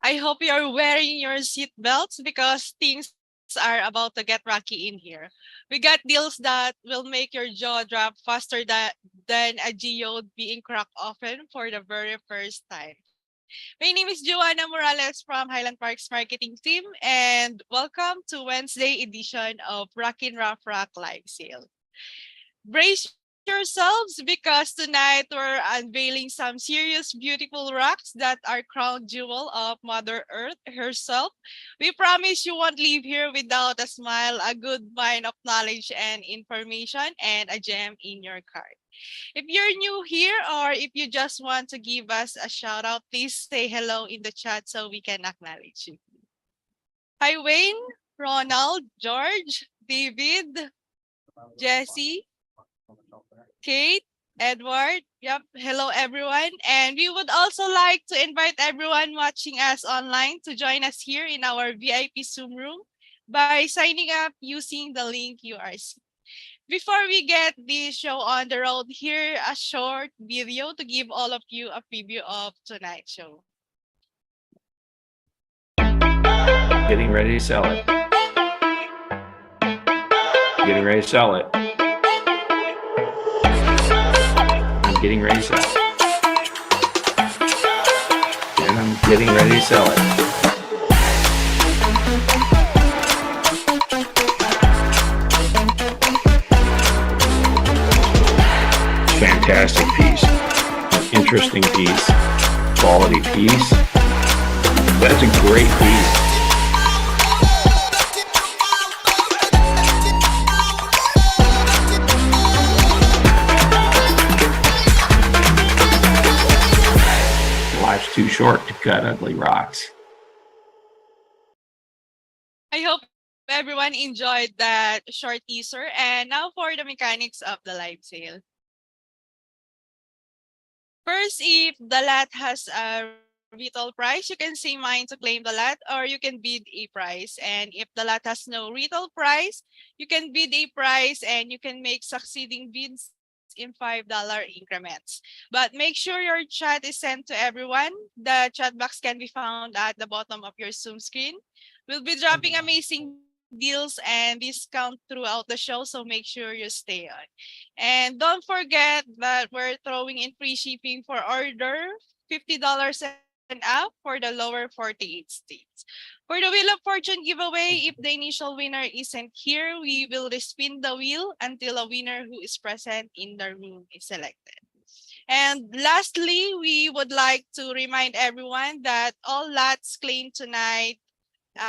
I hope you're wearing your seat belts because things are about to get rocky in here. We got deals that will make your jaw drop faster than a geode being cracked open for the very first time. My name is Joanna Morales from Highland Park's marketing team, and welcome to Wednesday edition of Rockin' Rough Rock Live Sale. Brace yourselves because tonight we're unveiling some serious, beautiful rocks that are crown jewel of Mother Earth herself. We promise you won't leave here without a smile, a good mine of knowledge and information, and a gem in your cart. If you're new here or if you just want to give us a shout out, please say hello in the chat so we can acknowledge you. Hi, Wayne, Ronald, George, David, Jesse, Kate, Edward. Yep. Hello, everyone. And we would also like to invite everyone watching us online to join us here in our VIP Zoom room by signing up using the link you are seeing. Before we get this show on the road, here a short video to give all of you a preview of tonight's show. Getting ready to sell it. Getting ready to sell it. I'm getting ready to sell it. And I'm getting ready to sell it. Fantastic piece, an interesting piece, quality piece. That's a great piece. Life's too short to cut ugly rocks. I hope everyone enjoyed that short teaser. And now for the mechanics of the live sale. First, if the lot has a retail price, you can say mine to claim the lot, or you can bid a price. And if the lot has no retail price, you can bid a price and you can make succeeding bids in $5 increments. But make sure your chat is sent to everyone. The chat box can be found at the bottom of your Zoom screen. We'll be dropping amazing deals and discount throughout the show, so make sure you stay on. And don't forget that we're throwing in free shipping for order $50 and up for the lower 48 states. For the Wheel of Fortune giveaway, if the initial winner isn't here, we will respin the wheel until a winner who is present in the room is selected. And lastly, we would like to remind everyone that all lots claimed tonight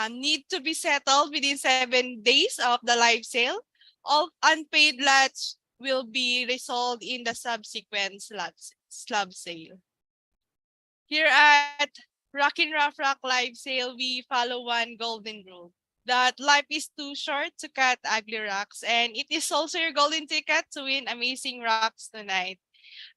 need to be settled within 7 days of the live sale. All unpaid lots will be resold in the subsequent slab sale. Here at Rockin' Rough Rock Live Sale, we follow one golden rule, that life is too short to cut ugly rocks, and it is also your golden ticket to win amazing rocks tonight.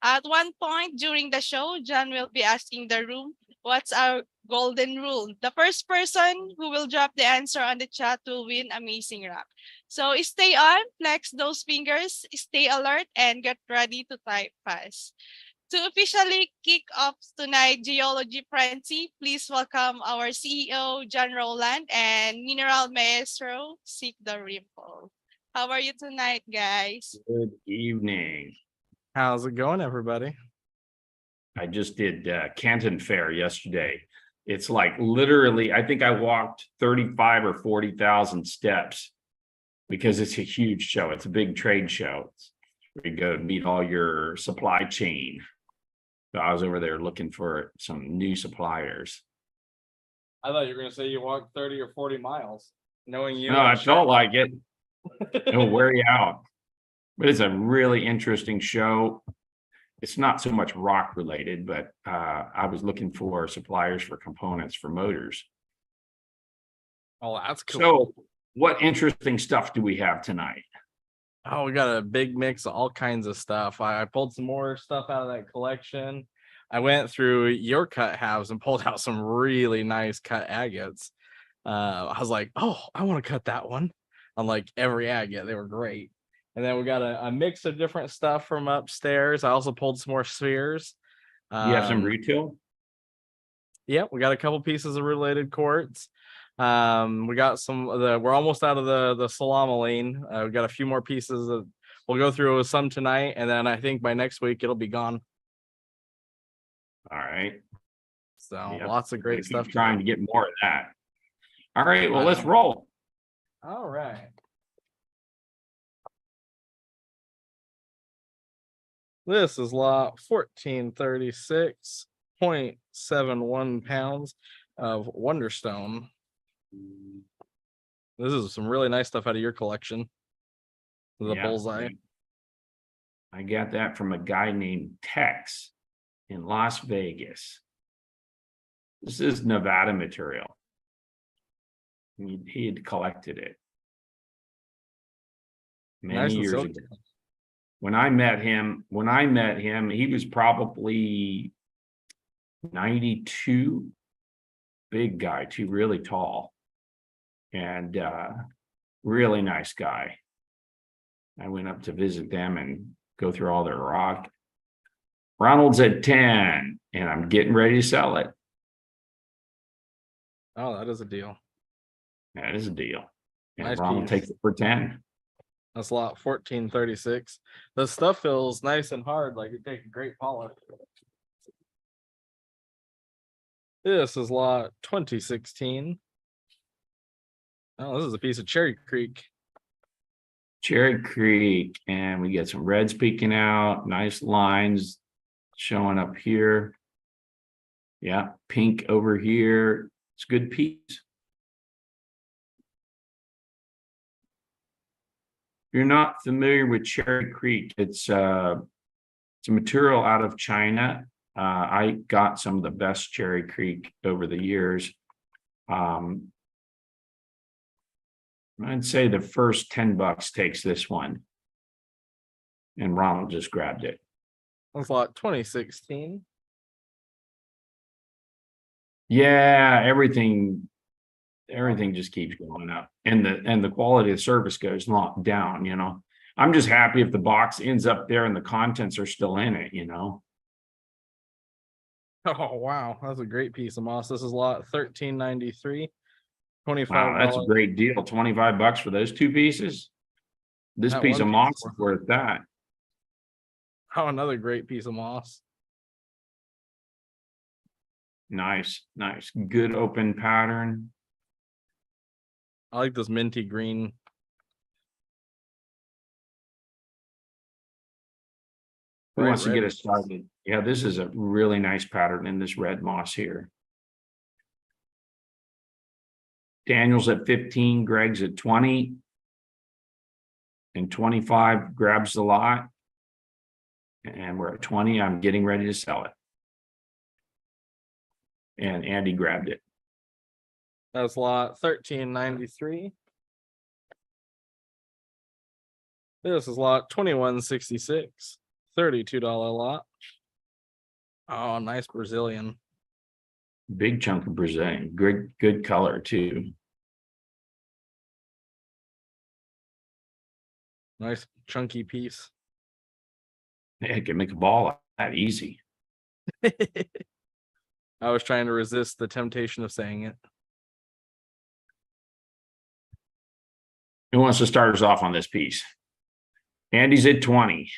At one point during the show, John will be asking the room, what's our golden rule? The first person who will drop the answer on the chat will win amazing rock. So stay on, flex those fingers, stay alert, and get ready to type fast. To officially kick off tonight Geology Frenzy, please welcome our CEO, John Rowland, and Mineral Maestro, Seek the Ripple. How are you tonight, guys? Good evening. How's it going, everybody? I just did Canton Fair yesterday. It's like literally, I think I walked 35 or 40,000 steps because it's a huge show. It's a big trade show. Where you go meet all your supply chain. So I was over there looking for some new suppliers. I thought you were going to say you walked 30 or 40 miles. Knowing you. No, I felt like it. It'll wear you out. But it's a really interesting show. It's not so much rock related, but I was looking for suppliers for components for motors. Oh, that's cool. So what interesting stuff do we have tonight? Oh, we got a big mix of all kinds of stuff. I pulled some more stuff out of that collection. I went through your cut halves and pulled out some really nice cut agates. I was like, oh, I want to cut that one. On like every agate, they were great. And then we got a mix of different stuff from upstairs. I also pulled some more spheres. You have some retail? Yep, we got a couple pieces of Rutilated quartz. We got some of the. We're almost out of the salamaline. We got a few more pieces that we'll go through some tonight, and then I think by next week it'll be gone. All right. So Yep. lots of great Keep stuff. trying to get more of that. All right. Well, let's roll. All right. This is lot 1436.71 pounds of Wonderstone. This is some really nice stuff out of your collection. The Yeah, bullseye. yeah. I got that from a guy named Tex in Las Vegas. This is Nevada material. He had collected it many Nice and years silky. ago. When I met him, he was probably 92, big guy too, really tall, and really nice guy. I went up to visit them and go through all their rock. Ronald's at 10, and I'm getting ready to sell it. Oh, that is a deal. That is a deal. And Nice Ronald piece. takes it for 10. That's lot 1436. The stuff feels nice and hard, like you take a great polish. This is lot 2016. Oh, this is a piece of Cherry Creek. Cherry Creek, and we get some reds peeking out, nice lines showing up here. Yeah, pink over here. It's a good piece. If you're not familiar with Cherry Creek, it's a material out of China. I got some of the best Cherry Creek over the years. I'd say the first $10 takes this one. And Ronald just grabbed it. That's lot 2016. Yeah, everything just keeps going up. And the quality of the service goes down, you know. I'm just happy if the box ends up there and the contents are still in it, you know. Oh wow, that's a great piece of moss. This is lot 1393. $25. Wow, that's a great deal. $25 for those two pieces. This That piece one of piece moss is is worth that. Oh, another great piece of moss. Nice, nice. Good open pattern. I like this minty green. Who wants to Bright get red. us started? Yeah, this is a really nice pattern in this red moss here. Daniel's at 15, Greg's at 20. And 25 grabs the lot. And we're at 20. I'm getting ready to sell it. And Andy grabbed it. That's lot 1393. This is lot 2166. $32 lot. Oh, nice Brazilian. Big chunk of Brazilian. Good color too. Nice chunky piece. It can make a ball that easy. I was trying to resist the temptation of saying it. Who wants to start us off on this piece? Andy's at 20.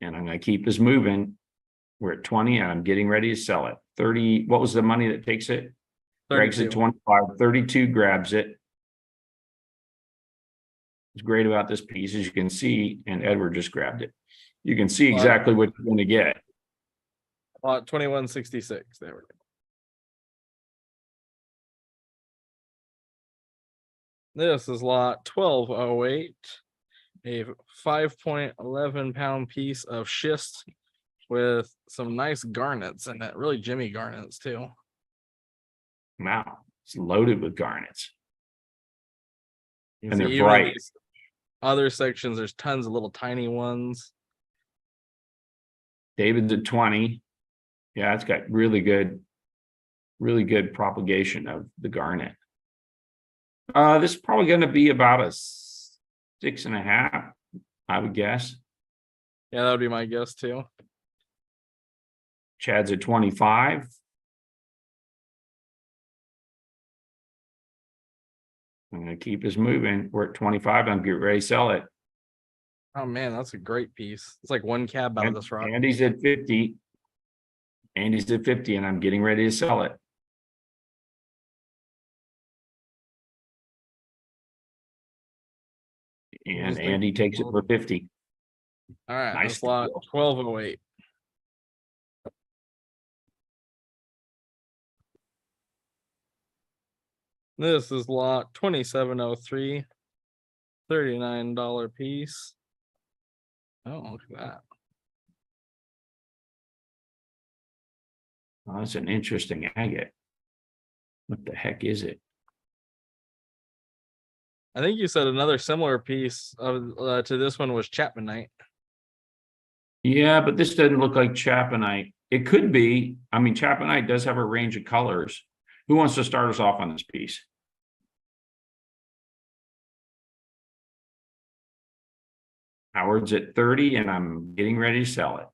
And I'm going to keep this moving. We're at 20 and I'm getting ready to sell it. 30. What was the money that takes it? 32. Greg's at 25. 32 grabs it. What's great about this piece, as you can see, and Edward just grabbed it. You can see exactly what you're going to get. Lot 2166. There we go. This is lot 1208, a 5.11 pound piece of schist with some nice garnets in it, really Jimmy garnets too. Wow, it's loaded with garnets. You And see they're even in bright. these other sections, there's tons of little tiny ones. David's at 20. Yeah, it's got really good propagation of the garnet. This is probably going to be about a 6.5, I would guess. Yeah, that would be my guess too. Chad's at 25. I'm gonna keep us moving. We're at 25. I'm getting ready to sell it. Oh man, that's a great piece. It's like one cab out of this rock. Andy's at 50. Andy's at 50, and I'm getting ready to sell it. And Andy takes it for 50. All right, Nice that's lot deal. 1208. This is lot 2703. $39 piece. Oh, look at that. Oh, that's an interesting agate. What the heck is it? I think you said another similar piece of to this one was Chapmanite. Yeah, but this doesn't look like Chapmanite. It could be. I mean, Chapmanite does have a range of colors. Who wants to start us off on this piece? Howard's at 30, and I'm getting ready to sell it.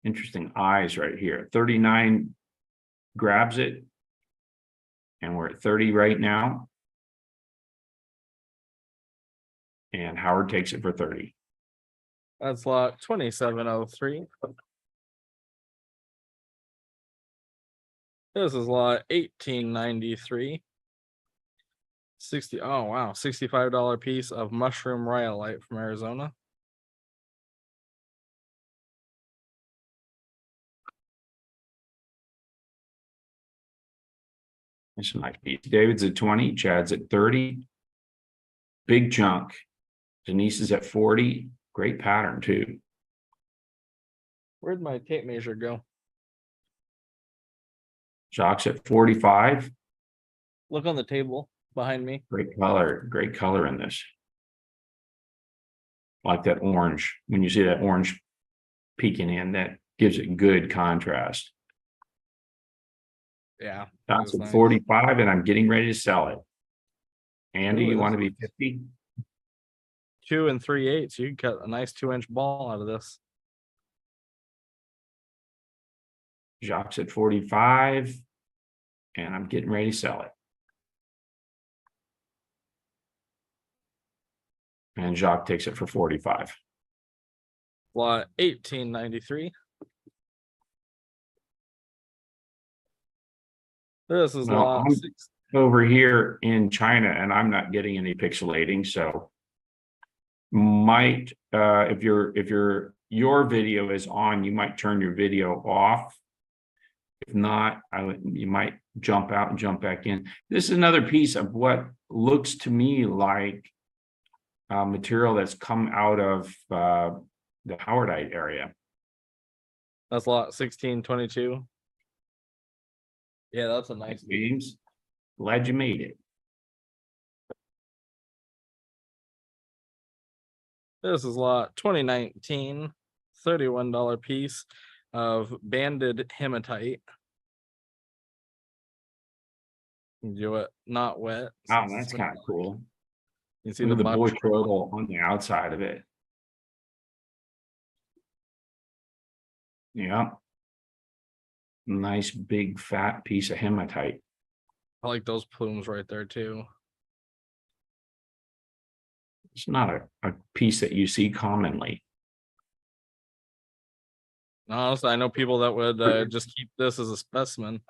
Interesting eyes right here. 39 grabs it. And we're at 30 right now. And Howard takes it for 30. That's lot 2703. This is lot 1893. 60. Oh wow, $65 piece of mushroom rhyolite from Arizona. That's a nice piece. David's at 20, Chad's at 30. Big chunk. Denise is at 40. Great pattern too. Where'd my tape measure go? Jock's at 45. Look on the table behind me. Great color in this. Like that orange. When you see that orange peeking in, that gives it good contrast. Yeah. Jock's at Nice. 45, and I'm getting ready to sell it. Andy, Ooh, you this want to be 50? 2 3/8. You can cut a nice 2-inch ball out of this. Jock's at 45, and I'm getting ready to sell it. And Jacques takes it for 45. Lot 1893. This is Well, lot I'm 6. over here in China, and I'm not getting any pixelating, so might if your video is on, you might turn your video off. If not, you might jump out and jump back in. This is another piece of what looks to me like material that's come out of the Howardite area. That's lot 1622. Yeah, that's a nice James, glad you made it. This is lot 2019, $31 piece of banded hematite. Do it not wet. Oh, that's kind of cool. You see Look at the bottom bush turtle on the outside of it. Yeah. Nice big fat piece of hematite. I like those plumes right there too. It's not a piece that you see commonly. Honestly, I know people that would just keep this as a specimen.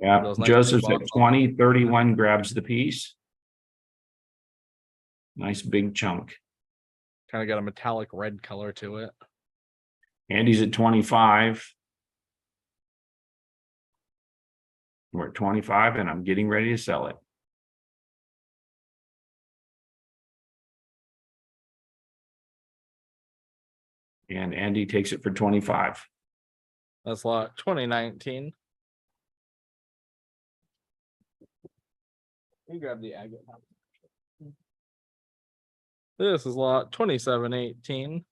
Yeah, Those nice Joseph's big at 20, 31 grabs the piece. Nice big chunk. Kind of got a metallic red color to it. Andy's at 25. We're at 25, and I'm getting ready to sell it. And Andy takes it for 25. That's lot 2019. You grab the agate. This is lot 2718.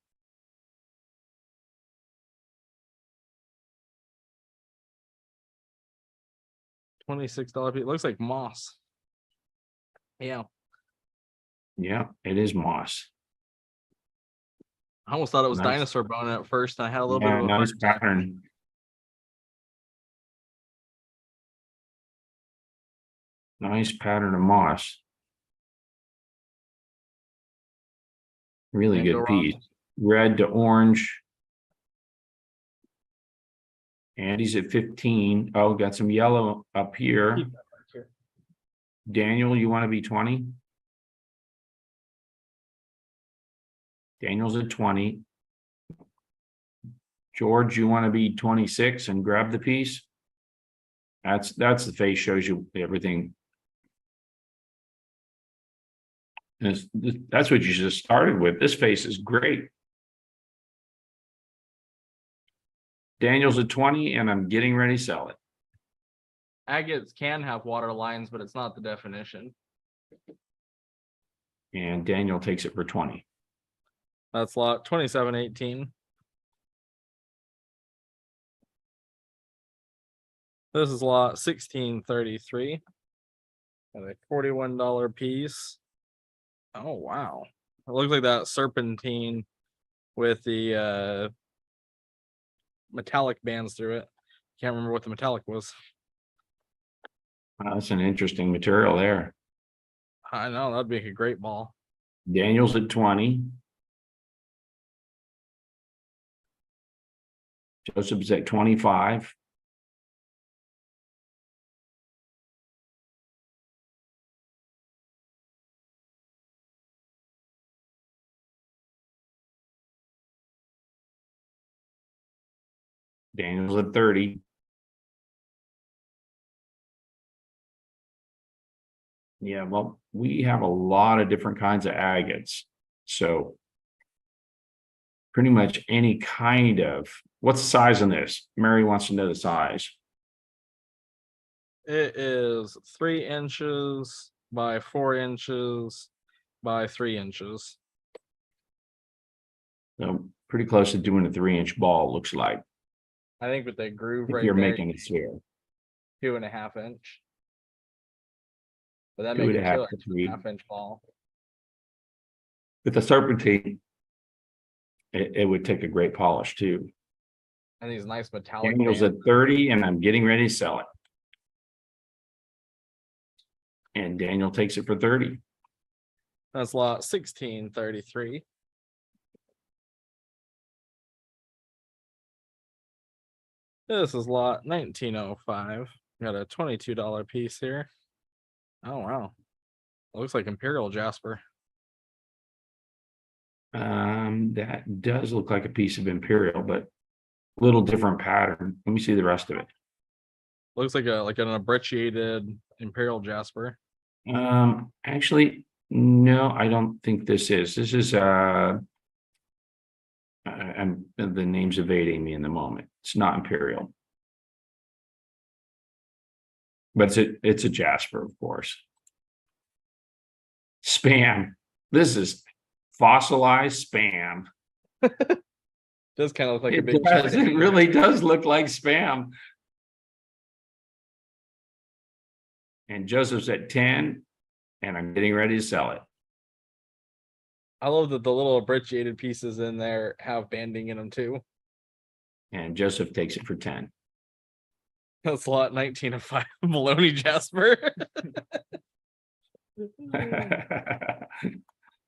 $26 piece. It looks like moss. Yeah. Yeah, it is moss. I almost thought it was Nice. dinosaur bone at first, and I had a little bit Yeah, of a nice heart attack. pattern. Nice pattern of moss. Really Can't go good wrong. piece. Red to orange. Andy's at 15. Oh, got some yellow up here. Keep that right here. Daniel, you want to be 20? Daniel's at 20. George, you want to be 26 and grab the piece? That's the face, shows you everything. That's what you just started with. This face is great. Daniel's at 20 and I'm getting ready to sell it. Agates can have water lines, but it's not the definition. And Daniel takes it for 20. That's lot 2718. This is lot 1633. At a $41 piece. Oh wow. It looks like that serpentine with the metallic bands through it. Can't remember what the metallic was. That's an interesting material there. I know, that'd make a great ball. Daniel's at 20. Joseph's at 25. Daniel's at 30. Yeah, well, we have a lot of different kinds of agates. So pretty much any kind of, what's the size on this? Mary wants to know the size. It is 3 inches by 4 inches by 3 inches. So pretty close to doing a 3-inch ball, looks like. I think with that groove If right you're there, making a sphere. 2.5 inch. But that Two makes and a a half killer to 3. 2.5 inch ball. With the serpentine, it would take a great polish too. And these nice metallic Daniel's at bands. 30 and I'm getting ready to sell it. And Daniel takes it for 30. That's lot 1633. This is lot 1905. Got a $22 piece here. Oh wow. Looks like Imperial Jasper. That does look like a piece of Imperial, but a little different pattern. Let me see the rest of it. Looks like an abbreviated Imperial Jasper. Actually, no, I don't think this is. This is and the name's evading me in the moment. It's not Imperial. But it's a Jasper, of course. Spam. This is fossilized spam. Does kind of look like a It big does. It really does look like spam. And Joseph's at 10, and I'm getting ready to sell it. I love that the little abbreviated pieces in there have banding in them too. And Joseph takes it for 10. That's lot 1905 Maloney Jasper. This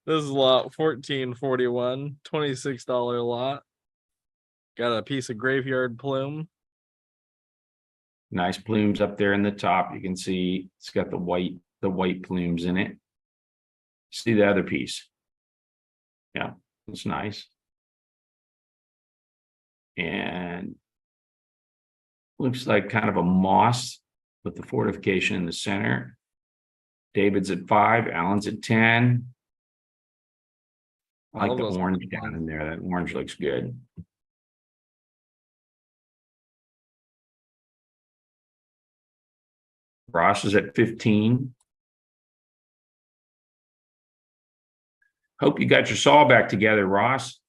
is lot 1441, $26 lot. Got a piece of graveyard plume. Nice plumes up there in the top. You can see it's got the white plumes in it. See the other piece. Yeah, it's nice. And looks like kind of a moss with the fortification in the center. David's at 5, Alan's at 10. I like the orange down in there. That orange looks good. Ross is at 15. Hope you got your saw back together, Ross.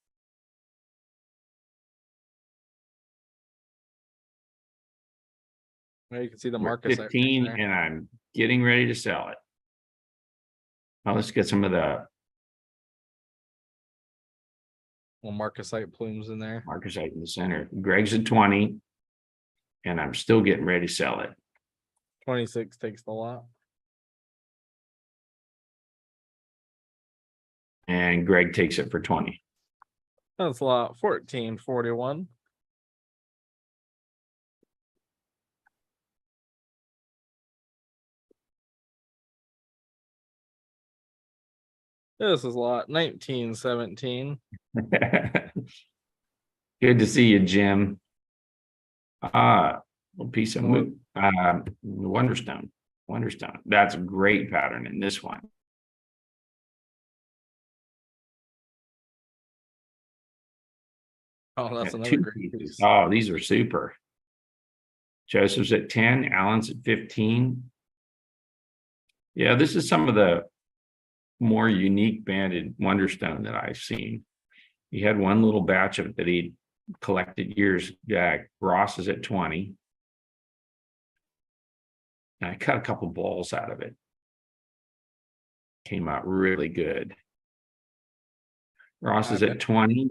There you can see the We're marcasite. 15 and I'm getting ready to sell it. Now let's get some of the Little marcasite plumes in there. Marcasite in the center. Greg's at 20. And I'm still getting ready to sell it. 26 takes the lot. And Greg takes it for 20. That's lot 1441. This is lot 1917. Good to see you, Jim. A piece of Wonderstone. Wonderstone. That's a great pattern in this one. Oh, that's another Two great pieces. piece. Oh, these are super. Joseph's at 10, Alan's at 15. Yeah, this is some of the more unique banded Wonderstone that I've seen. He had one little batch of it that he collected years back. Ross is at 20. And I cut a couple balls out of it. Came out really good. Ross is at 20.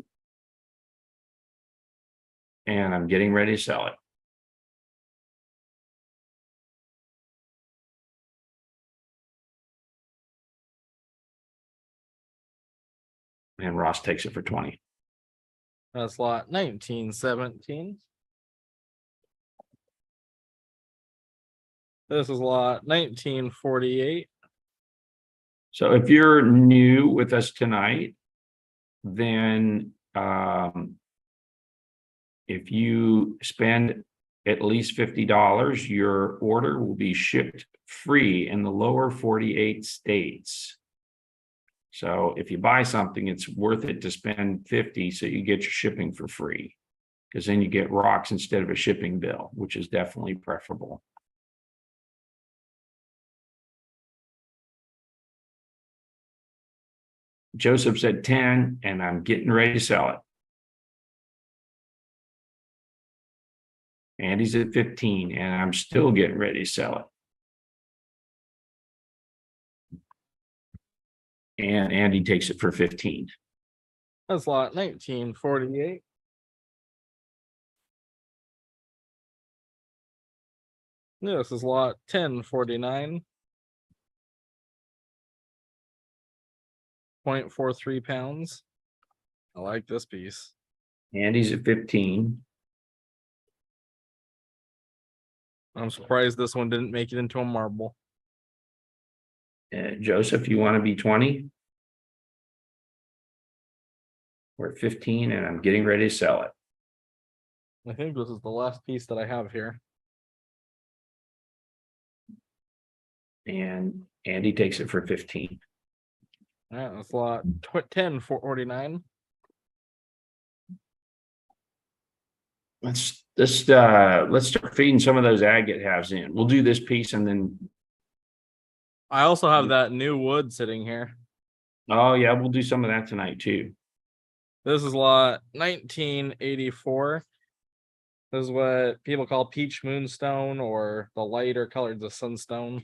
And I'm getting ready to sell it. And Ross takes it for 20. That's lot 1917. This is lot 1948. So if you're new with us tonight, then if you spend at least $50, your order will be shipped free in the lower 48 states. So if you buy something, it's worth it to spend 50 so you get your shipping for free, because then you get rocks instead of a shipping bill, which is definitely preferable. Joseph's at 10 and I'm getting ready to sell it. Andy's at 15 and I'm still getting ready to sell it. And Andy takes it for 15. That's lot 1948. This is lot 1049. 0.43 pounds. I like this piece. Andy's at 15. I'm surprised this one didn't make it into a marble. Joseph, you want to be 20? We're at 15 and I'm getting ready to sell it. I think this is the last piece that I have here. And Andy takes it for 15. All right, that's lot 1049. Let's start feeding some of those agate halves in. We'll do this piece and then. I also have that new wood sitting here. Oh yeah, we'll do some of that tonight too. This is lot 1984. This is what people call peach moonstone, or the lighter colored the sunstone.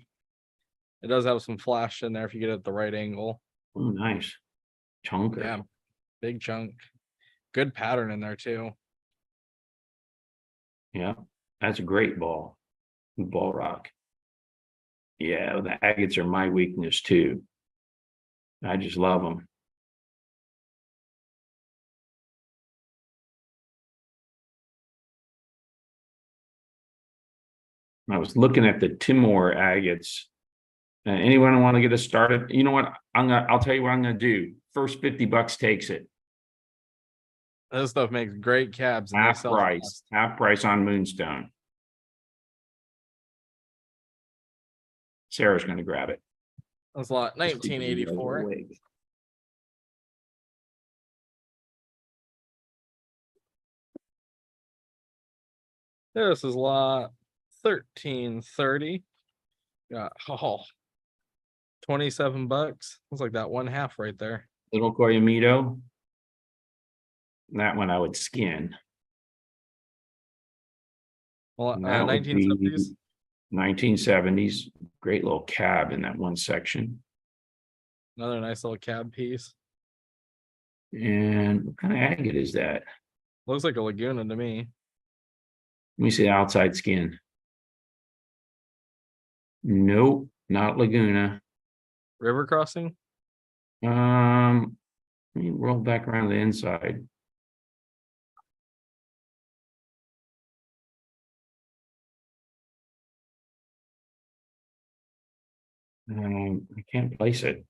It does have some flash in there if you get it at the right angle. Oh, nice. Chunker. Yeah, big chunk. Good pattern in there too. Yeah, that's a great ball rock. Yeah, the agates are my weakness too. I just love them. I was looking at the Timor agates. Anyone want to get us started? You know what? I'll tell you what I'm gonna do. First $50 takes it. This stuff makes great cabs. And Half price on Moonstone. Sarah's gonna grab it. That's lot 1984. This is lot 1330. Got 27 bucks. Looks like that one half right there. Little Coyamito. That one I would skin. Well, That would be 1970s. 1970s. Great little cab in that one section. Another nice little cab piece. And what kind of agate is that? Looks like a Laguna to me. Let me see the outside skin. Nope, not Laguna. River crossing. Let me roll back around the inside. I can't place it.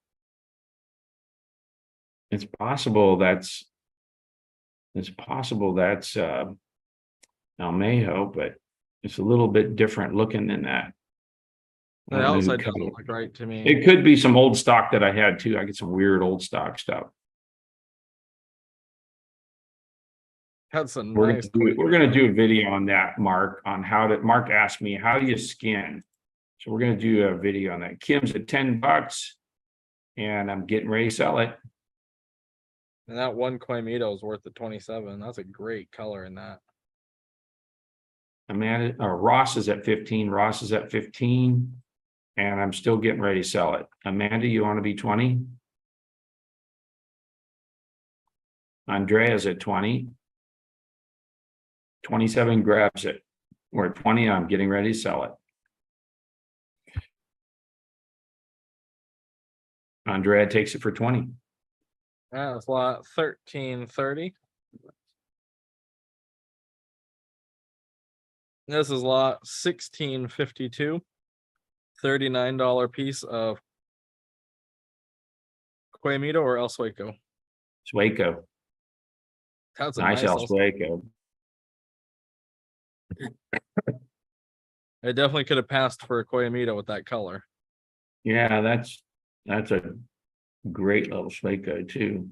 It's possible that's Almejo, but it's a little bit different looking than that. I The don't know who outside cut doesn't it. look right to me. It could be some old stock that I had too. I get some weird old stock stuff. Had some We're nice. gonna do a video on that, Mark, on how to. Mark asked me, how do you skin? So we're gonna do a video on that. Kim's at $10, and I'm getting ready to sell it. And that one Quemito is worth the 27. That's a great color in that. Amanda, Ross is at 15. Ross is at 15, and I'm still getting ready to sell it. Amanda, you want to be 20? Andrea's at 20. 27 grabs it. We're at 20. I'm getting ready to sell it. Andrea takes it for 20. That's lot 1330. This is lot 1652. $39 piece of Quemito or El Sueco. Sueco. That's a Nice nice El Sueco. It definitely could have passed for a Quemito with that color. Yeah, that's a great little Sueco too.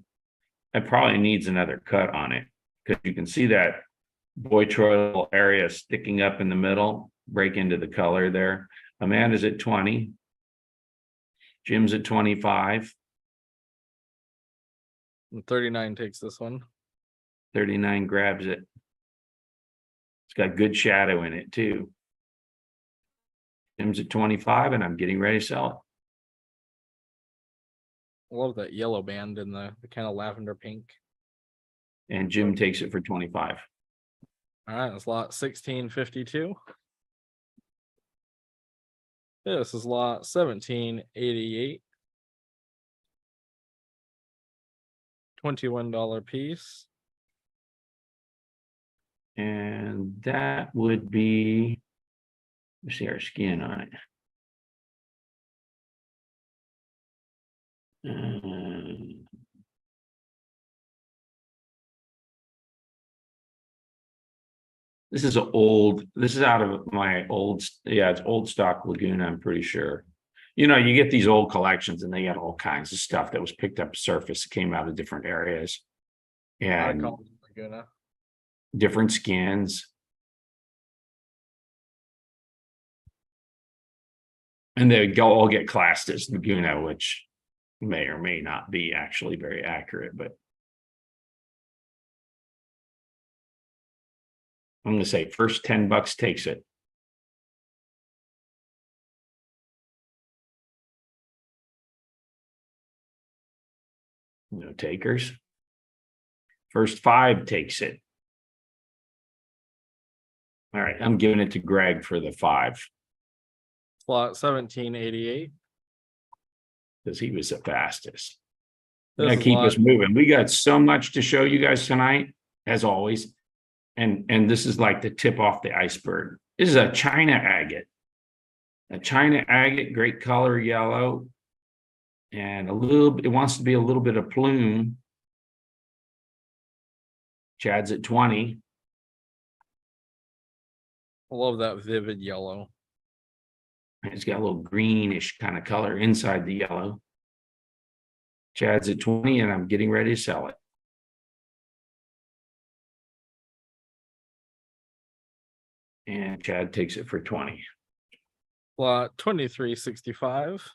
It probably needs another cut on it because you can see that botryoidal area sticking up in the middle, break into the color there. Amanda's at 20. Jim's at 25. And 39 takes this one. 39 grabs it. It's got good shadow in it too. Jim's at 25, and I'm getting ready to sell I love that yellow band in the kind of lavender pink. it. And Jim takes it for 25. All right, it's lot 1652. This is lot 1788. $21 piece. And that would be, let's see our skin on it. This is out of my old, yeah, it's old stock Laguna, I'm pretty sure. You know, you get these old collections and they got all kinds of stuff that was picked up surface, came out of different areas. I And call it Laguna. different skins. And they all get classed as Laguna, which may or may not be actually very accurate, but I'm going to say first $10 takes it. No takers. First 5 takes it. All right, I'm giving it to Greg for the 5. Lot 1788. Because he was the fastest. This Gonna is keep lot- us moving. We got so much to show you guys tonight, as always. And this is like the tip off the iceberg. This is a China agate. A China agate, great color, yellow. And it wants to be a little bit of plume. Chad's at 20. I love that vivid yellow. It's got a little greenish kind of color inside the yellow. Chad's at 20, and I'm getting ready to sell it. And Chad takes it for 20. Lot 2365.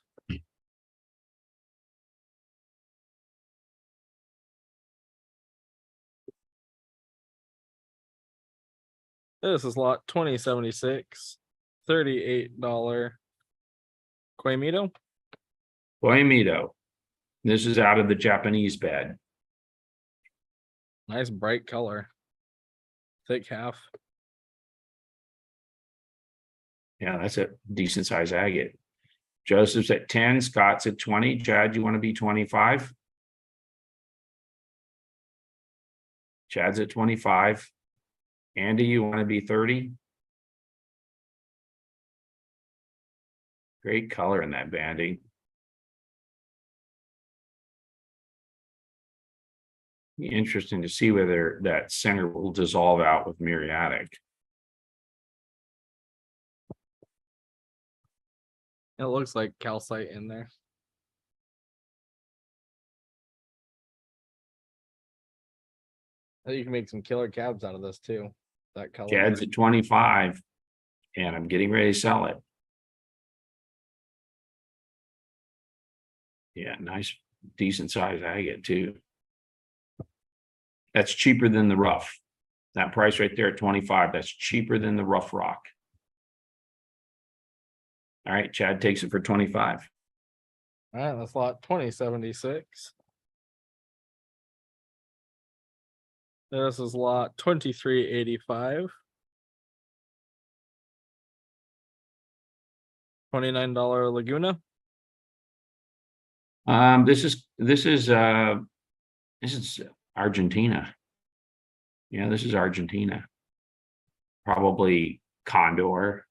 This is lot 2076. $38 Quemito. Quemito. This is out of the Japanese bed. Nice bright color. Thick half. Yeah, that's a decent size agate. Joseph's at 10, Scott's at 20. Chad, you want to be 25? Chad's at 25. Andy, you want to be 30? Great color in that banding. Be interesting to see whether that center will dissolve out with muriatic. It looks like calcite in there. You can make some killer cabs out of this too. That color. Chad's at 25, and I'm getting ready to sell it. Yeah, nice, decent size agate too. That's cheaper than the rough. That price right there at 25, that's cheaper than the rough rock. All right, Chad takes it for 25. All right, that's lot 2076. This is lot 2385. $29 Laguna. This is Argentina. Yeah, this is Argentina. Probably condor.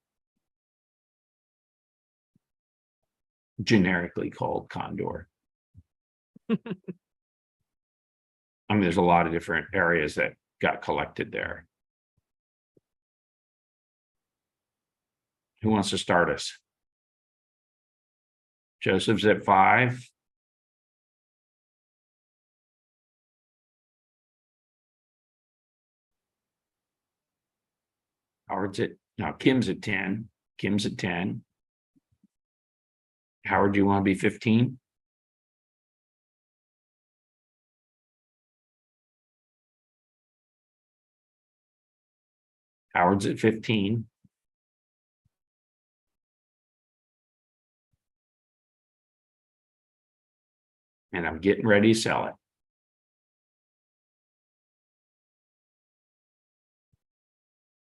Generically called condor. I mean, there's a lot of different areas that got collected there. Who wants to start us? Joseph's at 5. Howard's at, no, Kim's at 10. Kim's at 10. Howard, do you want to be 15? Howard's at 15. And I'm getting ready to sell it.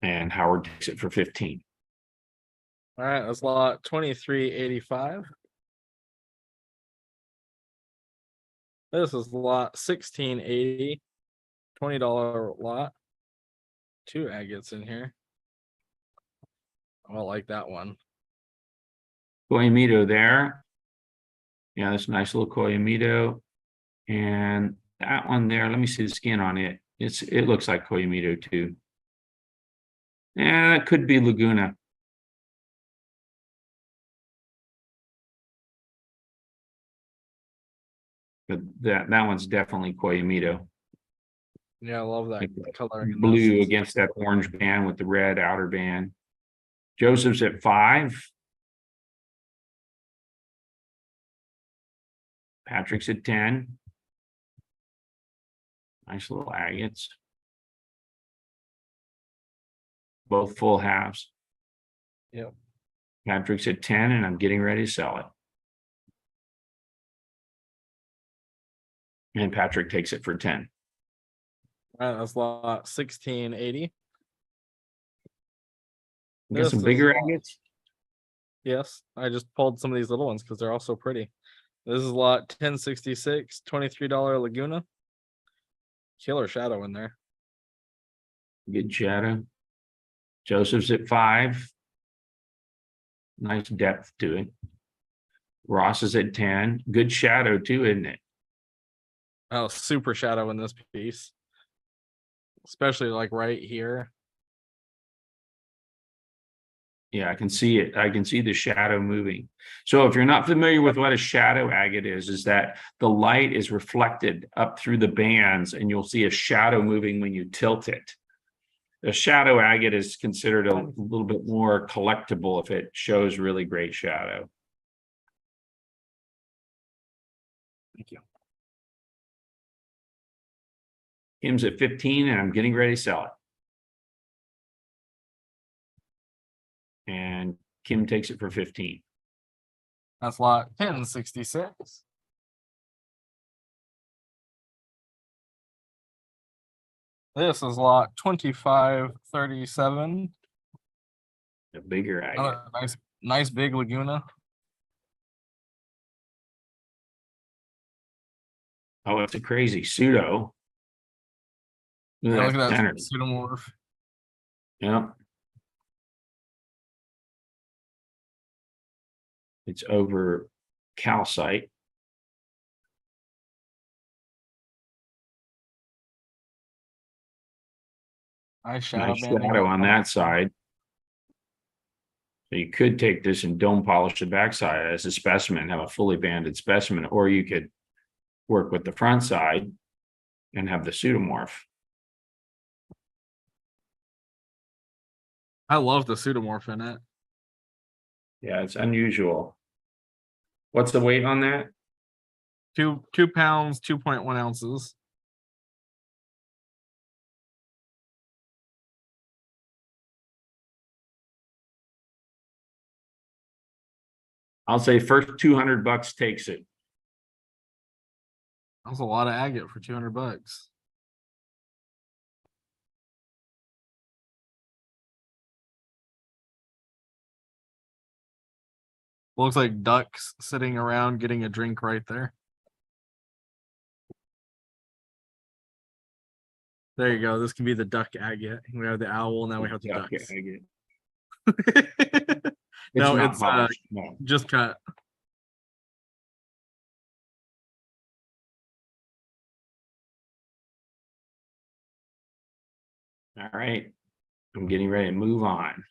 And Howard takes it for 15. All right, that's lot 2385. This is lot 1680. $20 lot. 2 agates in here. I don't like that one. Coyamito there. Yeah, that's a nice little Coyamito. And that one there, let me see the skin on it. It looks like Coyamito too. Yeah, it could be Laguna. But that one's definitely Coyamito. Yeah, I love that Like color. blue against that orange band with the red outer band. Joseph's at 5. Patrick's at 10. Nice little agates. Both full halves. Yep. Patrick's at 10, and I'm getting ready to sell it. And Patrick takes it for 10. All right, that's lot 1680. We got This some is bigger lot- agates. Yes, I just pulled some of these little ones because they're all so pretty. This is lot 1066, $23 Laguna. Killer shadow in there. Good shadow. Joseph's at 5. Nice depth to it. Ross is at 10. Good shadow too, isn't it? Oh, super shadow in this piece. Especially like right here. Yeah, I can see it. I can see the shadow moving. So if you're not familiar with what a shadow agate is that the light is reflected up through the bands and you'll see a shadow moving when you tilt it. The shadow agate is considered a little bit more collectible if it shows really great shadow. Thank you. Kim's at 15 and I'm getting ready to sell it. And Kim takes it for 15. That's lot 1066. This is lot 2537. A bigger agate. Another nice big Laguna. Oh, it's a crazy pseudo. Look Yeah, at look that at center. that pseudomorph. Yeah. It's over calcite. Nice shadow Nice banding. shadow on that side. So you could take this and dome polish the backside as a specimen, have a fully banded specimen, or you could work with the front side and have the pseudomorph. I love the pseudomorph in it. Yeah, it's unusual. What's the weight on that? 2 pounds, 2.1 ounces. I'll say first $200 takes it. That's a lot of agate for $200. Looks like ducks sitting around getting a drink right there. There you go. This can be the duck agate. We have the owl, now we have the Duck ducks. agate. No, not it's polished. No. just cut. All right. I'm getting ready to move on.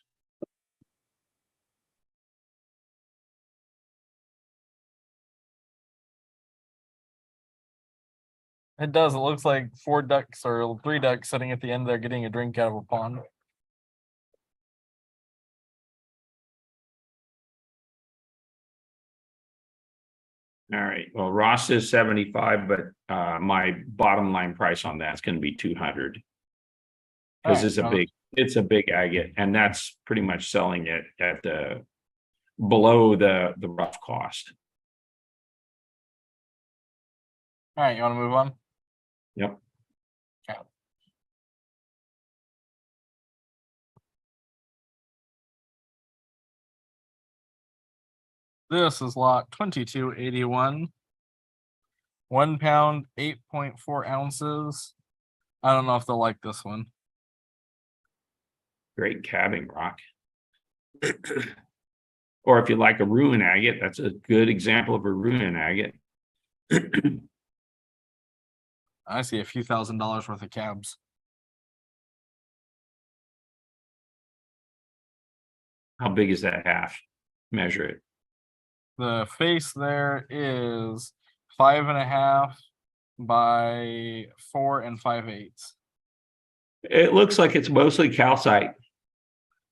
It does. It looks like 4 ducks or 3 ducks sitting at the end there getting a drink out of a pond. All right. Well, Ross is 75, but my bottom line price on that's going to be 200. Because it's a big agate, and that's pretty much selling it at the below the rough cost. All right, you want to move on? Yep. Okay. This is lot 2281. 1 pound, 8.4 ounces. I don't know if they'll like this one. Great cabbing rock. Or if you like a ruin agate, that's a good example of a ruin agate. I see a few $1,000s worth of cabs. How big is that half? Measure it. The face there is 5.5 by 4 5/8. It looks like it's mostly calcite.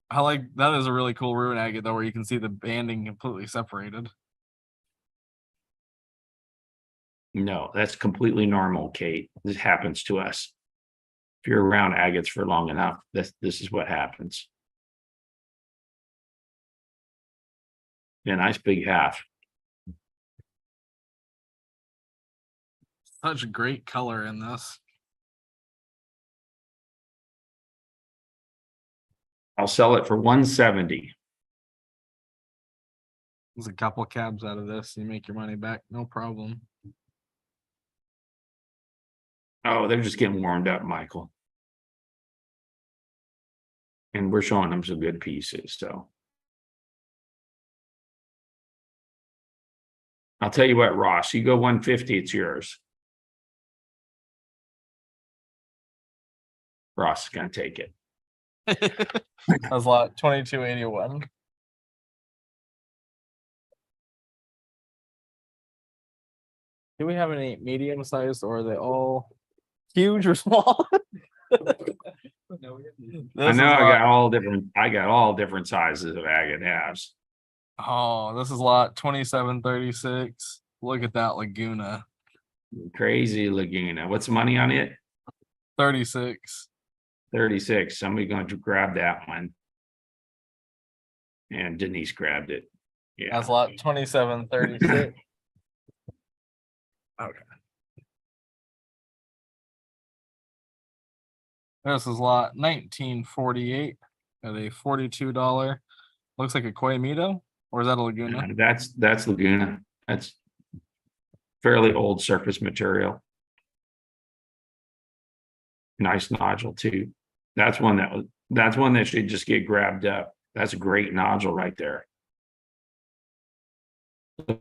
I like that is a really cool ruin agate though, where you can see the banding completely separated. No, that's completely normal, Kate. This happens to us. If you're around agates for long enough, this is what happens. Yeah, nice big half. Such great color in this. I'll sell it for 170. There's a couple cabs out of this. You make your money back, no problem. Oh, they're just getting warmed up, Michael. And we're showing them some good pieces, so. I'll tell you what, Ross, you go 150, it's yours. Ross is gonna take it. That's lot 2281. Do we have any medium sized, or are they all huge or small? I know I got all different sizes of agate halves. Oh, this is lot 2736. Look at that Laguna. Crazy Laguna. What's the money on it? 36. 36. Somebody going to grab that one. And Denise grabbed it. Yeah. That's lot 2736. Okay. This is lot 1948 at a $42. Looks like a Koyamito, or is that a Laguna? That's Laguna. That's fairly old surface material. Nice nodule too. That's one that should just get grabbed up. That's a great nodule right there.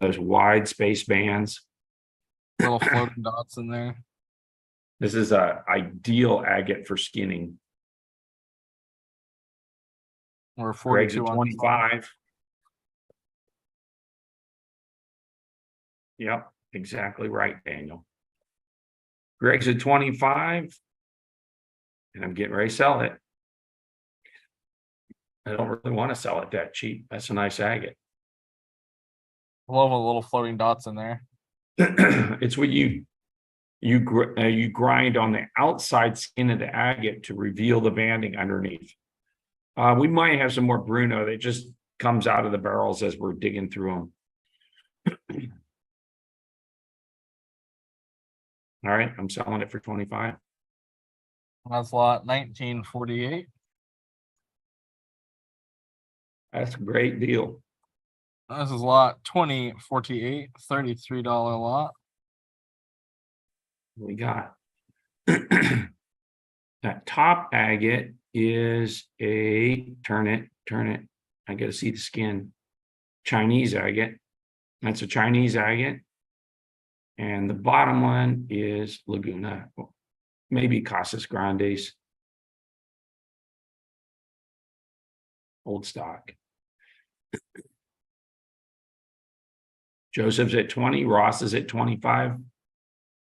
Those wide space bands. Little floating dots in there. This is a ideal agate for skinning. Or Greg's 42 at on 25. Yep, exactly right, Daniel. Greg's at 25. And I'm getting ready to sell it. I don't really want to sell it that cheap. That's a nice agate. I love the little floating dots in there. It's what you grind on the outside skin of the agate to reveal the banding underneath. We might have some more Bruno that just comes out of the barrels as we're digging through them. All right, I'm selling it for 25. That's lot 1948. That's a great deal. This is lot 2048, $33 lot. We got that top agate is a turn it. I got to see the skin. Chinese agate. That's a Chinese agate. And the bottom one is Laguna. Maybe Casas Grandes. Old stock. Joseph's at 20, Ross is at 25.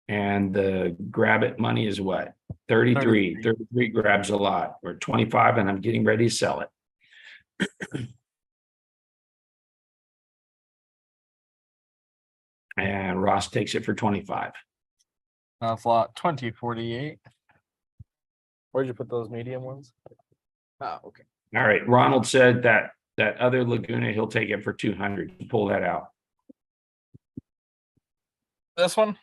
And the grab it money is what? 33. 33 grabs a lot. We're at 25 and I'm getting ready to sell it. And Ross takes it for 25. That's lot 2048. Where'd you put those medium ones? Oh, okay. All right. Ronald said that other Laguna, he'll take it for 200. Pull that out. This one?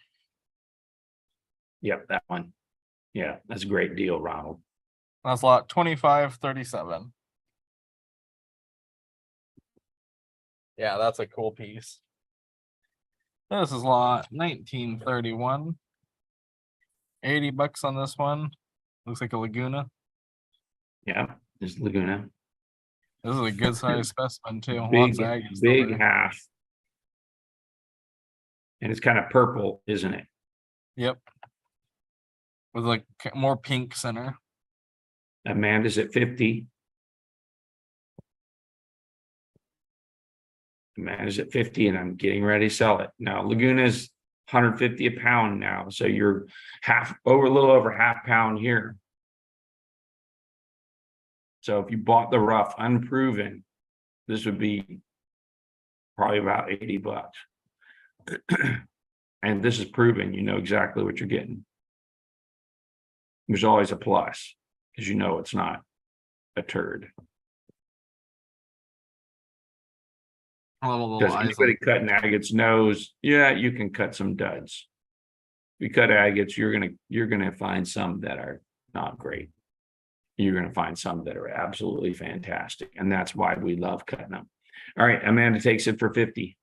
Yep, that one. Yeah, that's a great deal, Ronald. That's lot 2537. Yeah, that's a cool piece. This is lot 1931. $80 on this one. Looks like a Laguna. Yeah, there's Laguna. This is a good size specimen too. Big, Lots of agates big there. half. And it's kind of purple, isn't it? Yep. With like more pink center. Amanda's at 50. Amanda's at 50 and I'm getting ready to sell it. Now Laguna's 150 a pound now. So you're a little over half pound here. So if you bought the rough unproven, this would be probably about $80. And this is proven, you know exactly what you're getting. There's always a plus because you know it's not a turd. I love a little Does eyes. anybody cutting agates knows? Yeah, you can cut some duds. If you cut agates, you're gonna find some that are not great. You're gonna find some that are absolutely fantastic, and that's why we love cutting them. All right, Amanda takes it for 50.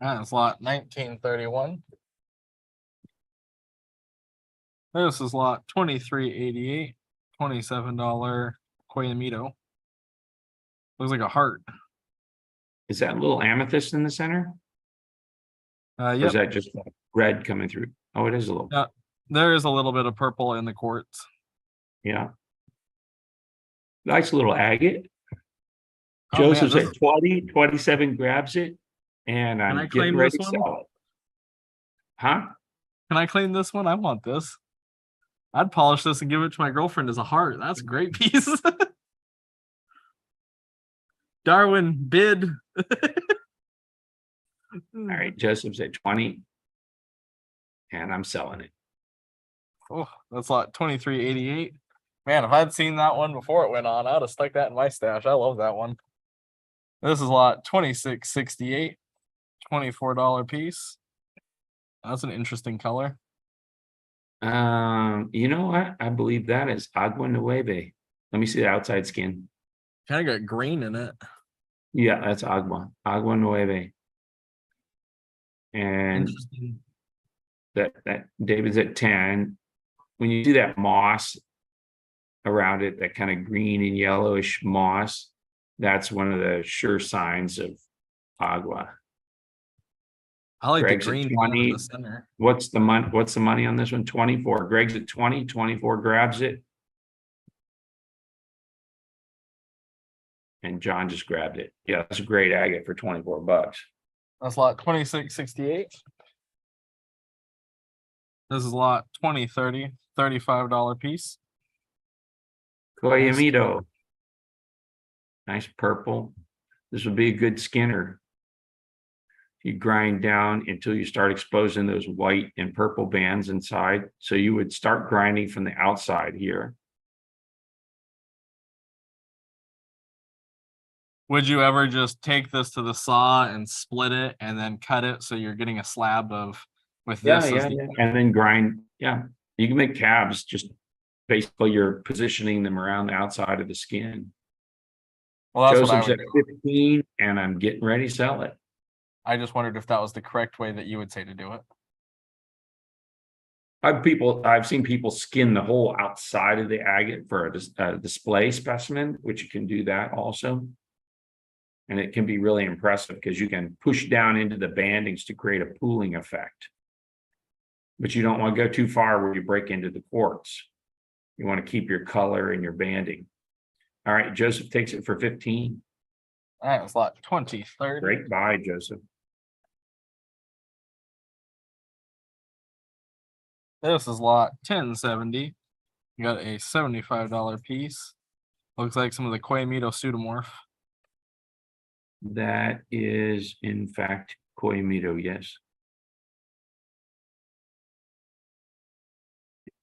That's lot 1931. This is lot 2388, $27 Koyamito. Looks like a heart. Is that a little amethyst in the center? Or Yep. is that just red coming through? Oh, it is a little. There is a little bit of purple in the quartz. Yeah. Nice little agate. Oh, Joseph's man, at 20, 27 grabs it, and Can I I'm claim getting ready this to one? sell it. Huh? Can I claim this one? I want this. I'd polish this and give it to my girlfriend as a heart. That's a great piece. Darwin, bid. All right, Joseph's at 20, and I'm selling it. Oh, that's lot 2388. Man, if I'd seen that one before it went on, I'd have stuck that in my stash. I love that one. This is lot 2668, $24 piece. That's an interesting color. You know what? I believe that is agua nueve. Let me see the outside skin. Kind of got green in it. Yeah, that's agua nueve. And Interesting. that David's at 10. When you see that moss around it, that kind of green and yellowish moss, that's one of the sure signs of agua. I like the Greg's at green tone in 20. the center. What's the money on this one? 24. Greg's at 20, 24 grabs it. And John just grabbed it. Yeah, that's a great agate for 24 bucks. That's lot 2668. This is lot 2030, $35 piece. Coyamito. Nice purple. This would be a good skinner. You grind down until you start exposing those white and purple bands inside. So you would start grinding from the outside here. Would you ever just take this to the saw and split it and then cut it so you're getting a slab of with this? Yeah. And then grind. Yeah. You can make cabs, just basically you're positioning them around the outside of the skin. Well, that's what I Joseph's would at do. 15 and I'm getting ready to sell it. I just wondered if that was the correct way that you would say to do it. I've seen people skin the whole outside of the agate for a display specimen, which you can do that also. And it can be really impressive because you can push down into the bandings to create a pooling effect. But you don't want to go too far where you break into the quartz. You want to keep your color and your banding. All right, Joseph takes it for 15. All right, it's lot 2030. Great buy, Joseph. This is lot 1070. You got a $75 piece. Looks like some of the Coyamito pseudomorph. That is, in fact, Coyamito, yes.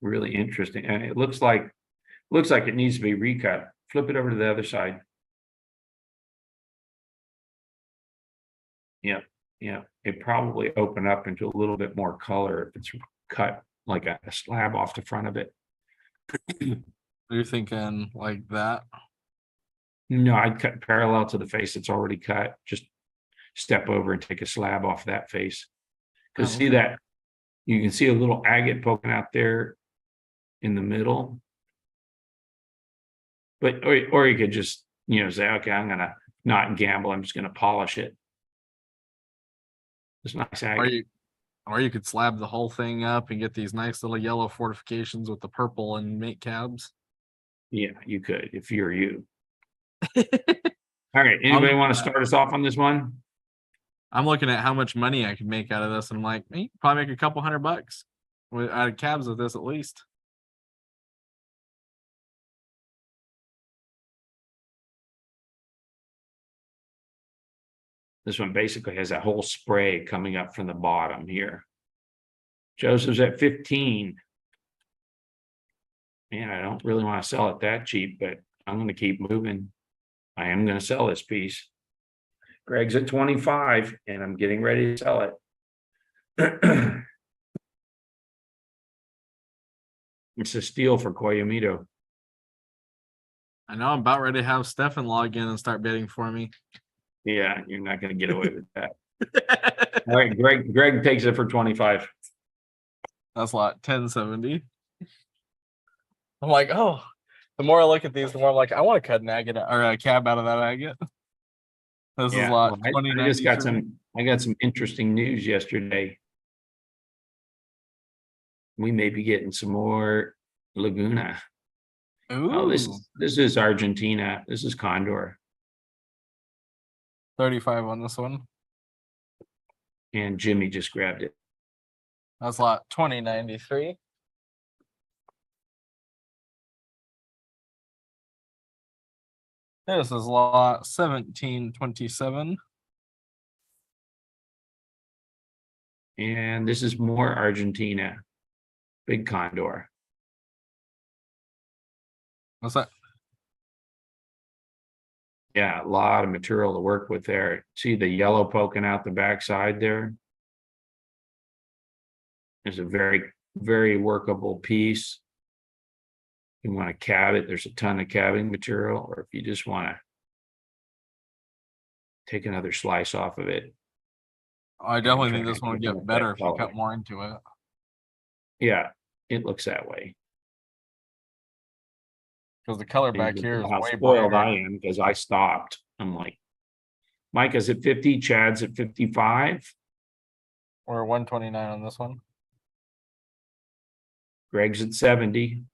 Really interesting. And it looks like it needs to be recut. Flip it over to the other side. Yeah. It probably open up into a little bit more color if it's cut like a slab off the front of it. You're thinking like that? No, I'd cut parallel to the face that's already cut. Just step over and take a slab off that face. Because see that, you can see a little agate poking out there in the middle. But or you could just, say, okay, I'm gonna not gamble, I'm just gonna polish it. It's nice agate. Or you could slab the whole thing up and get these nice little yellow fortifications with the purple and make cabs. Yeah, you could if you're you. All right, anybody want to start us off on this one? I'm looking at how much money I could make out of this, and I'm like, probably make a couple $100 out of cabs with this at least. This one basically has that whole spray coming up from the bottom here. Joseph's at 15. Man, I don't really want to sell it that cheap, but I'm going to keep moving. I am going to sell this piece. Greg's at 25 and I'm getting ready to sell it. It's a steal for Coyamito. I know I'm about ready to have Stefan log in and start bidding for me. Yeah, you're not going to get away with that. All right, Greg takes it for 25. That's lot 1070. I'm like, oh, the more I look at these, the more I'm like, I want to cut an agate or a cab out of that agate. This is lot 2093. I got some interesting news yesterday. We may be getting some more Laguna. Ooh. Oh, this is Argentina. This is Condor. 35 on this one. And Jimmy just grabbed it. That's lot 2093. This is lot 1727. And this is more Argentina. Big Condor. What's that? Yeah, a lot of material to work with there. See the yellow poking out the backside there? There's a very very workable piece. You want to cab it, there's a ton of cabbing material, or if you just want to take another slice off of it. I definitely try think to this one would get get that better if you color. cut more into it. Yeah, it looks that way. Because the color And back you here know is how way spoiled brighter. I am because I stopped. I'm like, Micah's at 50, Chad's at 55, We're 129 on this one. Greg's at 70.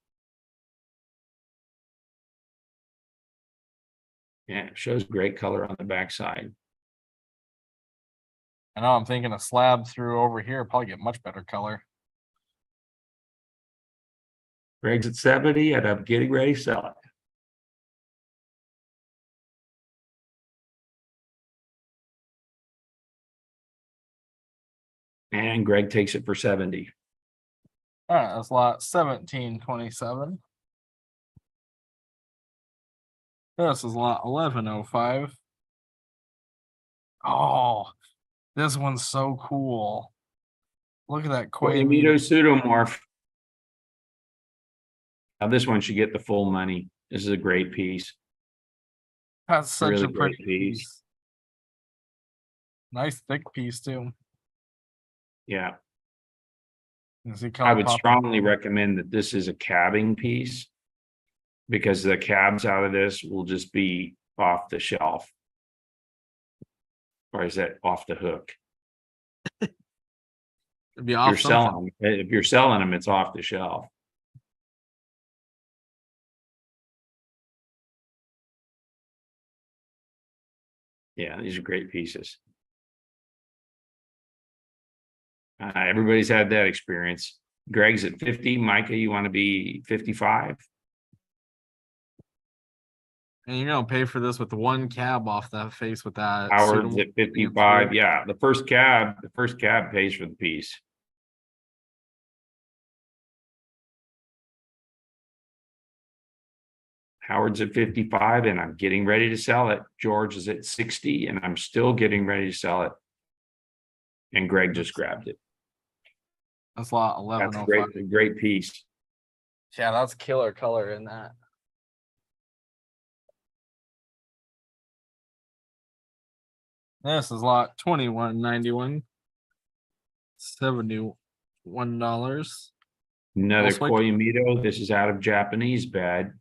Yeah, it shows great color on the backside. I know I'm thinking a slab through over here probably get much better color. Greg's at 70, and I'm getting ready to sell it. And Greg takes it for 70. All right, that's lot 1727. This is lot 1105. Oh, this one's so cool. Look at that Koyamito Koyamito. pseudomorph. Now this one should get the full money. This is a great piece. That's such Really a pretty great piece. piece. Nice thick piece too. Yeah, You see I color would popping. strongly recommend that this is a cabbing piece, because the cabs out of this will just be off the shelf. Or is that off the hook? It'd be If off you're something. selling them, it's off the shelf. Yeah, these are great pieces. Everybody's had that experience. Greg's at 50. Micah, you want to be 55? And you're gonna pay for this with one cab off that face with that. Howard's pseudo- at 55. Yeah, the first cab pays for the piece. Howard's at 55 and I'm getting ready to sell it. George is at 60 and I'm still getting ready to sell it. And Greg just grabbed it. That's lot That's a 1105. great piece. Yeah, that's killer color in that. This is lot 2191. $71. Another Elsewhere. Koyamito. This is out of Japanese bed.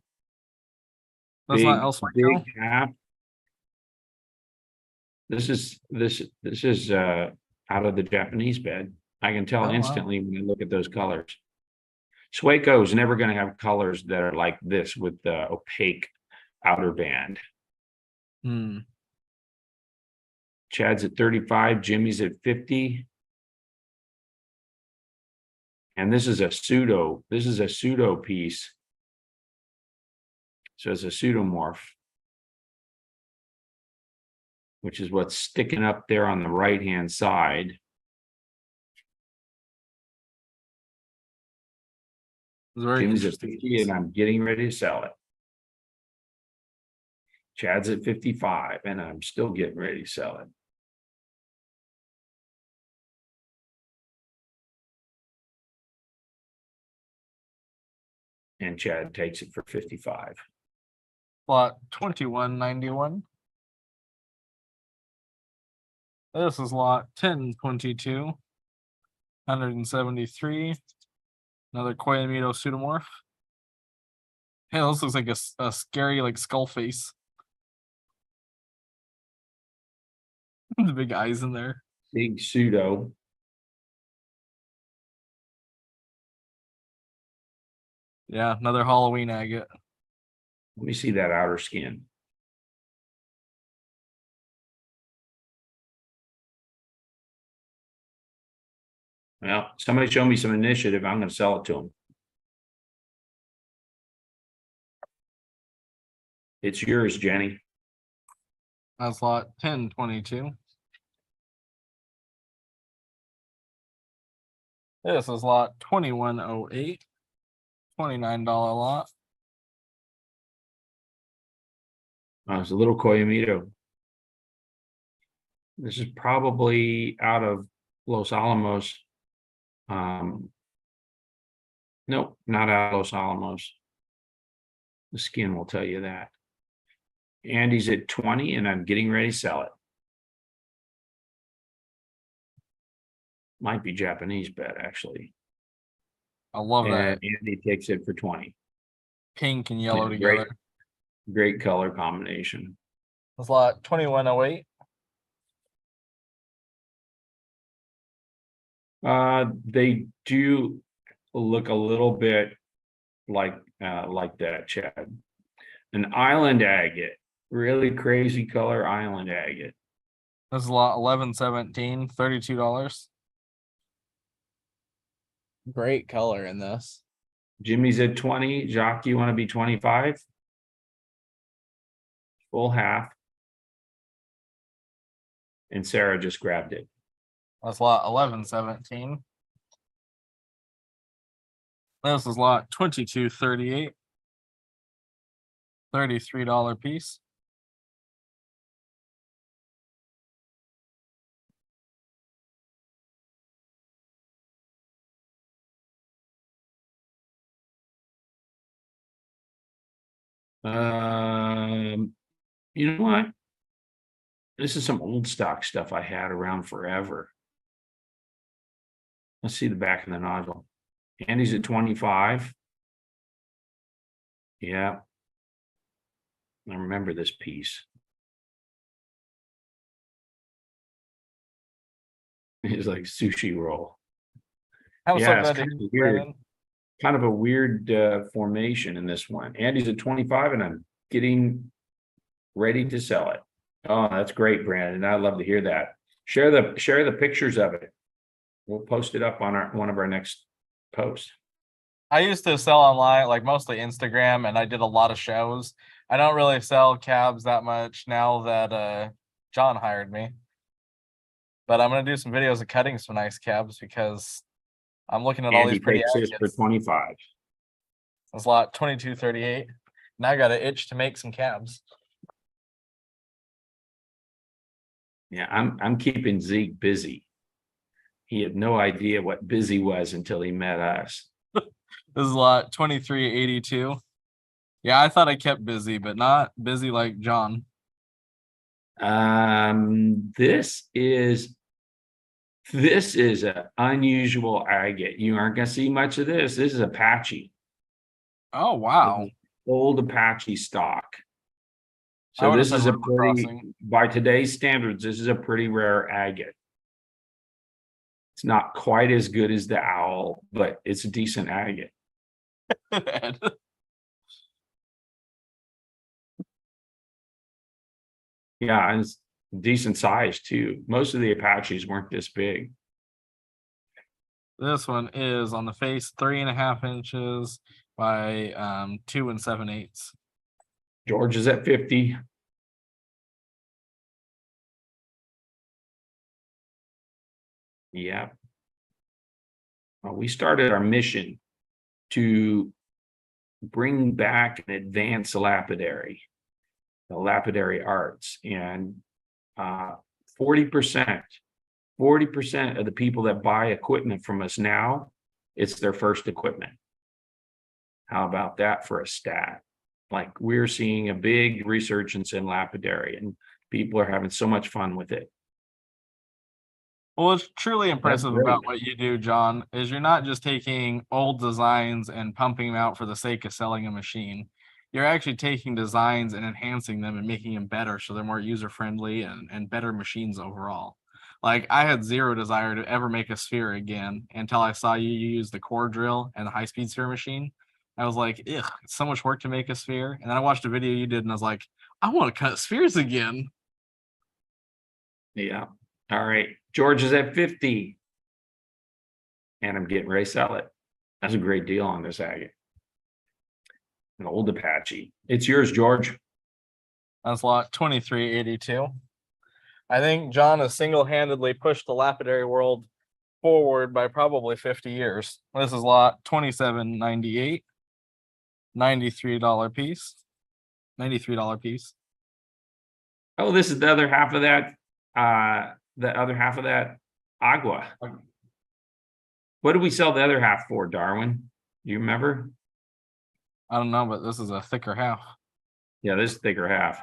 That's not elsewhere. Big cap. This is out of the Japanese bed. I can tell Oh, wow. instantly when I look at those colors. Swaco is never going to have colors that are like this with the opaque outer band. Hmm. Chad's at 35, Jimmy's at 50. And this is a pseudo piece. So it's a pseudomorph, which is what's sticking up there on the right-hand side. It's very Jimmy's at interesting. 50 and I'm getting ready to sell it. Chad's at 55 and I'm still getting ready to sell it. And Chad takes it for 55. Lot 2191. This is lot 1022. 173. Another Koyamito pseudomorph. Hey, this looks like a scary like skull face. The big eyes in there. Big pseudo. Yeah, another Halloween agate. Let me see that outer skin. Well, somebody show me some initiative. I'm going to sell it to them. It's yours, Jenny. That's lot 1022. This is lot 2108. $29 lot. Oh, it's a little Koyamito. This is probably out of Los Alamos. Nope, not out of Los Alamos. The skin will tell you that. Andy's at 20 and I'm getting ready to sell it. Might be Japanese bet actually. I love And that Andy takes it for 20. pink and yellow Yeah, together. Great color combination. That's lot 2108. They do look a little bit like that, Chad. An island agate, really crazy color island agate. This is lot 1117, $32. Great color in this. Jimmy's at 20. Jacques, you want to be 25? Full half. And Sarah just grabbed it. That's lot 1117. This is lot 2238. $33 piece. You know what? This is some old stock stuff I had around forever. Let's see the back of the nodule. Andy's at 25. Yeah. I remember this piece. It's like sushi roll. I'm Yeah, so it's glad to kind of hear, weird. Brandon. Kind of a weird formation in this one. Andy's at 25 and I'm getting ready to sell it. Oh, that's great, Brandon. I'd love to hear that. Share the pictures of it. We'll post it up on one of our next posts. I used to sell online, like mostly Instagram, and I did a lot of shows. I don't really sell cabs that much now that John hired me. But I'm gonna do some videos of cutting some nice cabs because I'm looking at all Andy these pretty takes this for agates. 25. That's lot 2238. Now I got an itch to make some cabs. Yeah, I'm keeping Zeke busy. He had no idea what busy was until he met us. This is lot 2382. Yeah, I thought I kept busy, but not busy like John. This is an unusual agate. You aren't gonna see much of this. This is Apache. Oh wow. Old Apache stock. I So would've this said is a river pretty, crossing. by today's standards, this is a pretty rare agate. It's not quite as good as the owl, but it's a decent agate. Yeah, and it's decent size too. Most of the Apaches weren't this big. This one is on the face 3.5 inches by 2 7/8. George is at 50. Yeah. Well, we started our mission to bring back and advance lapidary, the lapidary arts, and 40% of the people that buy equipment from us now, it's their first equipment. How about that for a stat? Like, we're seeing a big resurgence in lapidary and people are having so much fun with it. Well, what's truly impressive great. about what you do, John, is you're not just taking old designs and pumping them out for the sake of selling a machine. You're actually taking designs and enhancing them and making them better so they're more user-friendly and better machines overall. Like, I had zero desire to ever make a sphere again until I saw you use the core drill and the high-speed sphere machine. I was like, ugh, it's so much work to make a sphere. And then I watched a video you did and I was like, I want to cut spheres again. Yeah. All right. George is at 50. And I'm getting ready to sell it. That's a great deal on this agate. An old Apache. It's yours, George. That's lot 2382. I think John has single-handedly pushed the lapidary world forward by probably 50 years. This is lot 2798. $93 piece. $93 piece. Oh, this is the other half of that. The other half of that agua. What do we sell the other half for, Darwin? You remember? I don't know, but this is a thicker half. Yeah, this is thicker half.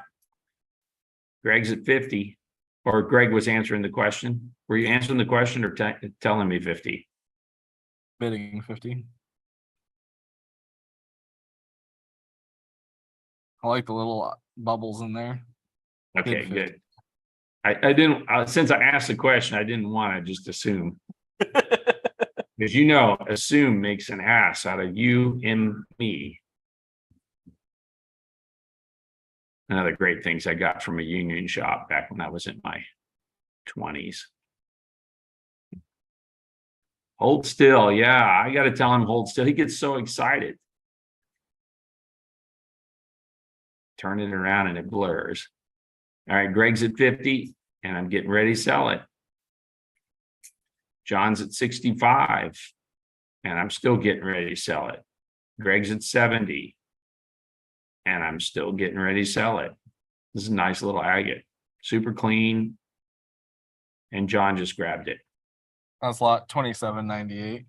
Greg's at 50, or Greg was answering the question. Were you answering the question or telling me 50? Bidding 50. I like the little bubbles in there. Okay, Bid 50. good. I didn't, since I asked the question, I didn't want to just assume. Because you know, assume makes an ass out of you and me. Another great things I got from a union shop back when I was in my 20s. Hold still. Yeah, I got to tell him hold still. He gets so excited. Turn it around and it blurs. All right, Greg's at 50 and I'm getting ready to sell it. John's at 65 and I'm still getting ready to sell it. Greg's at 70 and I'm still getting ready to sell it. This is a nice little agate, super clean. And John just grabbed it. That's lot 27.98.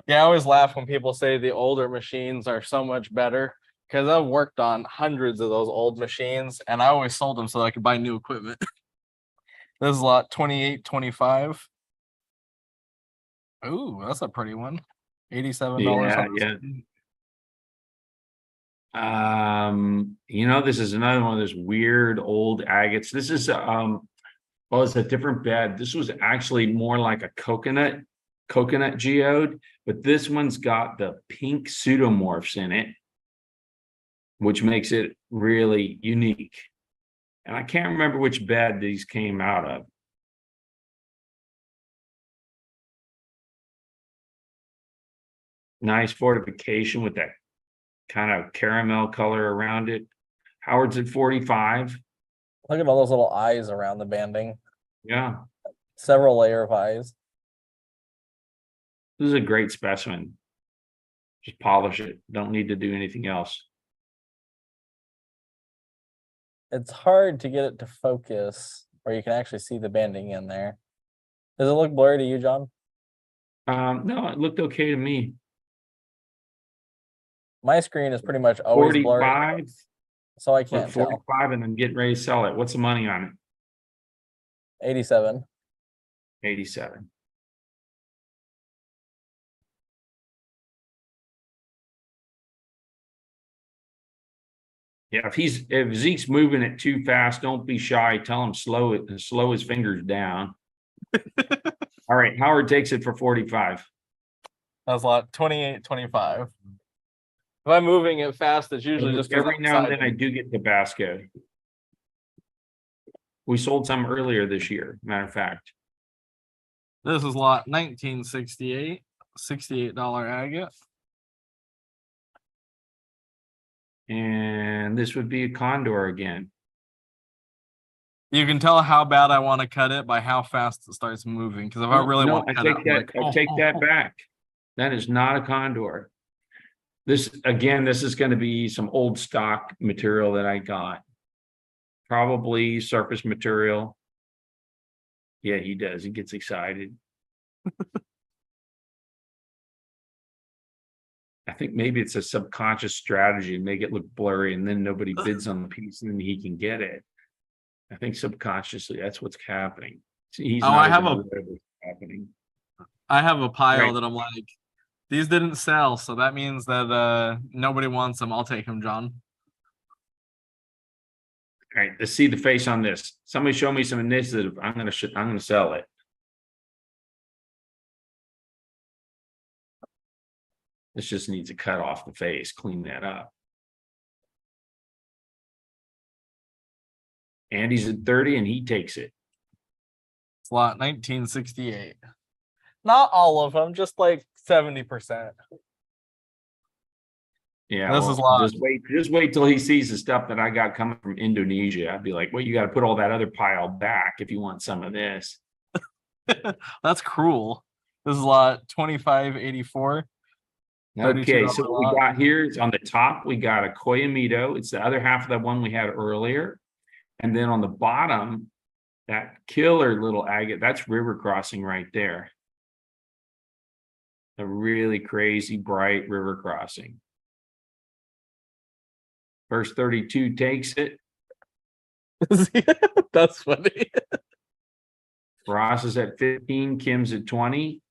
Yeah, I always laugh when people say the older machines are so much better, because I've worked on hundreds of those old machines and I always sold them so I could buy new equipment. This is lot 28.25. Ooh, that's a pretty one. $87. Yeah. You know, this is another one of those weird old agates. This is well, it's a different bed. This was actually more like a coconut geode, but this one's got the pink pseudomorphs in it, which makes it really unique. And I can't remember which bed these came out of. Nice fortification with that kind of caramel color around it. Howard's at 45. Look at all those little eyes around the banding. Yeah, Several layer of eyes. this is a great specimen. Just polish it. Don't need to do anything else. It's hard to get it to focus where you can actually see the banding in there. Does it look blurry to you, John? No, it looked okay to me. My screen is pretty much always blurry, 45 so I or can't tell. 45, and I'm getting ready to sell it. What's the money on it? 87. 87. Yeah, if Zeke's moving it too fast, don't be shy. Tell him slow his fingers down. All right, Howard takes it for 45. That's a lot. 28.25. If I'm moving it fast, it's usually just Every now and then I do get Tabasco. We sold some earlier this year, matter of fact. This is lot 1968, $68 agate. And this would be a condor again. You can tell how bad I want to cut it by how fast it starts moving. Because if I really want to cut it, I take that back. That is not a condor. This is going to be some old stock material that I got. Probably surface material. Yeah, he does. He gets excited. I think maybe it's a subconscious strategy to make it look blurry, and then nobody bids on the piece, and then he can get it. I think subconsciously that's what's happening. He's not even aware of what's happening. I have a pile Right. that I'm like, these didn't sell, so that means that nobody wants them. I'll take them, John. All right, let's see the face on this. Somebody show me some initiative. I'm gonna sell it. This just needs to cut off the face, clean that up. Andy's at 30 and he takes it. Slot 1968. Not all of them, just like 70%. Yeah, This is a lot. Just wait till he sees the stuff that I got coming from Indonesia. I'd be like, well, you got to put all that other pile back if you want some of this. That's cruel. This is lot 2584. Okay, so what we got here is on the top, we got a Koyamito. It's the other half of the one we had earlier. And then on the bottom, that killer little agate, that's river crossing right there. A really crazy bright river crossing. First 32 takes it. That's funny. Ross is at 15, Kim's at 20.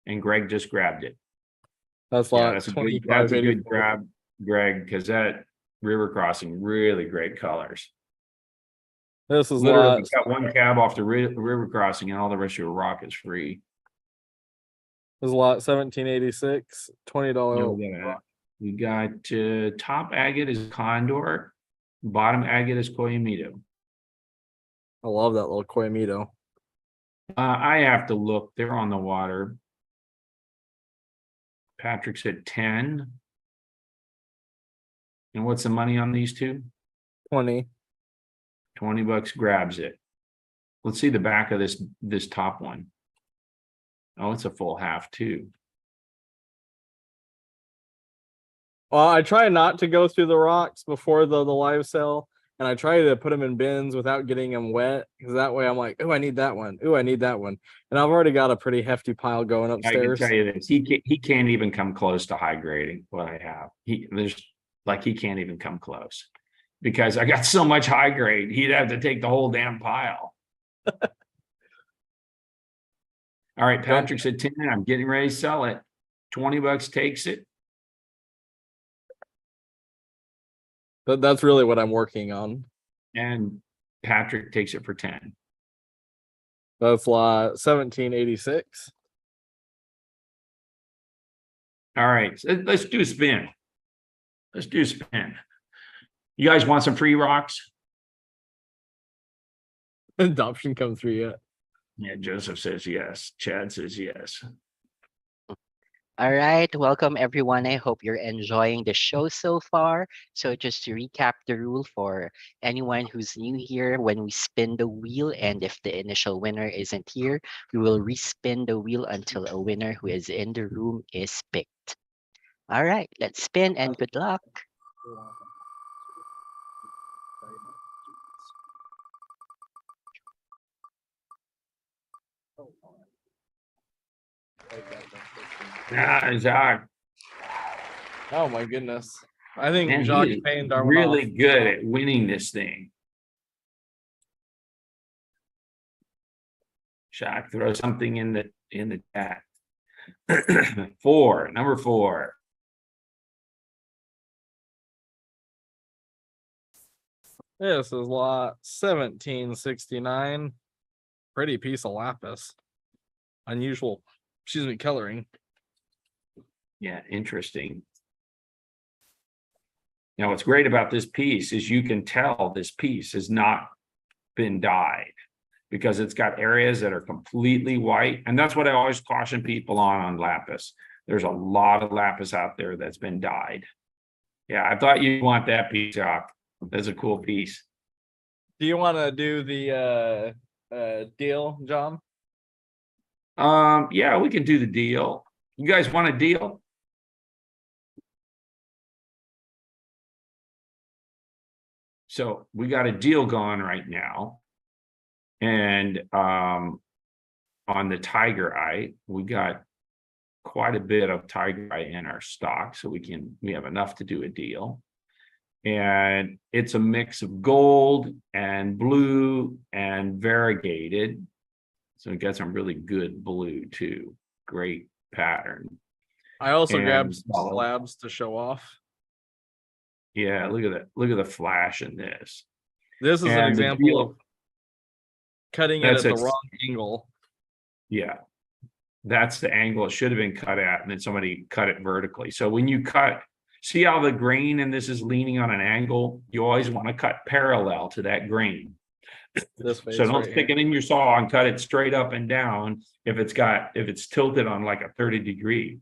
And Greg just grabbed it. That's Yeah, like that's a good 25.84. grab, Greg, because that river crossing, really great colors. This is Literally lot. got one cab off the river crossing and all the rest of your rock is free. This is lot 1786. $20. No, we got top agate is Condor, bottom agate is Coyamito. I love that little Coyamito. I have to look. They're on the water. Patrick's at 10. And what's the money on these two? 20. 20 bucks grabs it. Let's see the back of this top one. Oh, it's a full half too. Well, I try not to go through the rocks before the live sale, and I try to put them in bins without getting them wet, because that way I'm like, oh, I need that one. Oh, I need that one. And I've already got a pretty hefty pile going I can upstairs. tell you this, he can't even come close to high grading what I have. He can't even come close because I got so much high grade. He'd have to take the whole damn pile. All right, Patrick's at 10. I'm getting ready to sell it. 20 bucks takes it. But that's really what I'm working on. And Patrick takes it for 10. That's lot 1786. All right, so let's do a spin. Let's do a spin. You guys want some free rocks? Adoption come through yet? Yeah, Joseph says yes. Chad says yes. All right, welcome everyone. I hope you're enjoying the show so far. So just to recap the rule for anyone who's new here, when we spin the wheel and if the initial winner isn't here, we will respin the wheel until a winner who is in the room is picked. All right, let's spin and good luck. Zach. Oh my goodness. I think Man, Jacques he is paying Darwin really off. good at winning this thing. Jacques, throw something in the chat. 4, number 4. This is lot 1769. Pretty piece of lapis. Unusual, coloring. Yeah, interesting. Now, what's great about this piece is you can tell this piece has not been dyed because it's got areas that are completely white. And that's what I always caution people on lapis. There's a lot of lapis out there that's been dyed. Yeah, I thought you'd want that piece, Jock. That's a cool piece. Do you want to do the deal, John? Yeah, we can do the deal. You guys want a deal? So we got a deal going right now. And on the tiger eye, we got quite a bit of tiger eye in our stock, so we have enough to do a deal. And it's a mix of gold and blue and variegated. So we got some really good blue too. Great pattern. I also And grabbed some slabs to show off. Yeah, look at that. Look at the flash in this. This is an And the example deal- of cutting it at the wrong angle. Yeah, that's the angle it should have been cut at, and then somebody cut it vertically. So when you cut, see how the grain in this is leaning on an angle? You always want to cut parallel to that grain. This face So don't right stick here. it in your saw and cut it straight up and down if it's tilted on like a 30 degree.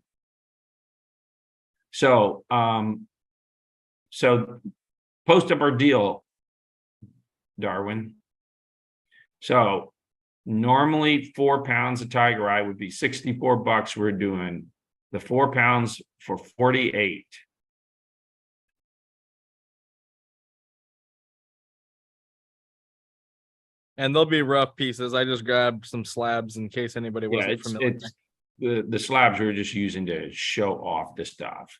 So so post up our deal, Darwin. So normally 4 pounds of tiger eye would be 64 bucks. We're doing the 4 pounds for 48. And they'll be rough pieces. I just grabbed some slabs in case anybody Yeah, wasn't familiar. the slabs we're just using to show off the stuff.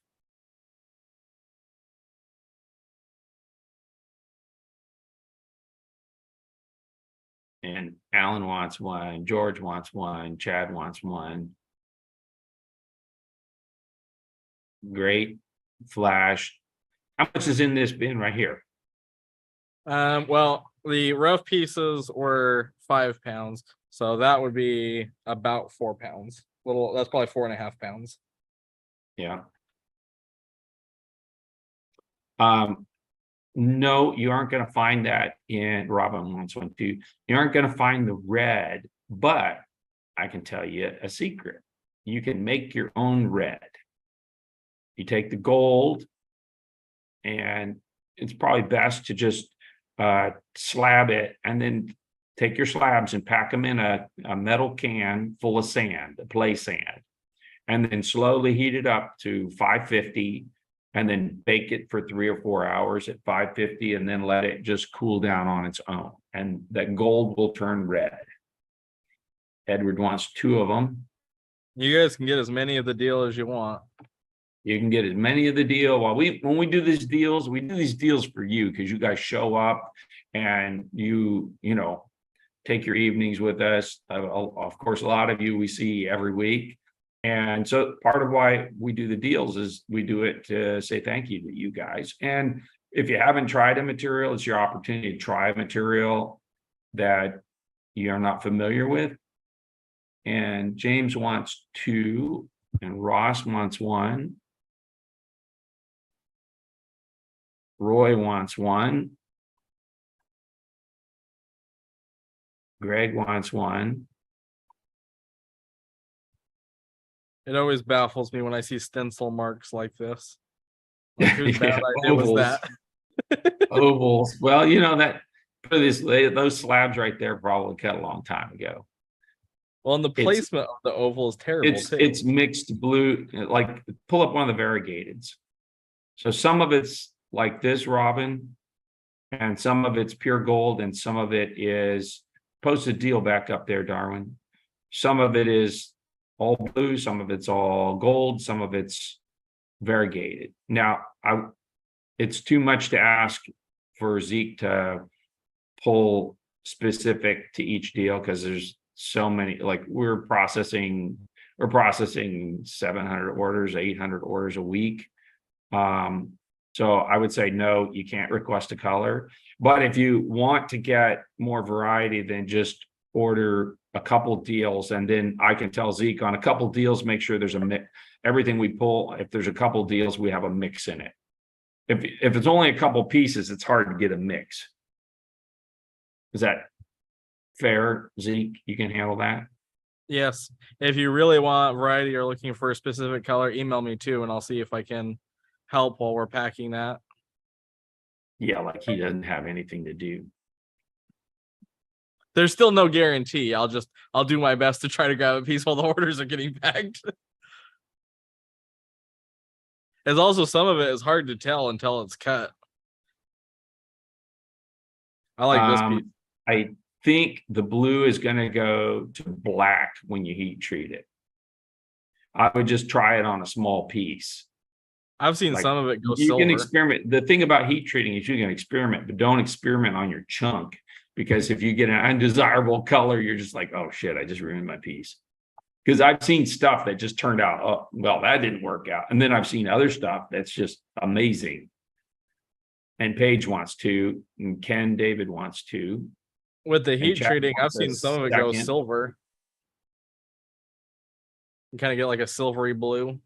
And Alan wants one, George wants one, Chad wants one. Great. Flash. How much is in this bin right here? Well, the rough pieces were 5 pounds, so that would be about 4 pounds. That's probably 4.5 pounds. Yeah. No, you aren't going to find that in Robin wants one too. You aren't going to find the red, but I can tell you a secret. You can make your own red. You take the gold, and it's probably best to just slab it, and then take your slabs and pack them in a metal can full of sand, a play sand, and then slowly heat it up to 550, and then bake it for 3 or 4 hours at 550, and then let it just cool down on its own. And that gold will turn red. Edward wants 2 of them. You guys can get as many of the deal as you want. You can get as many of the deal. When we do these deals, we do these deals for you because you guys show up and you know, take your evenings with us. Of course, a lot of you we see every week. And so part of why we do the deals is we do it to say thank you to you guys. And if you haven't tried a material, it's your opportunity to try a material that you're not familiar with. And James wants 2, and Ross wants 1. Roy wants 1. Greg wants 1. It always baffles me when I see stencil marks like this. Like, whose bad Yeah, idea was that? Ovals. Well, you know that for those slabs right there probably cut a long time ago. Well, and the placement of the oval is terrible too. It's mixed blue. Like, pull up one of the variegateds. So some of it's like this, Robin, and some of it's pure gold, and some of it is, post a deal back up there, Darwin. Some of it is all blue, some of it's all gold, some of it's variegated. Now, it's too much to ask for Zeke to pull specific to each deal because there's so many. Like, we're processing 700 orders, 800 orders a week. So I would say no, you can't request a color. But if you want to get more variety, then just order a couple deals, and then I can tell Zeke on a couple deals, make sure there's a mix. Everything we pull, if there's a couple deals, we have a mix in it. If it's only a couple pieces, it's hard to get a mix. Is that fair, Zeke? You can handle that? Yes. If you really want variety or looking for a specific color, email me too, and I'll see if I can help while we're packing that. Yeah, like he doesn't have anything to do. There's still no guarantee. I'll do my best to try to grab a piece while the orders are getting packed. As also, some of it is hard to tell until it's cut. I like this piece. I think the blue is going to go to black when you heat treat it. I would just try it on a small piece. I've seen some of it go you silver. You can experiment. The thing about heat treating is you can experiment, but don't experiment on your chunk, because if you get an undesirable color, you're just like, oh shit, I just ruined my piece. Because I've seen stuff that just turned out, oh, well, that didn't work out. And then I've seen other stuff that's just amazing. And Paige wants 2, and David wants 2. With the heat treating, I've seen some of it go silver. You kind of get like a silvery blue.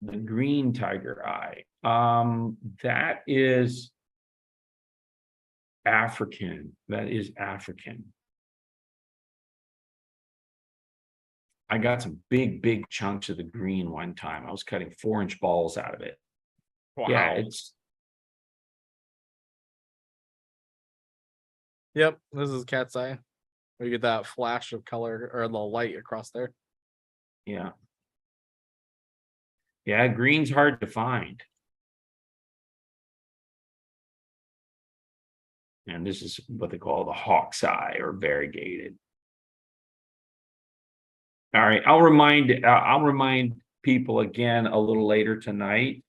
The green tiger eye. That is African. That is African. I got some big chunks of the green one time. I was cutting 4-inch balls out of it. Wow. Yeah, it's. Yep, this is cat's eye. Where you get that flash of color or the light across there. Yeah. Yeah, green's hard to find. And this is what they call the hawk's eye or variegated. All right, I'll remind people again a little later tonight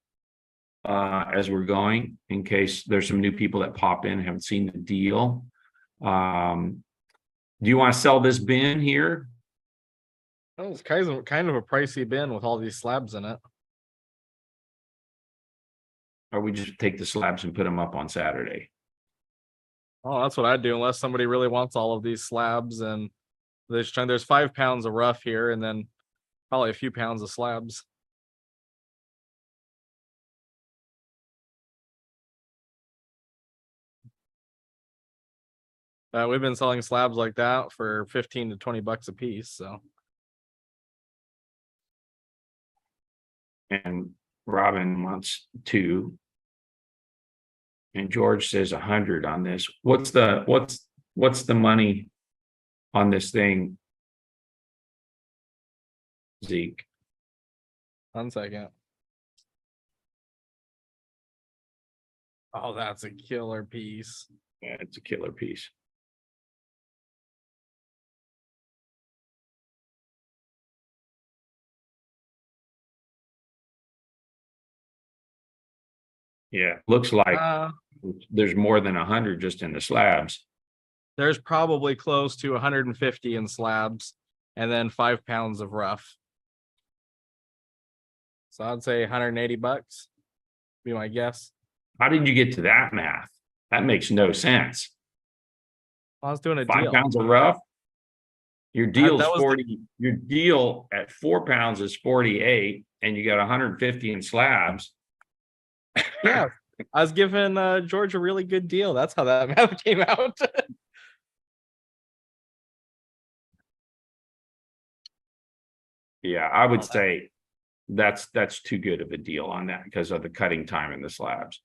as we're going, in case there's some new people that pop in and haven't seen the deal. Do you want to sell this bin here? Oh, it's kind of a pricey bin with all these slabs in it. Or we just take the slabs and put them up on Saturday? Oh, that's what I'd do unless somebody really wants all of these slabs. And there's 5 pounds of rough here, and then probably a few pounds of slabs. We've been selling slabs like that for 15 to 20 bucks a piece. So And Robin wants 2. And George says 100 on this. What's the money on this thing, Zeke? 1 second. Oh, that's a killer piece. Yeah, it's a killer piece. Yeah, looks like there's more than 100 just in the slabs. There's probably close to 150 in slabs, and then 5 pounds of rough. So I'd say 180 bucks. Be my guess. How did you get to that math? That makes no sense. I was doing a 5 deal. pounds of rough. Your deal is that was 40. Your deal at 4 pounds is 48, and you got 150 in slabs. Yeah, I was giving George a really good deal. That's how that math came out. Yeah, I would say that's too good of a deal on that because of the cutting time in the slabs.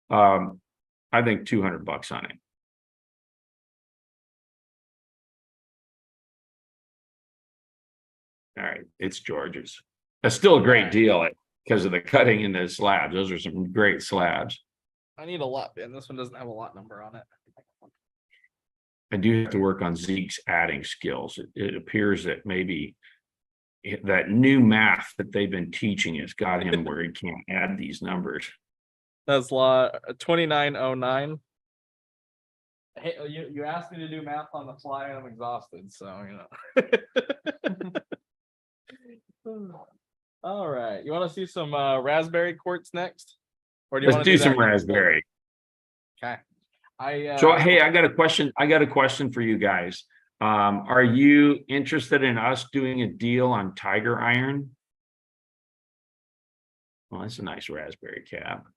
I think 200 bucks on it. All right, it's George's. That's still a great deal because of the cutting in the slabs. Those are some great slabs. I need a lot bin. This one doesn't have a lot number on it. I do have to work on Zeke's adding skills. It appears that maybe that new math that they've been teaching has got him where he can't add these numbers. That's lot 2909. Hey, you asked me to do math on the fly, and I'm exhausted, so All right, you want to see some raspberry quartz next, or do you Let's want do to some raspberry. Okay. So hey, I got a question for you guys. Are you interested in us doing a deal on tiger iron? Well, that's a nice raspberry cap.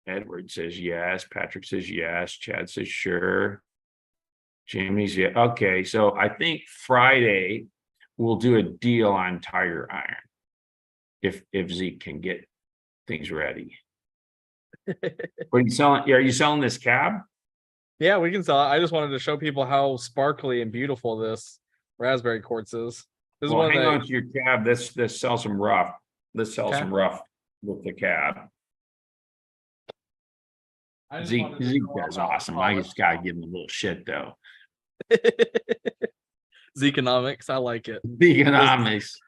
Edward says yes. Patrick says yes. Chad says sure. Jimmy's yeah. Okay, so I think Friday we'll do a deal on tiger iron if Zeke can get things ready. What are you selling? Are you selling this cab? Yeah, we can sell it. I just wanted to show people how sparkly and beautiful this raspberry quartz is. This is Well, one hang that on to your cab. Let's sell some rough. Let's sell some rough with the cab. Zeke is awesome. I just gotta give him a little shit though. Zekenomics, I like it. Economics.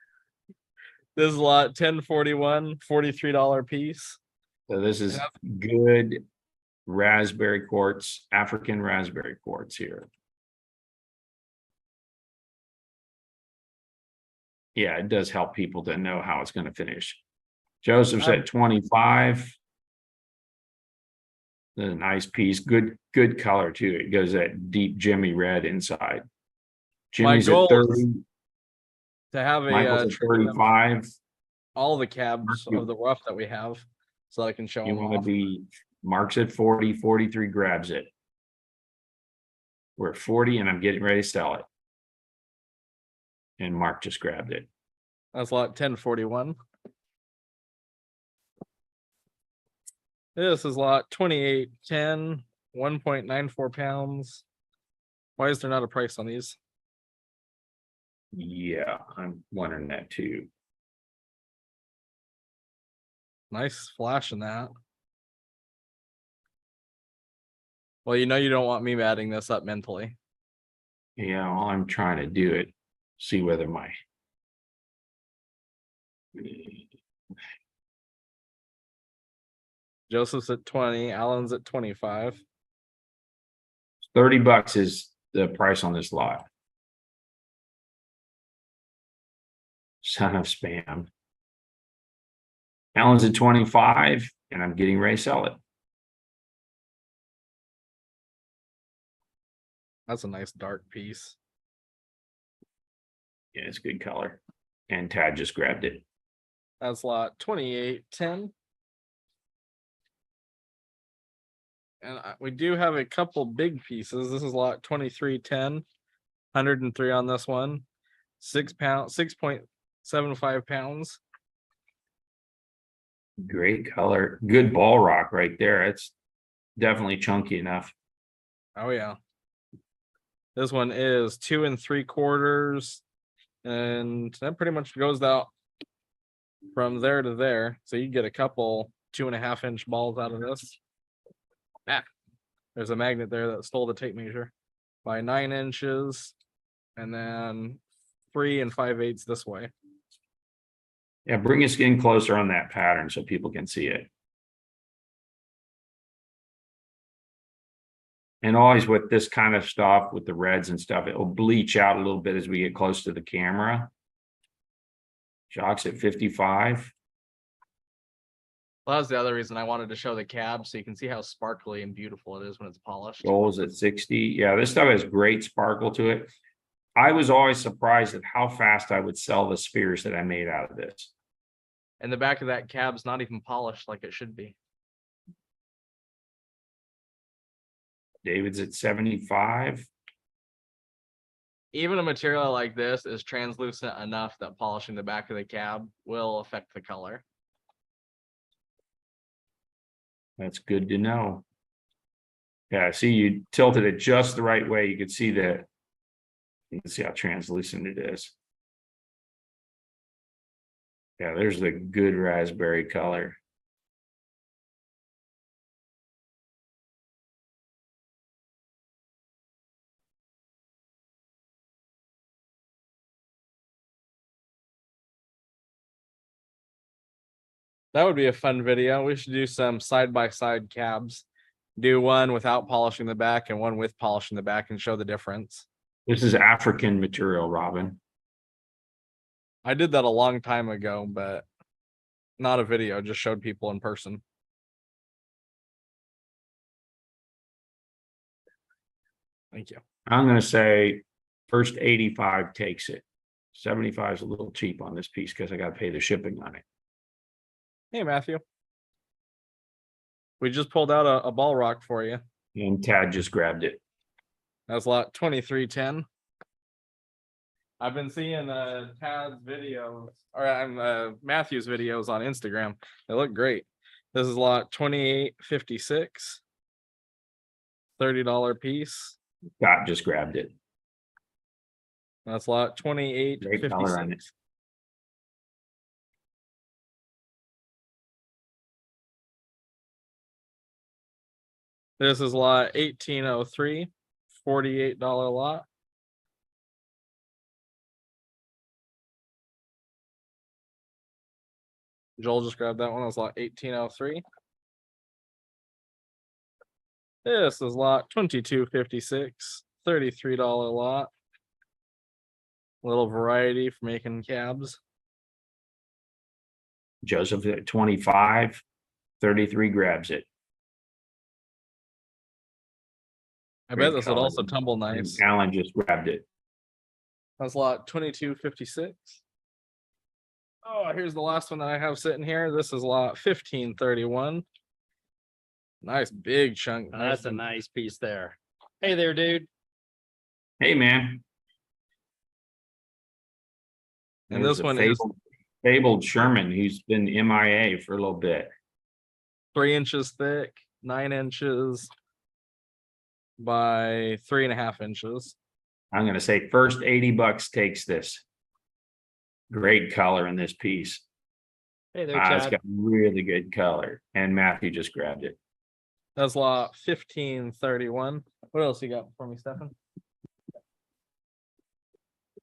This is lot 1041, $43 piece. So this is good raspberry quartz, African raspberry quartz here. Yeah, it does help people to know how it's going to finish. Joseph's at 25. That's a nice piece. Good color too. It goes that deep Jimmy red inside. Jimmy's at 30. To have Michael's at 35. All the cabs of the rough that we have, so I can show You them want to off. be Mark's at 40, 43 grabs it. We're at 40 and I'm getting ready to sell it. And Mark just grabbed it. That's lot 1041. This is lot 2810, 1.94 pounds. Why is there not a price on these? Yeah, I'm wondering that too. Nice flash in that. Well, you know you don't want me adding this up mentally. Yeah, well, I'm trying to do it see whether my Joseph's at 20, Alan's at 25. $30 is the price on this lot. Son of spam. Alan's at 25, and I'm getting ready to sell it. That's a nice dark piece. Yeah, it's good color. And Tad just grabbed it. That's lot 2810. And we do have a couple big pieces. This is lot 2310. 103 on this one. 6 pounds, 6.75 pounds. Great color. Good ball rock right there. It's definitely chunky enough. Oh yeah. This one is 2 3/4, and that pretty much goes out from there to there. So you get a couple 2.5-inch balls out of this. There's a magnet there that stole the tape measure by 9 inches, and then 3 5/8 this way. Yeah, bring us in closer on that pattern so people can see it. And always with this kind of stuff, with the reds and stuff, it will bleach out a little bit as we get close to the camera. Jock's at 55. Well, that's the other reason I wanted to show the cab, so you can see how sparkly and beautiful it is when it's polished. Gold's at 60. Yeah, this stuff has great sparkle to it. I was always surprised at how fast I would sell the spheres that I made out of this. And the back of that cab's not even polished like it should be. David's at 75. Even a material like this is translucent enough that polishing the back of the cab will affect the color. That's good to know. Yeah, see, you tilted it just the right way. You could see that. You can see how translucent it is. Yeah, there's the good raspberry color. That would be a fun video. We should do some side-by-side cabs. Do one without polishing the back and one with polishing the back and show the difference. This is African material, Robin. I did that a long time ago, but not a video, just showed people in person. Thank you. I'm going to say first 85 takes it. 75 is a little cheap on this piece because I got to pay the shipping on it. Hey, Matthew. We just pulled out a ball rock for you. And Tad just grabbed it. That's lot 2310. I've been seeing Tad's videos, or Matthew's videos on Instagram. They look great. This is lot 2856. $30 piece. Scott just grabbed it. That's lot Great color on it. 2856. This is lot 1803, $48 lot. Joel just grabbed that one. That's lot 1803. This is lot 2256, $33 lot. Little variety for making cabs. Joseph at 25, 33 grabs it. I bet Great this would color. also tumble nice. And Alan just grabbed it. That's lot 2256. Oh, here's the last one that I have sitting here. This is lot 1531. Nice big chunk. Oh, that's a nice piece there. Hey there, dude. Hey, man. And There's this a one is fabled Sherman who's been MIA for a little bit. 3 inches thick, 9 inches by 3.5 inches. I'm going to say first $80 takes this. Great color in this piece. Hey there, It's Chad. got really good color. And Matthew just grabbed it. That's lot 1531. What else you got for me, Stefan?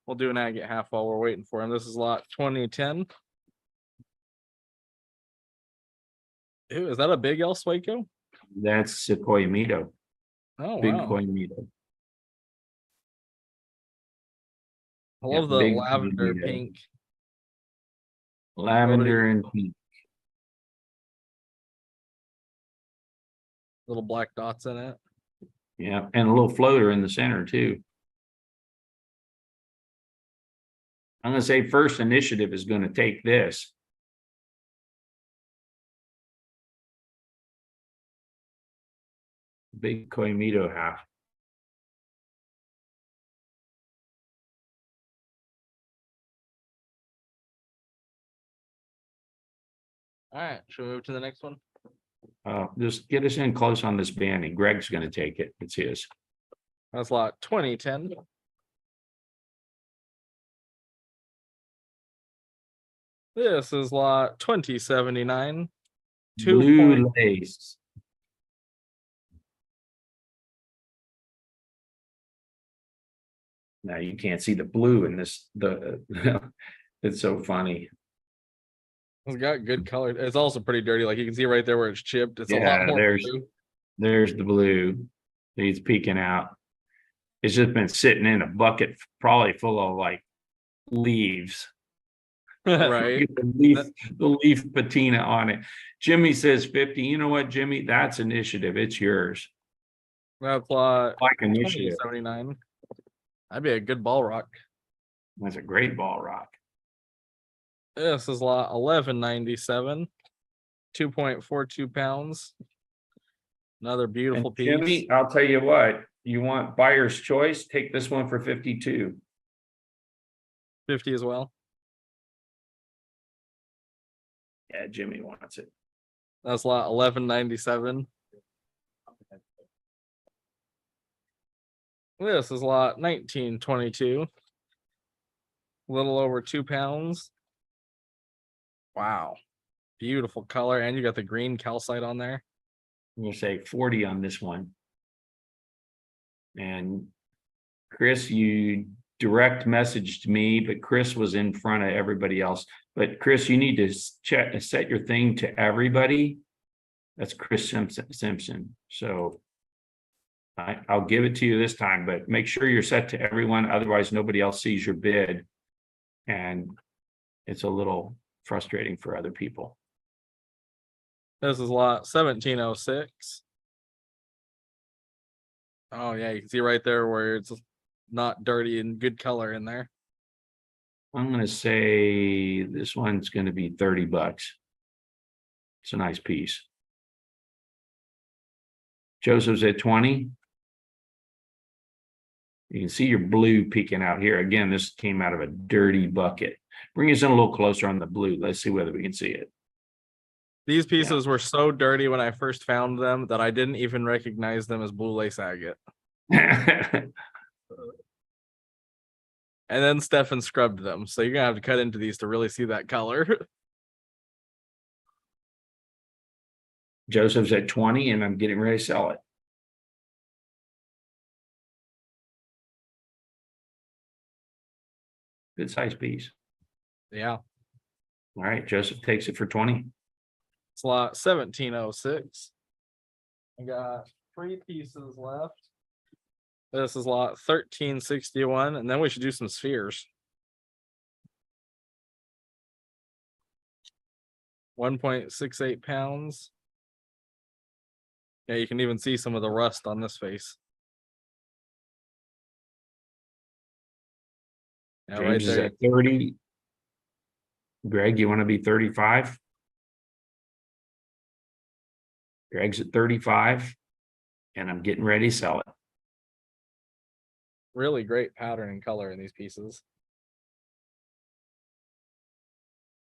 We'll do an agate half while we're waiting for him. This is lot 2010. Ew, is that a big El Sueco? That's Sequoia Mito, Oh, big wow. Coimito. I Yeah, love the big lavender Coimito. pink. Lavender and pink. Little black dots in it. Yeah, and a little floater in the center too. I'm gonna say First Initiative is gonna take this. Big Coimito half. All right, should we move to the next one? Just get us in close on this banding. Greg's gonna take it. It's his. That's lot 2010. This is lot 2079. Blue lace. Now you can't see the blue in this. It's so funny. It's got good color. It's also pretty dirty. Like you can see right there where it's chipped. It's a lot Yeah, more blue. there's the blue. He's peeking out. It's just been sitting in a bucket, probably full of like leaves. Right. The leaf patina on it. Jimmy says 50. You know what, Jimmy? That's initiative. It's yours. That's lot Like initiative. 2079. That'd be a good ball rock. That's a great ball rock. This is lot 1197. 2.42 pounds. Another beautiful And piece. Jimmy, I'll tell you what, you want buyer's choice, take this one for 52. 50 as well. Yeah, Jimmy wants it. That's lot 1197. This is lot 1922. A little over 2 pounds. Wow. Beautiful color. And you got the green calcite on there. I'm gonna say 40 on this one. And Chris, you direct messaged me, but Chris was in front of everybody else. But Chris, you need to set your thing to everybody. That's Chris Simpson. So I'll give it to you this time, but make sure you're set to everyone. Otherwise, nobody else sees your bid. And it's a little frustrating for other people. This is lot 1706. Oh, yeah, you can see right there where it's not dirty and good color in there. I'm going to say this one's going to be 30 bucks. It's a nice piece. Joseph's at 20. You can see your blue peeking out here. Again, this came out of a dirty bucket. Bring us in a little closer on the blue. Let's see whether we can see it. These pieces were so dirty when I first found them that I didn't even recognize them as blue lace agate. And then Stefan scrubbed them. So you're going to have to cut into these to really see that color. Joseph's at 20 and I'm getting ready to sell it. Good size piece. Yeah. All right, Joseph takes it for 20. It's lot 1706. I got 3 pieces left. This is lot 1361, and then we should do some spheres. 1.68 pounds. Yeah, you can even see some of the rust on this face. Yeah, James right is there. at 30. Greg, you want to be 35? Greg's at 35, and I'm getting ready to sell it. Really great pattern and color in these pieces.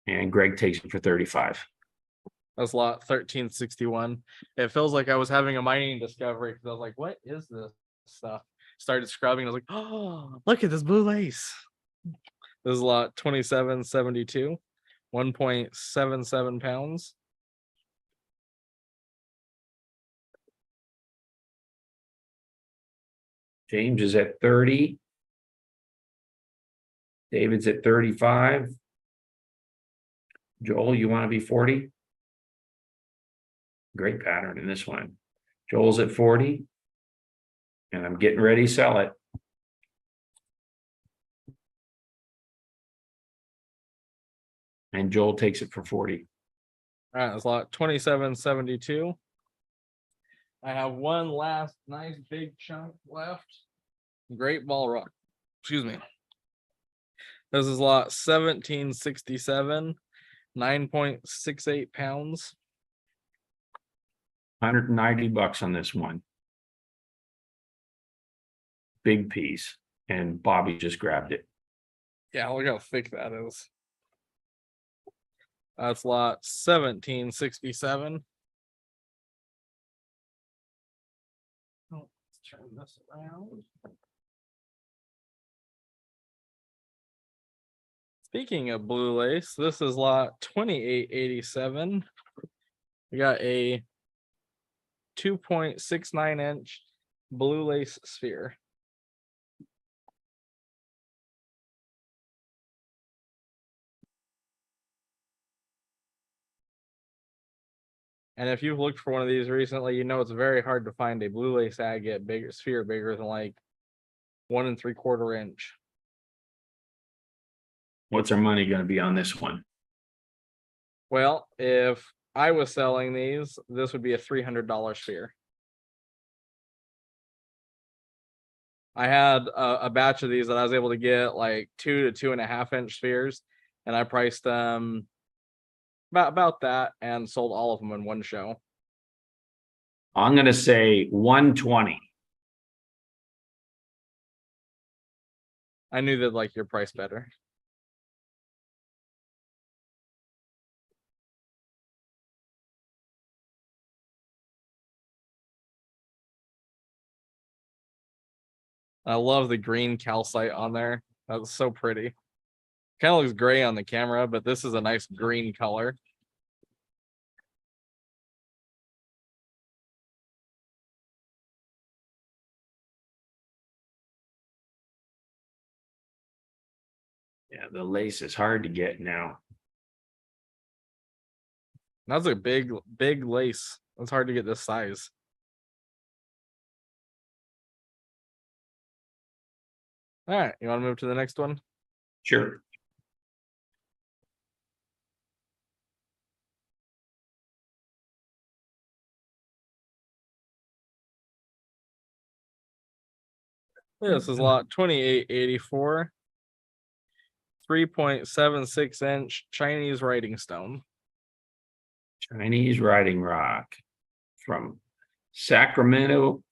And Greg takes it for 35. That's lot 1361. It feels like I was having a mining discovery because I was like, what is this stuff? Started scrubbing. I was like, oh, look at this blue lace. This is lot 2772, 1.77 pounds. James is at 30. David's at 35. Joel, you want to be 40? Great pattern in this one. Joel's at 40. And I'm getting ready to sell it. And Joel takes it for 40. All right, it's lot 2772. I have one last nice big chunk left. Great ball rock. Excuse me. This is lot 1767, 9.68 pounds. $190 on this one. Big piece. And Bobby just grabbed it. Yeah, look how thick that is. That's lot 1767. Oh, let's turn this around. Speaking of blue lace, this is lot 2887. We got a 2.69 inch blue lace sphere. And if you've looked for one of these recently, you know it's very hard to find a blue lace agate bigger sphere bigger than like 1 3/4 inch. What's our money going to be on this one? Well, if I was selling these, this would be a $300 sphere. I had a batch of these that I was able to get like 2 to 2.5 inch spheres, and I priced them about that and sold all of them in one show. I'm going to say 120. I knew that like your price better. I love the green calcite on there. That's so pretty. Kind of looks gray on the camera, but this is a nice green color. Yeah, the lace is hard to get now. That's a big lace. It's hard to get this size. All right, you want to move to the next one? Sure. This is lot 2884. 3.76 inch Chinese writing stone. Chinese writing rock from Sacramento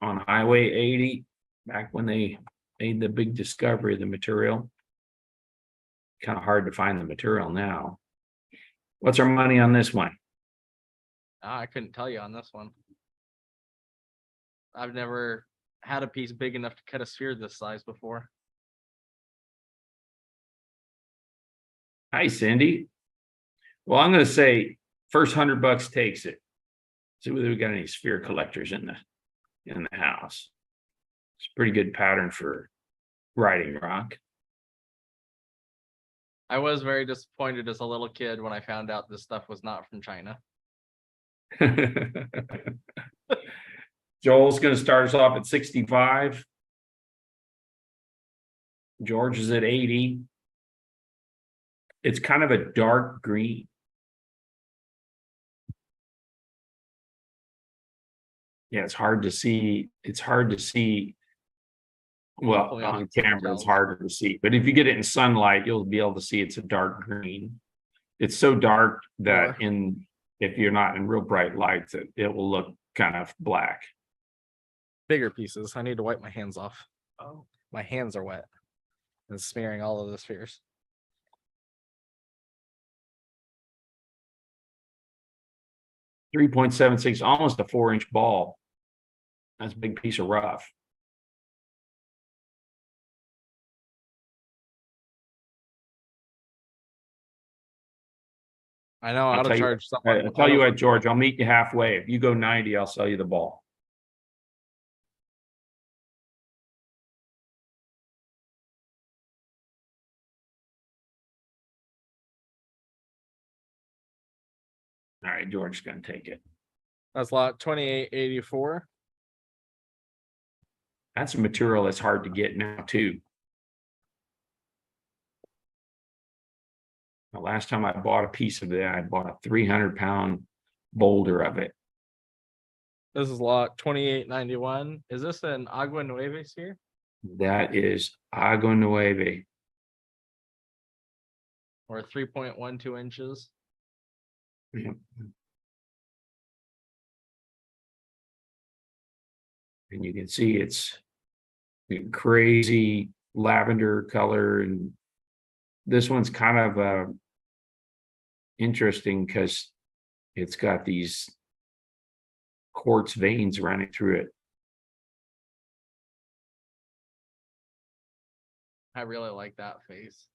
on Highway 80, back when they made the big discovery of the material. Kind of hard to find the material now. What's our money on this one? I couldn't tell you on this one. I've never had a piece big enough to cut a sphere this size before. Hi, Cindy. Well, I'm going to say first $100 takes it. See whether we got any sphere collectors in the house. It's a pretty good pattern for writing rock. I was very disappointed as a little kid when I found out this stuff was not from China. Joel's going to start us off at 65. George is at 80. It's kind of a dark green. Yeah, it's hard to see. It's hard to see. Well, Hopefully on camera, it's harder to see. But if you get it in sunlight, you'll be able to see it's a dark green. It's so dark that if you're not in real bright lights, it will look kind of black. Bigger pieces. I need to wipe my hands off. Oh, my hands are wet and smearing all of the spheres. .76, almost a 4-inch ball. That's a big piece of rough. I know how to charge someone. I'll tell you what, George, I'll meet you halfway. If you go 90, I'll sell you the ball. All right, George's gonna take it. That's lot 2884. That's a material that's hard to get now too. The last time I bought a piece of that, I bought a 300-pound boulder of it. This is lot 2891. Is this an Agua Nueva sphere? That is Agua Nueva. Or 3.12 inches? And you can see it's crazy lavender color, and this one's kind of interesting because it's got these quartz veins running through it. I really like that face.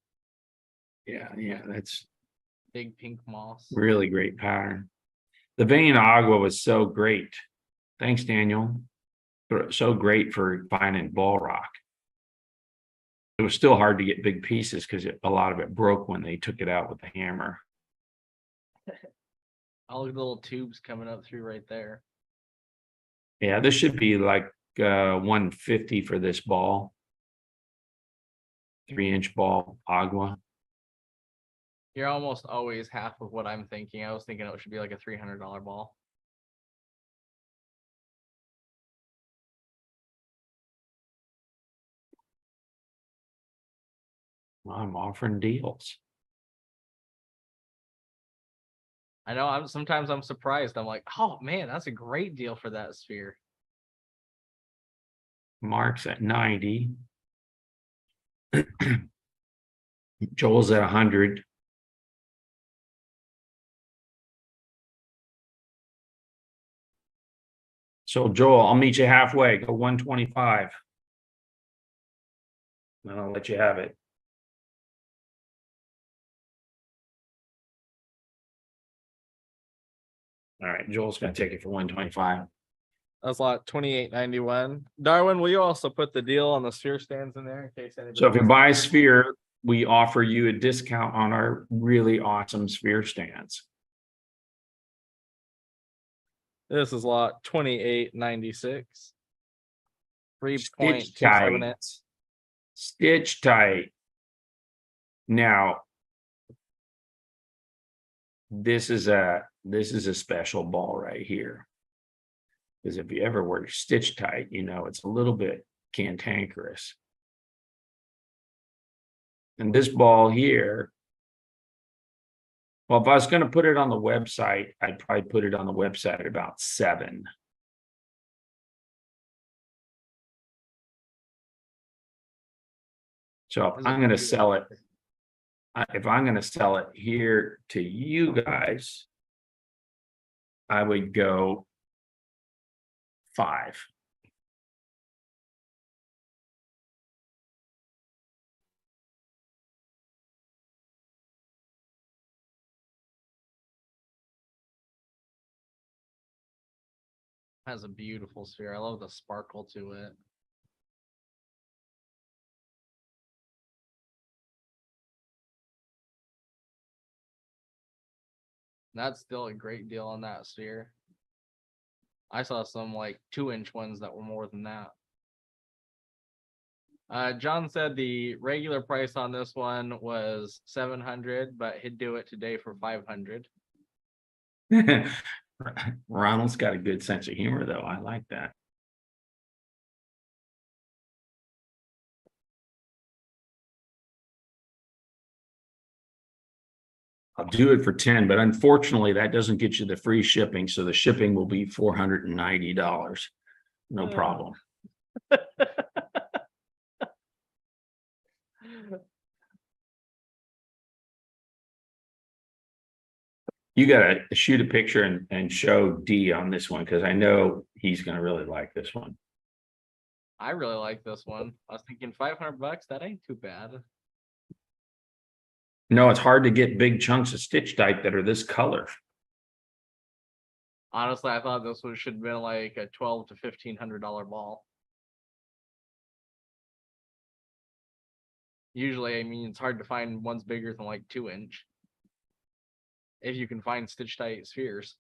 Yeah, that's Big pink moss. really great pattern. The vein agua was so great. Thanks, Daniel. So great for finding ball rock. It was still hard to get big pieces because a lot of it broke when they took it out with the hammer. All the little tubes coming up through right there. Yeah, this should be like 150 for this ball. 3-inch ball agua. You're almost always half of what I'm thinking. I was thinking it should be like a $300 ball. I'm offering deals. I know sometimes I'm surprised. I'm like, oh man, that's a great deal for that sphere. Mark's at 90. Joel's at 100. So Joel, I'll meet you halfway. Go 125. And I'll let you have it. All right, Joel's gonna take it for 125. That's lot 2891. Darwin, will you also put the deal on the sphere stands in there in case anybody? So if you buy a sphere, we offer you a discount on our really awesome sphere stands. This is lot 2896. Stitch 3.27 tight. inch. Stitch tight. Now, this is a special ball right here. Because if you ever were stitch tight, you know it's a little bit cantankerous. And this ball here, well, if I was going to put it on the website, I'd probably put it on the website at about 7. So if I'm going to sell it, if I'm going to sell it here to you guys, I would go 5. Has a beautiful sphere. I love the sparkle to it. That's still a great deal on that sphere. I saw some like 2-inch ones that were more than that. John said the regular price on this one was $700, but he'd do it today for $500. Ronald's got a good sense of humor, though. I like that. I'll do it for 10, but unfortunately, that doesn't get you the free shipping. So the shipping will be $490. No problem. You got to shoot a picture and show D on this one because I know he's going to really like this one. I really like this one. I was thinking $500. That ain't too bad. No, it's hard to get big chunks of stitch type that are this color. Honestly, I thought this one should have been like a $1,200 to $1,500 ball. Usually, I mean, it's hard to find ones bigger than like 2-inch. if you can find stitch tight spheres.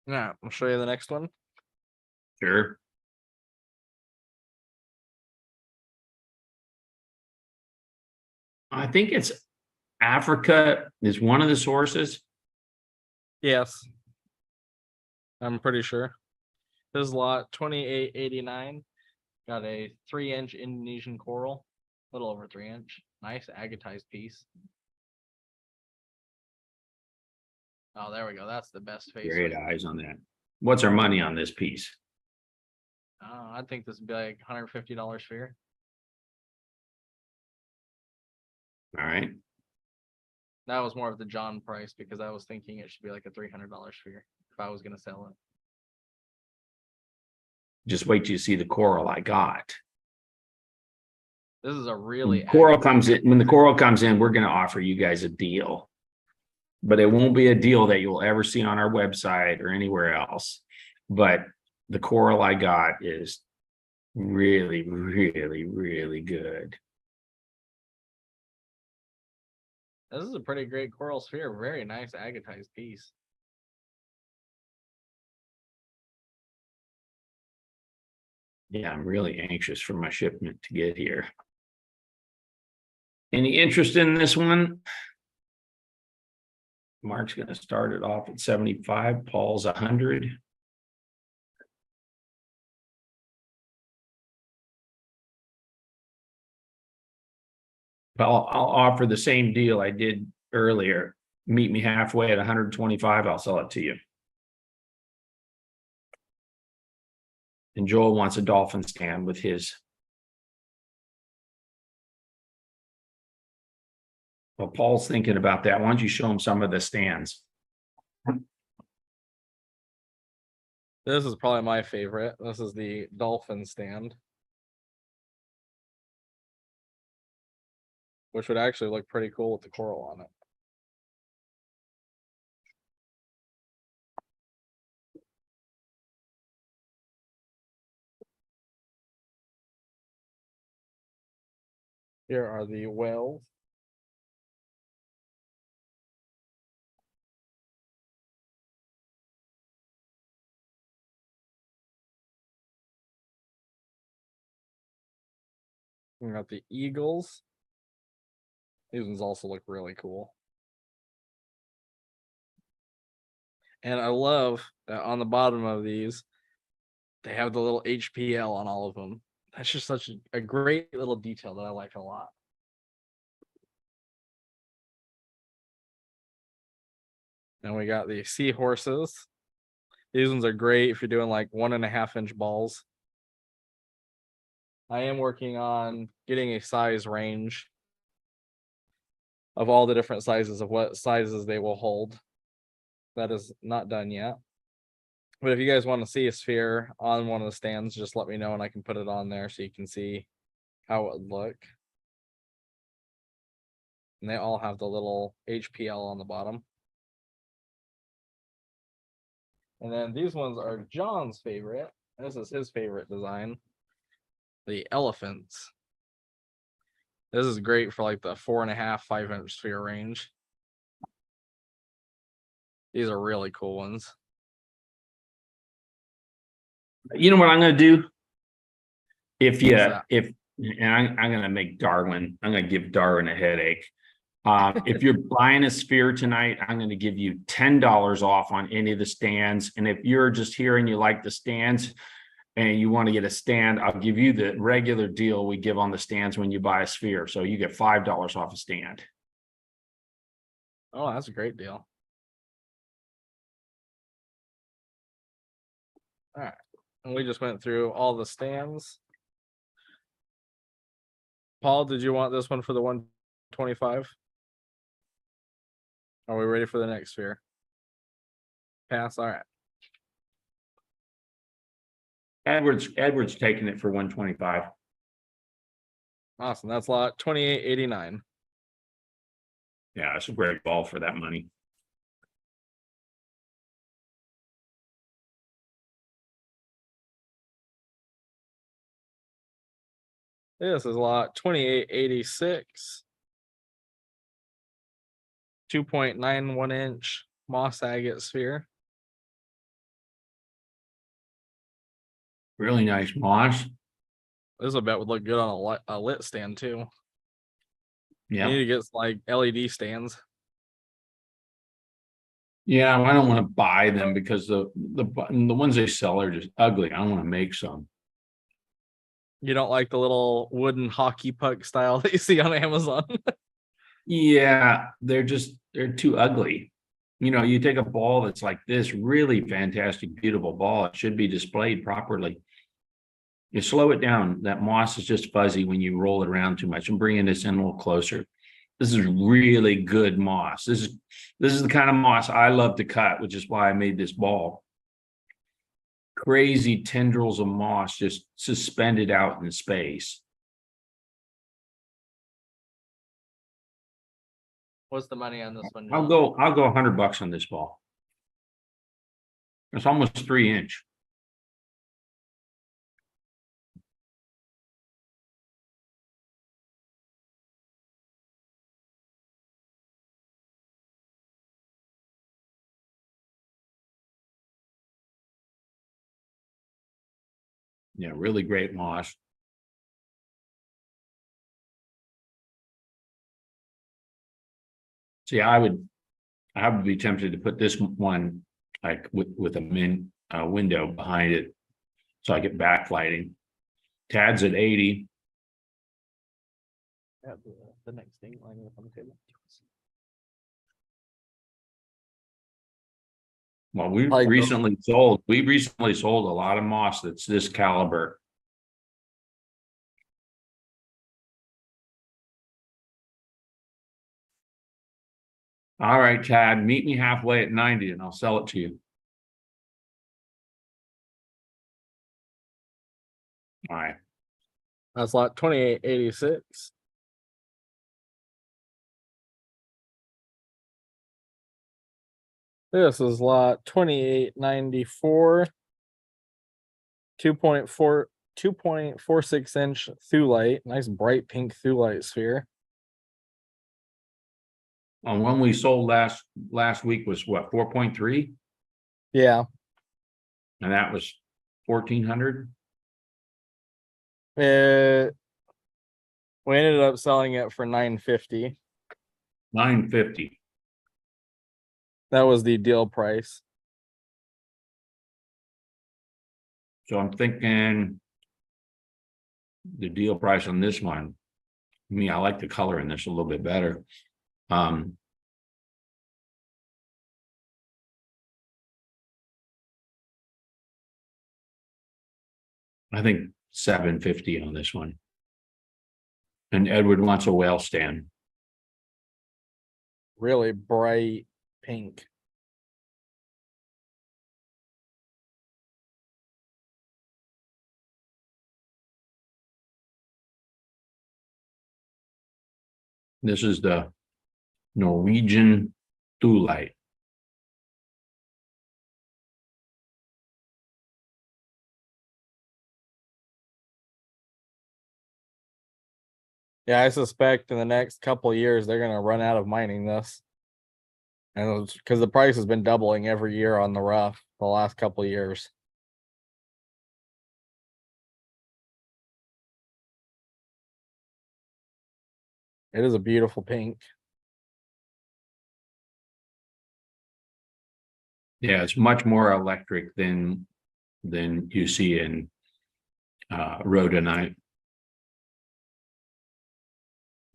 Yeah, I'll show you the next one. Sure. I think it's Africa is one of the sources. Yes. I'm pretty sure. This is lot 2889. Got a 3-inch Indonesian coral, a little over 3-inch. Nice agatized piece. Oh, there we go. That's the best face. Great right eyes on that. What's our money on this piece? there. I think this would be like $150 sphere. All right. That was more of the John price because I was thinking it should be like a $300 sphere if I was going to sell it. Just wait till you see the coral I got. This is a When really the coral comes in, we're going to offer you guys a deal. But it won't be a deal that you'll ever see on our website or anywhere else. But the coral I got is really, really, really good. This is a pretty great coral sphere. Very nice agatized piece. Yeah, I'm really anxious for my shipment to get here. Any interest in this one? Mark's going to start it off at 75. Paul's 100. I'll offer the same deal I did earlier. Meet me halfway at 125. I'll sell it to you. And Joel wants a dolphin stand with his. Well, Paul's thinking about that. Why don't you show him some of the stands? This is probably my favorite. This is the dolphin stand, which would actually look pretty cool with the coral on it. Here are the whales. We got the eagles. These ones also look really cool. And I love that on the bottom of these, they have the little HPL on all of them. That's just such a great little detail that I like a lot. And we got the seahorses. These ones are great if you're doing like 1.5-inch balls. I am working on getting a size range of all the different sizes of what sizes they will hold. That is not done yet. But if you guys want to see a sphere on one of the stands, just let me know and I can put it on there so you can see how it would look. And they all have the little HPL on the bottom. And then these ones are John's favorite. This is his favorite design. The elephants. This is great for like the 4.5, 5-inch sphere range. These are really cool ones. You know what I'm going to do? And I'm going to make Darwin, I'm going to give Darwin a headache. If you're buying a sphere tonight, I'm going to give you $10 off on any of the stands. And if you're just here and you like the stands and you want to get a stand, I'll give you the regular deal we give on the stands when you buy a sphere. So you get $5 off a stand. Oh, that's a great deal. All right. And we just went through all the stands. Paul, did you want this one for the 125? Are we ready for the next sphere? Pass. All right. Edward's taking it for 125. Awesome. That's lot 2889. Yeah, it's a great ball for that money. This is lot 2886. 2.91 inch moss agate sphere. Really nice moss. This I bet would look good on a lit stand too. You Yeah. need to get like LED stands. Yeah, I don't want to buy them because the ones they sell are just ugly. I don't want to make some. You don't like the little wooden hockey puck style that you see on Amazon. Yeah, they're too ugly. You know, you take a ball that's like this really fantastic, beautiful ball. It should be displayed properly. You slow it down. That moss is just fuzzy when you roll it around too much. I'm bringing this in a little closer. This is really good moss. This is the kind of moss I love to cut, which is why I made this ball. Crazy tendrils of moss just suspended out in space. What's the money on this one? I'll go $100 on this ball. It's almost 3-inch. Yeah, really great moss. See, I would be tempted to put this one like with a window behind it, so I get backlighting. Tad's at 80. The next thing lining up on the table. Well, we Like recently sold a lot of moss that's this caliber. All right, Tad, meet me halfway at 90 and I'll sell it to you. All right. That's lot 2886. This is lot 2894. 2.46 inch thulite. Nice bright pink thulite sphere. One we sold last week was what, 4.3? Yeah. And that was 1,400. We ended up selling it for 950. 950. That was the deal price. So I'm thinking the deal price on this one. I like the color in this a little bit better. I think 750 on this one. And Edward wants a whale stand. Really bright pink. This is the Norwegian thulite. Yeah, I suspect in the next couple of years they're gonna run out of mining this. And because the price has been doubling every year on the rough the last couple of years. It is a beautiful pink. Yeah, it's much more electric than you see in rhodonite.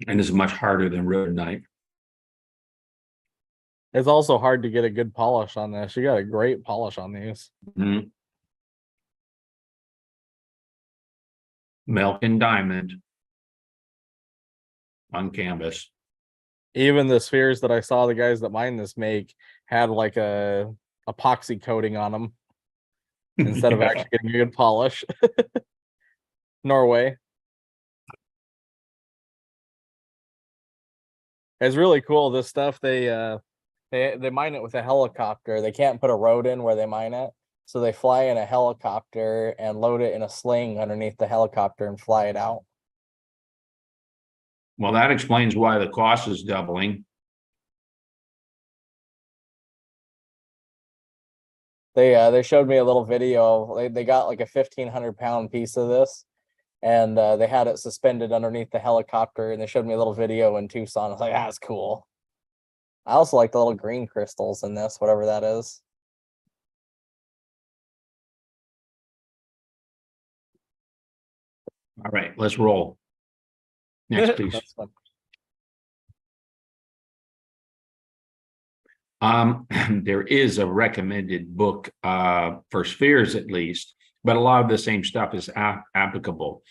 And it's much harder than rhodonite. It's also hard to get a good polish on this. You got a great polish on these. Mm-hmm. Milk and diamond on canvas. Even the spheres that I saw the guys that mine this make had like a epoxy coating on them instead of actually getting a good polish. Norway. It's really cool. This stuff they mine it with a helicopter. They can't put a road in where they mine it, so they fly in a helicopter and load it in a sling underneath the helicopter and fly it out. Well, that explains why the cost is doubling. They showed me a little video. They got like a 1,500-pound piece of this, and they had it suspended underneath the helicopter, and they showed me a little video in Tucson. I was like, that's cool. I also like the little green crystals in this, whatever that is. All right, let's roll. Next, please. That's fun. There is a recommended book for spheres, at least, but a lot of the same stuff is applicable.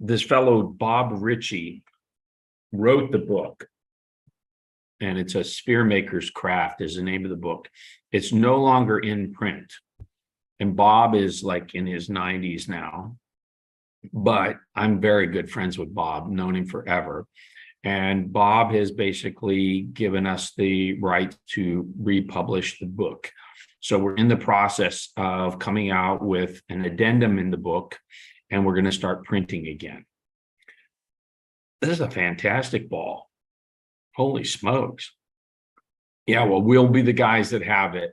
This fellow Bob Ritchie wrote the book, and it's a Sphere Maker's Craft is the name of the book. It's no longer in print, and Bob is like in his 90s now, but I'm very good friends with Bob, known him forever. And Bob has basically given us the right to republish the book. So we're in the process of coming out with an addendum in the book, and we're going to start printing again. This is a fantastic ball. Holy smokes. Yeah, well, we'll be the guys that have it.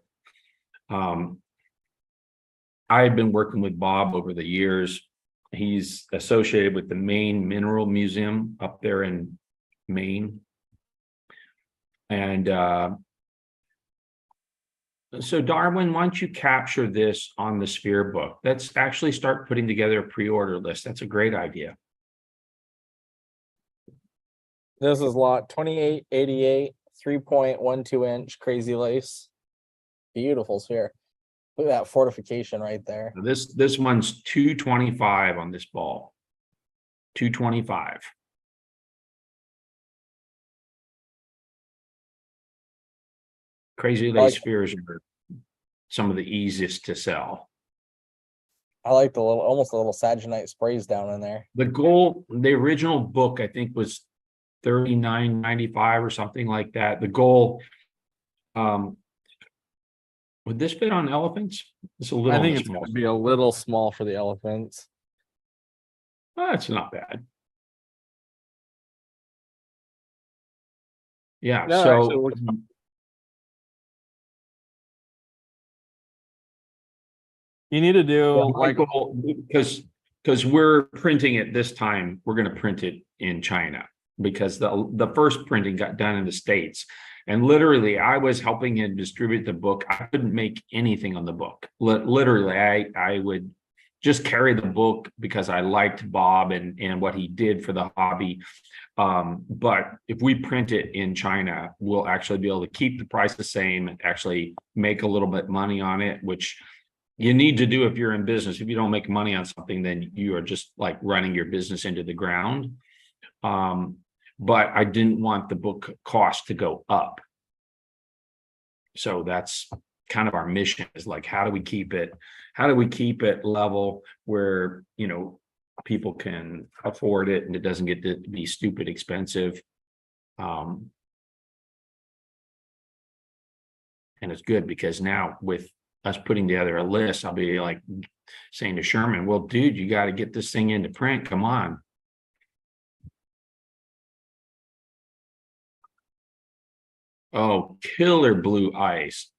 I've been working with Bob over the years. He's associated with the Maine Mineral Museum up there in Maine. And so Darwin, why don't you capture this on the Sphere book? Let's actually start putting together a pre-order list. That's a great idea. This is lot 2888, 3.12 inch crazy lace. Beautiful sphere. Look at that fortification right there. This one's 225 on this ball. 225. Crazy lace spheres are some of the easiest to sell. I like the little, almost a little Saginite sprays down in there. The original book, I think, was $39.95 or something like that. The goal, would this fit on elephants? It's a little. I think it's going to be a little small for the elephants. Oh, that's not bad. Yeah, No, so actually, you need to do like because we're printing it this time, we're going to print it in China because the first printing got done in the States. And literally, I was helping him distribute the book. I couldn't make anything on the book. Literally, I would just carry the book because I liked Bob and what he did for the hobby. But if we print it in China, we'll actually be able to keep the price the same and actually make a little bit money on it, which you need to do if you're in business. If you don't make money on something, then you are just like running your business into the ground. But I didn't want the book cost to go up. So that's kind of our mission, is like, how do we keep it level where, you know, people can afford it and it doesn't get to be stupid expensive. And it's good because now with us putting together a list, I'll be like saying to Sherman, well, dude, you got to get this thing into print. Come on. Oh, killer blue ice.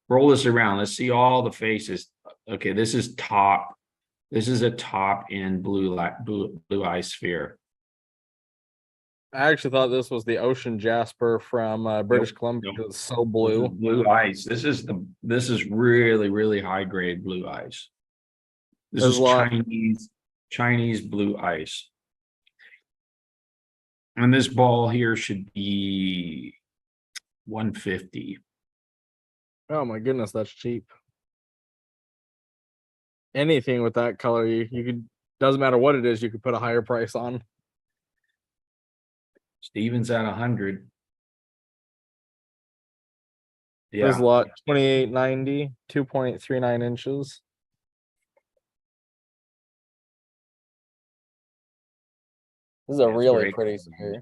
Roll this around. Let's see all the faces. Okay, this is top. This is a top end blue ice sphere. I actually thought this was the ocean jasper from British Columbia. Nope. It's so blue. Blue ice. This is really, really high grade blue ice. This is Chinese blue ice. And this ball here should be 150. Oh my goodness, that's cheap. Anything with that color, you could, doesn't matter what it is, you could put a higher price on. Steven's at 100. Yeah. There's a lot 2890, 2.39 inches. This is a really pretty sphere.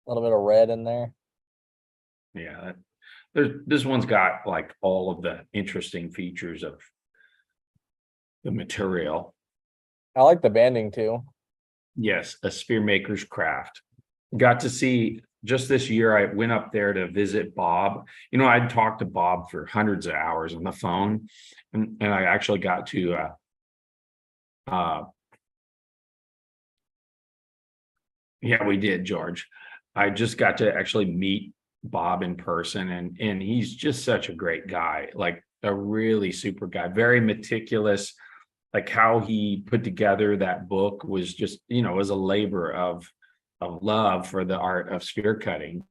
A little bit of red in there. Yeah, This one's got like all of the interesting features of the material. I like the banding too. Yes, a spear maker's craft. Got to see just this year, I went up there to visit Bob. You know, I'd talked to Bob for hundreds of hours on the phone, and I actually got to yeah, we did, George. I just got to actually meet Bob in person, and he's just such a great guy, like a really super guy, very meticulous. Like how he put together that book was just, you know, was a labor of love for the art of spear cutting.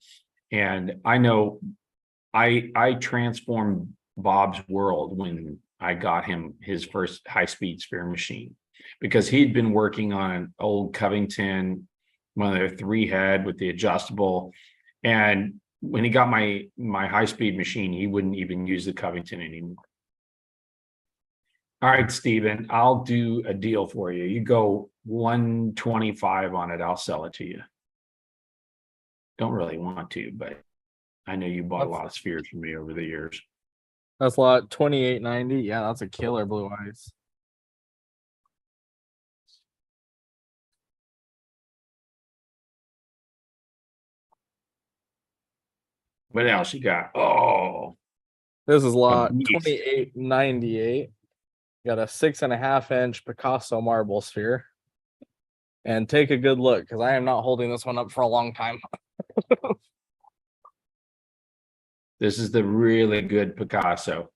And I know I transformed Bob's world when I got him his first high-speed spear machine, because he'd been working on an old Covington, one of their 3-head with the adjustable. And when he got my high-speed machine, he wouldn't even use the Covington anymore. All right, Stephen, I'll do a deal for you. You go 125 on it, I'll sell it to you. Don't really want to, but I know you bought a lot of spheres from me over the years. That's a lot. 28.90. Yeah, that's a killer blue eyes. What else you got? Oh, This is lot beast. 28.98. Got a 6.5-inch Picasso marble sphere. And take a good look, because I am not holding this one up for a long time. This is the really good Picasso.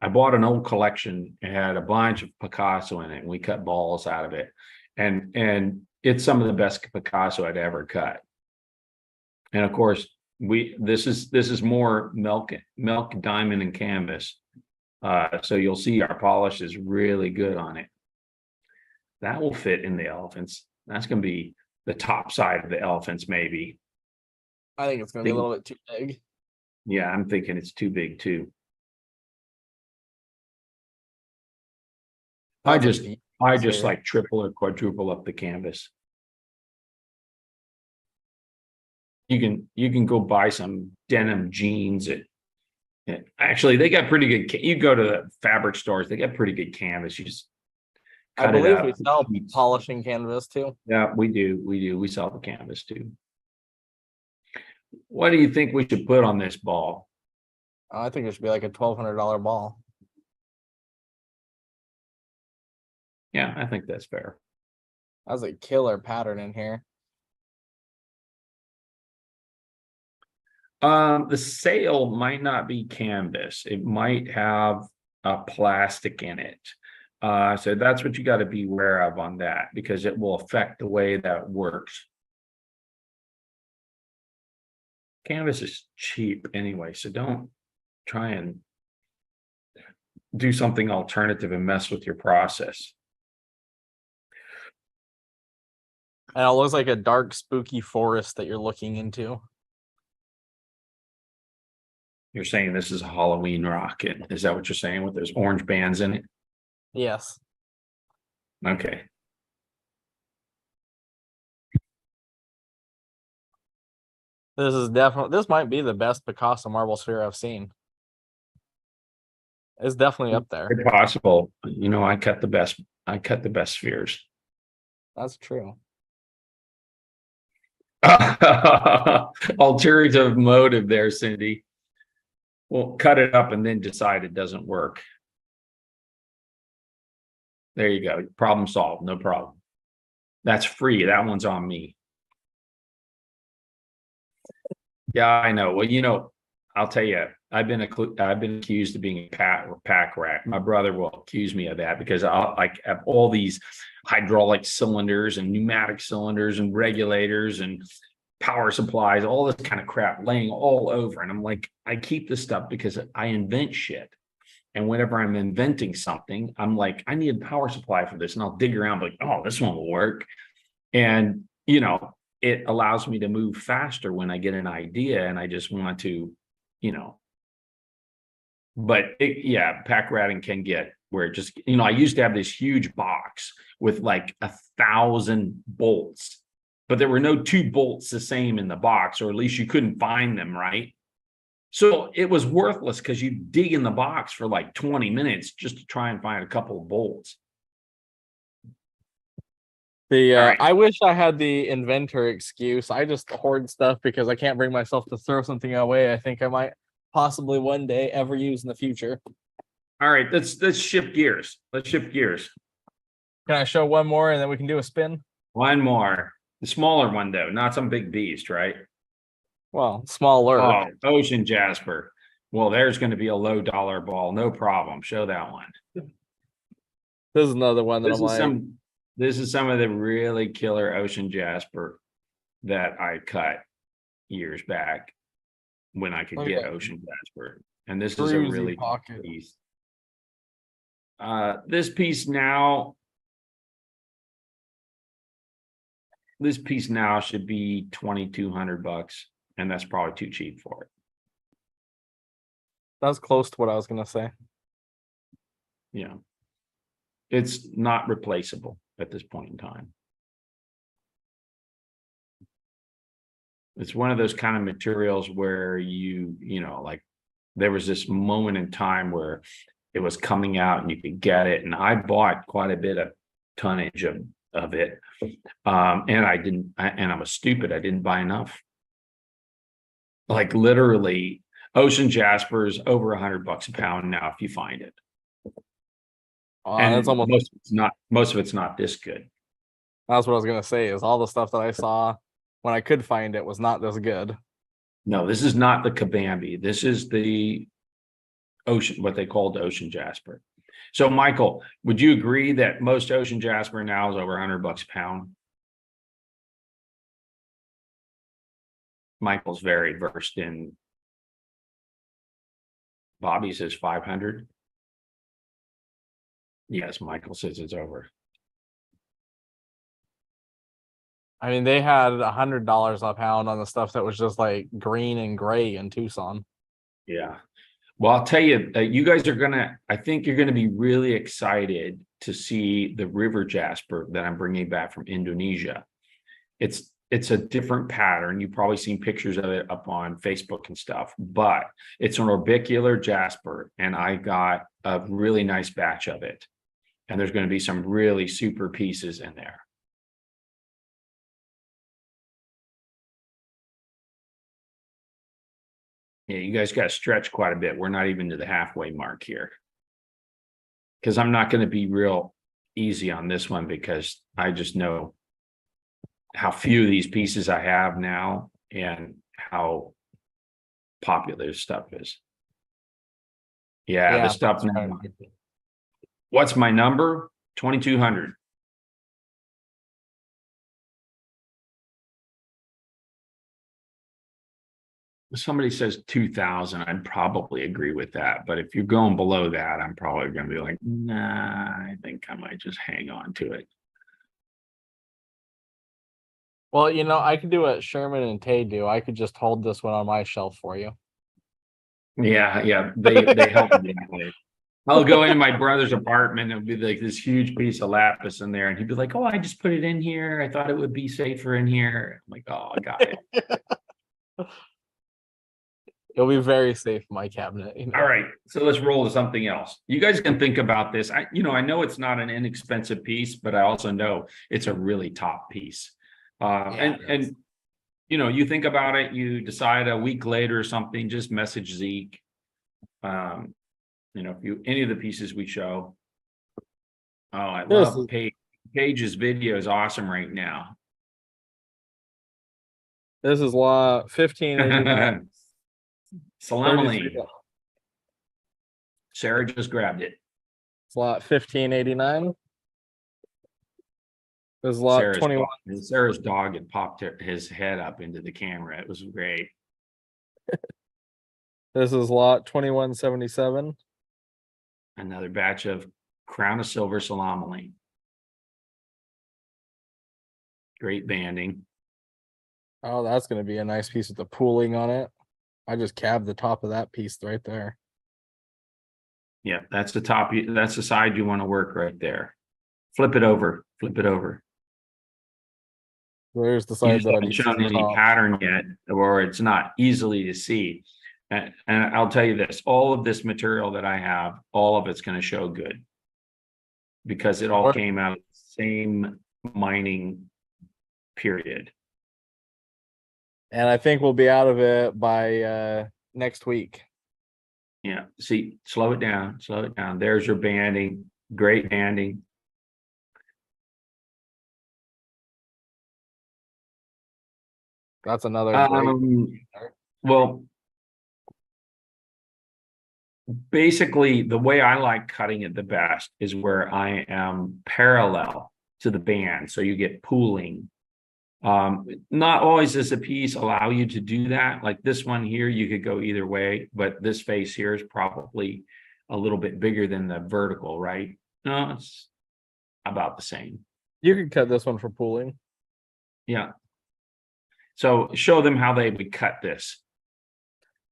I bought an old collection. It had a bunch of Picasso in it, and we cut balls out of it. And it's some of the best Picasso I'd ever cut. And of course, this is more milk, diamond, and canvas. So you'll see our polish is really good on it. That will fit in the elephants. That's going to be the top side of the elephants, maybe. I think it's going to be a little bit too big. Yeah, I'm thinking it's too big too. I just like triple or quadruple up the canvas. You can go buy some denim jeans at actually they got pretty good. You go to the fabric stores, they got pretty good canvas. You just I believe we sell polishing canvas too. Yeah, we do. We sell the canvas too. What do you think we should put on this ball? I think it should be like a $1,200 ball. Yeah, I think that's fair. That's a killer pattern in here. The sail might not be canvas. It might have a plastic in it. So that's what you got to be aware of on that, because it will affect the way that works. Canvas is cheap anyway, so don't try and do something alternative and mess with your process. And it looks like a dark, spooky forest that you're looking into. You're saying this is a Halloween rocket. Is that what you're saying, with those orange bands in it? Yes. Okay. This is definitely, this might be the best Picasso marble sphere I've seen. It's definitely up there. It's possible. You know, I cut the best spheres. That's true. Alternative motive there, Cindy. Well, cut it up and then decide it doesn't work. There you go. Problem solved. No problem. That's free. That one's on me. Yeah, I know. Well, you know, I'll tell you, I've been accused of being a pack rat. My brother will accuse me of that because I'll like have all these hydraulic cylinders and pneumatic cylinders and regulators and power supplies, all this kind of crap laying all over. And I'm like, I keep this stuff because I invent shit. And whenever I'm inventing something, I'm like, I need a power supply for this. And I'll dig around like, oh, this one will work. And, you know, it allows me to move faster when I get an idea and I just want to, you know, but yeah, pack ratting can get where it just, you know, I used to have this huge box with like 1,000 bolts, but there were no two bolts the same in the box, or at least you couldn't find them, right? So it was worthless because you dig in the box for like 20 minutes just to try and find a couple of bolts. The All right. I wish I had the inventor excuse. I just hoard stuff because I can't bring myself to throw something away I think I might possibly one day ever use in the future. All right, let's shift gears. Let's shift gears. Can I show one more and then we can do a spin? One more. The smaller one, though, not some big beast, right? Well, smaller. Oh, ocean jasper. Well, there's going to be a low dollar ball. No problem. Show that one. This is another one that This I'm is like, this is some of the really killer ocean jasper that I cut years back when I could get Okay. ocean jasper. And this is a cruisy really pocket. piece. This piece now should be $2,200, and that's probably too cheap for it. That's close to what I was gonna say. Yeah. It's not replaceable at this point in time. It's one of those kind of materials where you know, like there was this moment in time where it was coming out and you could get it. And I bought quite a bit of tonnage of it. And I was stupid. I didn't buy enough. Like literally ocean jaspers over $100 a pound now if you find it. And That's almost most of it's not this good. that's what I was gonna say is all the stuff that I saw when I could find it was not this good. No, this is not the Kabambi. This is the ocean, what they call the ocean jasper. So Michael, would you agree that most ocean jasper now is over $100 a pound? Michael's very versed in. Bobby says 500. Yes, Michael says it's over. I mean, they had $100 a pound on the stuff that was just like green and gray in Tucson. Yeah. Well, I'll tell you, you guys are I think you're gonna be really excited to see the river jasper that I'm bringing back from Indonesia. It's a different pattern. You've probably seen pictures of it up on Facebook and stuff, but it's an orbicular jasper, and I got a really nice batch of it. And there's going to be some really super pieces in there. Yeah, you guys got to stretch quite a bit. We're not even to the halfway mark here. Because I'm not going to be real easy on this one because I just know how few of these pieces I have now and how popular this stuff is. Yeah, this stuff now. What's my number? 2,200. If somebody says 2,000, I'd probably agree with that. But if you're going below that, I'm probably going to be like, nah, I think I might just hang on to it. Well, you know, I could do what Sherman and Tay do. I could just hold this one on my shelf for you. Yeah, they help me. I'll go into my brother's apartment and it'll be like this huge piece of lapis in there, and he'd be like, "Oh, I just put it in here. I thought it would be safer in here." I'm like, "Oh, I got it." It'll be very safe in my cabinet. You know? All right, so let's roll to something else. You guys can think about this. I know it's not an inexpensive piece, but I also know it's a really top piece. And you think about it, you decide a week later or something, just message Zeke. If any of the pieces we show. Oh, I love Paige's video is awesome right now. This is law 1589. Salamalene. Sarah just grabbed it. It's lot 1589. This is lot 21. Sarah's dog had popped his head up into the camera. It was great. This is lot 2177. Another batch of Crown of Silver Salamalene. Great banding. Oh, that's going to be a nice piece with the pooling on it. I just cabbed the top of that piece right there. Yeah, that's the top. That's the side you want to work right there. Flip it over. Flip it over. There's the side that I haven't shown any pattern yet, or it's not easily to see. And I'll tell you this, all of this material that I have, all of it's gonna show good. Because it all What- came out of the same mining period. And I think we'll be out of it by next week. Yeah, see, slow it down, slow it down. There's your banding, great banding. That's another great. Well, basically, the way I like cutting it the best is where I am parallel to the band, so you get pooling. Not always does a piece allow you to do that. Like this one here, you could go either way, but this face here is probably a little bit bigger than the vertical, right? No, it's about the same. You could cut this one for pooling. Yeah. So show them how they would cut this.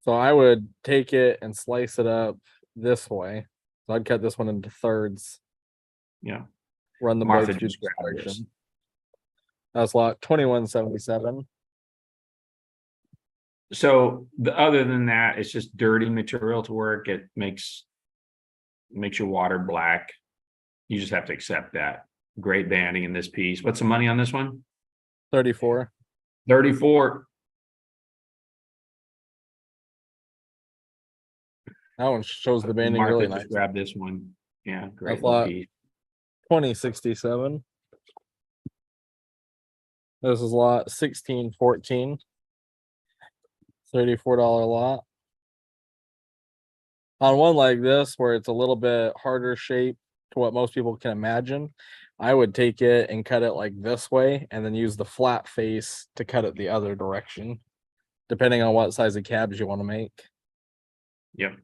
So I would take it and slice it up this way. So I'd cut this one into thirds, Yeah. run the Martha blade through just this grabbed this. direction. That's lot 2177. So other than that, it's just dirty material to work. It makes your water black. You just have to accept that. Great banding in this piece. What's the money on this one? 34. 34. That one shows the banding Martha really just nice. grabbed this one. Yeah, great That's little lot piece. 2067. This is lot 1614. $34 lot. On one like this, where it's a little bit harder shape to what most people can imagine, I would take it and cut it like this way and then use the flat face to cut it the other direction, depending on what size of cabs you want to make. Yep.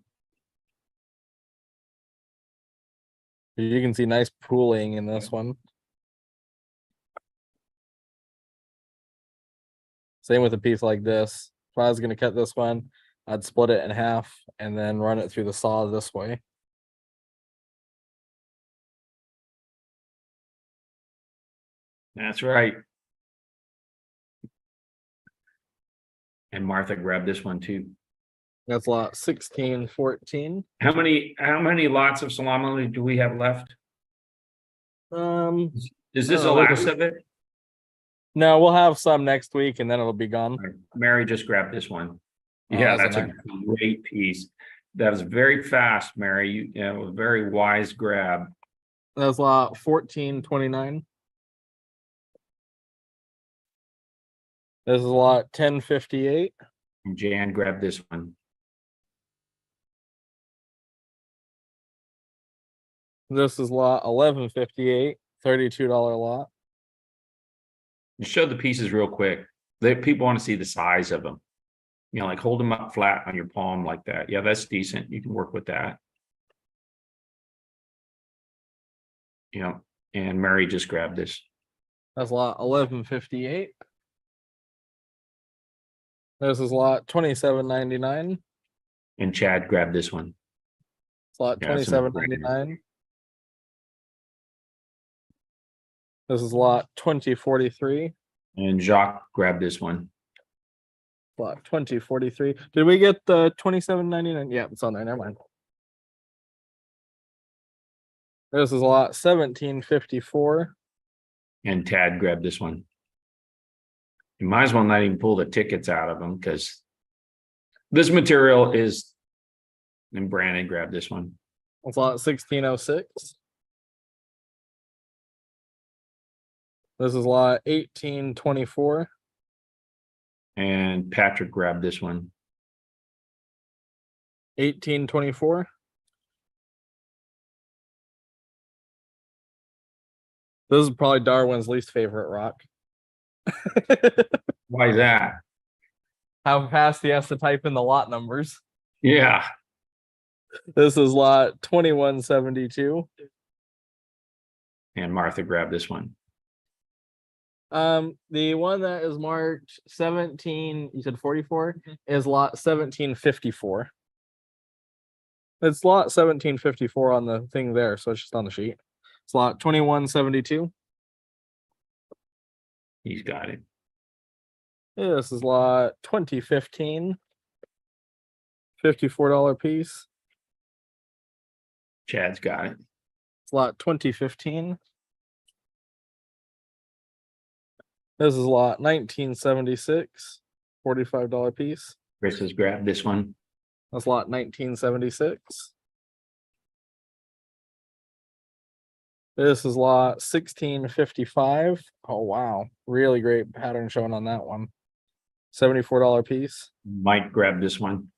You can see nice pooling in this one. Same with a piece like this. If I was going to cut this one, I'd split it in half and then run it through the saw this way. That's right. And Martha grabbed this one too. That's lot 1614. How many lots of salami do we have left? Is this the Oh, last of it? No, we'll have some next week and then it'll be gone. Mary just grabbed this one. Oh, Yeah, that's that's a a great piece. That was very fast, Mary. You know, a very wise grab. That's lot 1429. This is lot 1058. And Jan grabbed this one. This is lot 1158, $32 lot. You show the pieces real quick. People want to see the size of them. You know, like hold them up flat on your palm like that. Yeah, that's decent. You can work with that. You know, and Mary just grabbed this. That's lot 1158. This is lot 2799. And Chad grabbed this one. It's lot Yeah, that's an 2799. This is lot 2043. And Jacques grabbed this one. Lot 2043. Did we get the 2799? Yeah, it's on there. Never mind. This is lot 1754. And Tad grabbed this one. You might as well not even pull the tickets out of them because this material is. And Brandon grabbed this one. It's lot 1606. This is lot 1824. And Patrick grabbed this one. 1824. This is probably Darwin's least favorite rock. Why is that? How fast he has to type in the lot numbers. Yeah. This is lot 2172. And Martha grabbed this one. The one that is marked 17, you said 44, is lot 1754. It's lot 1754 on the thing there, so it's just on the sheet. It's lot 2172. He's got it. This is lot 2015. $54 piece. Chad's got it. Lot 2015. This is lot 1976. $45 piece. Chris has grabbed this one. That's lot 1976. This is lot 1655. Oh wow, really great pattern showing on that one. $74 piece. Mike grabbed this one.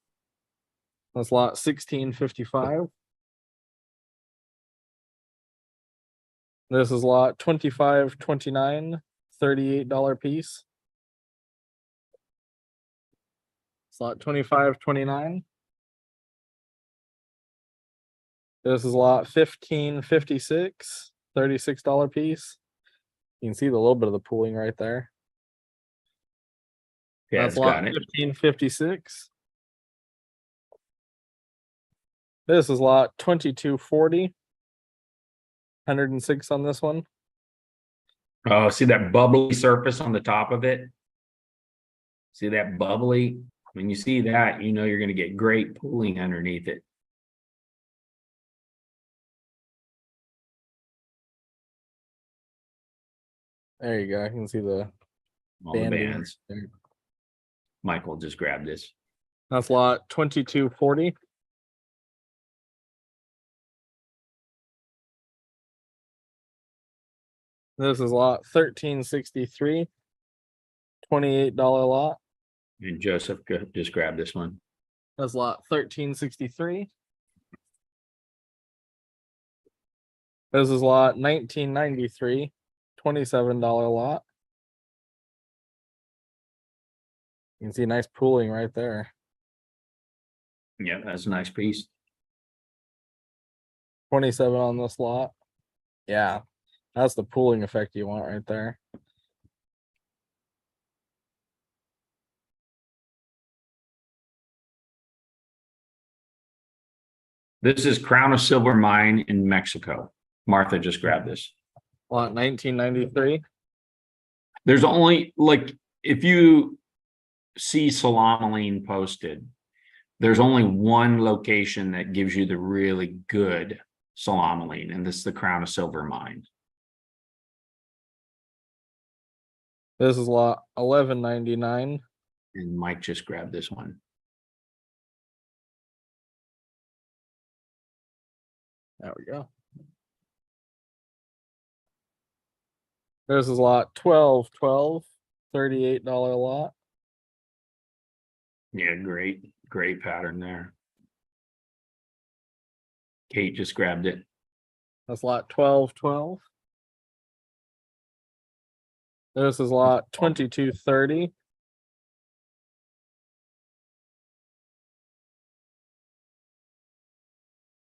That's lot 1655. This is lot 2529, $38 piece. It's lot 2529. This is lot 1556, $36 piece. You can see the little bit of the pooling right there. Chad's That's lot got it. 1556. This is lot 2240. 106 on this one. Oh, see that bubbly surface on the top of it? See that bubbly? When you see that, you know you're going to get great pooling underneath it. There you go. I can see the All the banding bands. there. Michael just grabbed this. That's lot 2240. This is lot 1363. $28 lot. And Joseph just grabbed this one. That's lot 1363. This is lot 1993. $27 lot. You can see nice pooling right there. Yeah, that's a nice piece. 27 on this lot. Yeah, that's the pooling effect you want right there. This is Crown of Silver Mine in Mexico. Martha just grabbed this. Lot 1993. There's only, like, if you see Salamaline posted, there's only one location that gives you the really good Salamaline, and this is the Crown of Silver Mine. This is lot 1199. And Mike just grabbed this one. There we go. This is lot 1212. $38 lot. Yeah, great pattern there. Kate just grabbed it. That's lot 1212. This is lot 2230.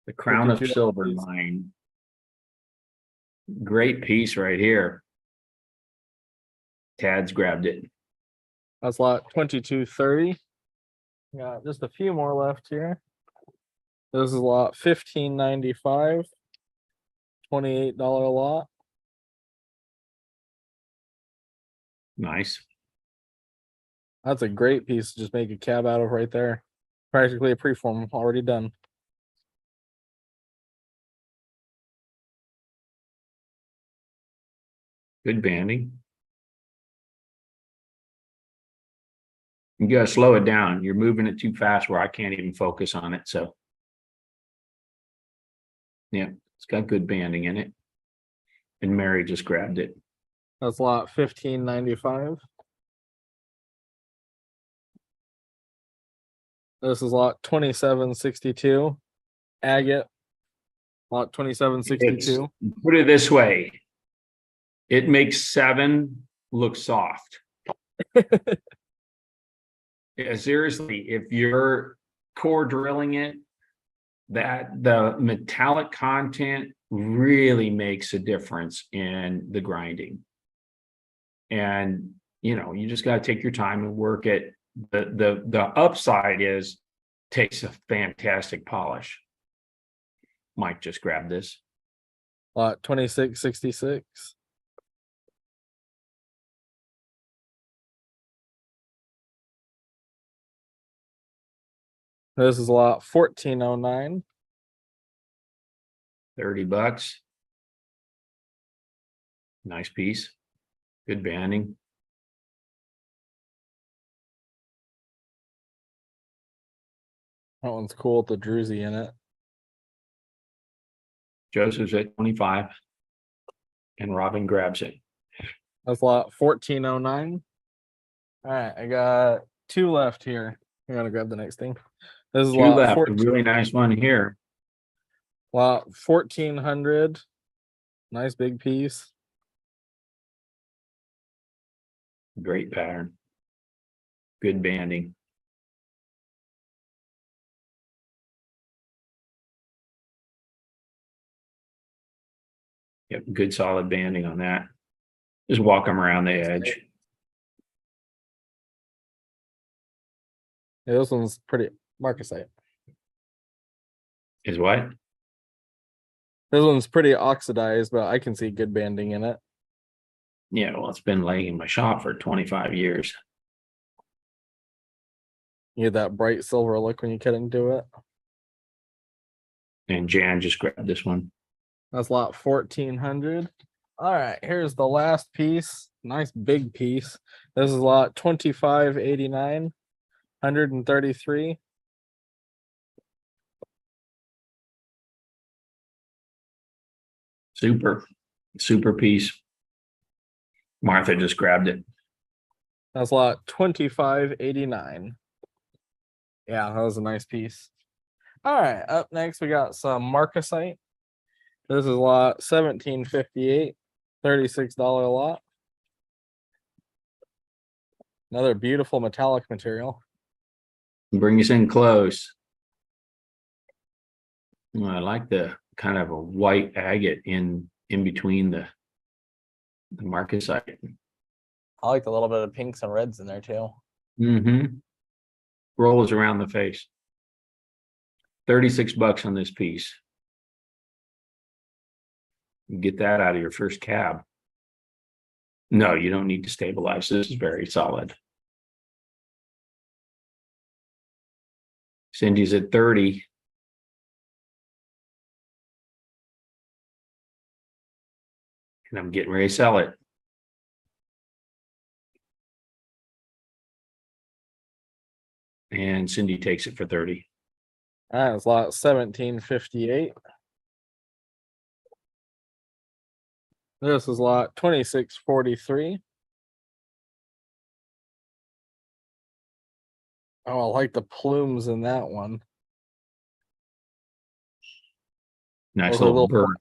The Crown of 52 Silver piece. Mine. Great piece right here. Tad's grabbed it. That's lot 2230. Got just a few more left here. This is lot 1595. $28 lot. Nice. That's a great piece to just make a cab out of right there. Practically a preform already done. Good banding. You gotta slow it down. You're moving it too fast where I can't even focus on it. So yeah, it's got good banding in it. And Mary just grabbed it. That's lot 1595. This is lot 2762. Agate. Lot 2762. Put it this way. It makes 7 look soft. Yeah, seriously, if you're core drilling it, that the metallic content really makes a difference in the grinding. And you know, you just got to take your time and work it. The upside is takes a fantastic polish. Mike just grabbed this. Lot 2666. This is lot 1409. $30. Nice piece. Good banding. That one's cool with the druzy in it. Joseph's at 25. And Robin grabs it. That's lot 1409. All right, I got 2 left here. I'm gonna grab the next thing. This is Two lot left. A 14, really nice one here. lot 1400. Nice big piece. Great pattern. Good banding. Yep, good solid banding on that. Just walk them around the edge. Yeah, this one's pretty marcasite. Is what? This one's pretty oxidized, but I can see good banding in it. Yeah, well, it's been laying in my shop for 25 years. You get that bright silver look when you cut into it. And Jan just grabbed this one. That's lot 1400. All right, here's the last piece. Nice big piece. This is lot 2589, 133. Super piece. Martha just grabbed it. That's lot 2589. Yeah, that was a nice piece. All right, up next we got some marcasite. This is lot 1758, $36 lot. Another beautiful metallic material. Bring us in close. Well, I like the kind of a white agate in between the marcasite. I like a little bit of pinks and reds in there too. Mm-hmm. Rolls around the face. $36 on this piece. Get that out of your first cab. No, you don't need to stabilize. This is very solid. Cindy's at 30. And I'm getting ready to sell it. And Cindy takes it for 30. All right, it's lot 1758. This is lot 2643. Oh, I like the plumes in that one. Nice Those are little little bird.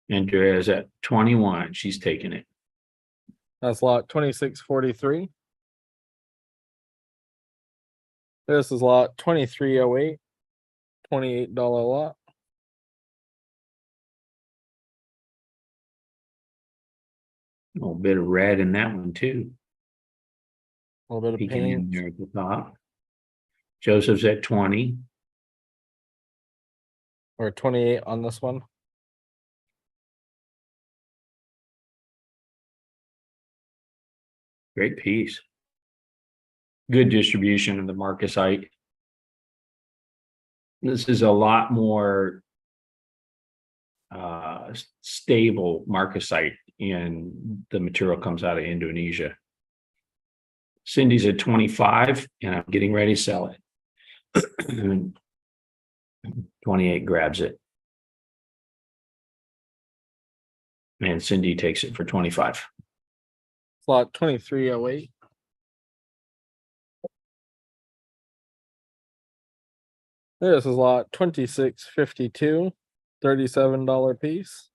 Andrea's at 21. She's taking it. That's lot 2643. This is lot 2308, $28 lot. A little bit of red in that one too. A little bit of Peeking in pink. there at the top. Joseph's at 20. Or 28 on this one. Great piece. Good distribution of the marcasite. This is a lot more stable marcasite, and the material comes out of Indonesia. Cindy's at 25, and I'm getting ready to sell it. 28 grabs it. And Cindy takes it for 25. Slot 2308. This is lot 2652, $37 piece.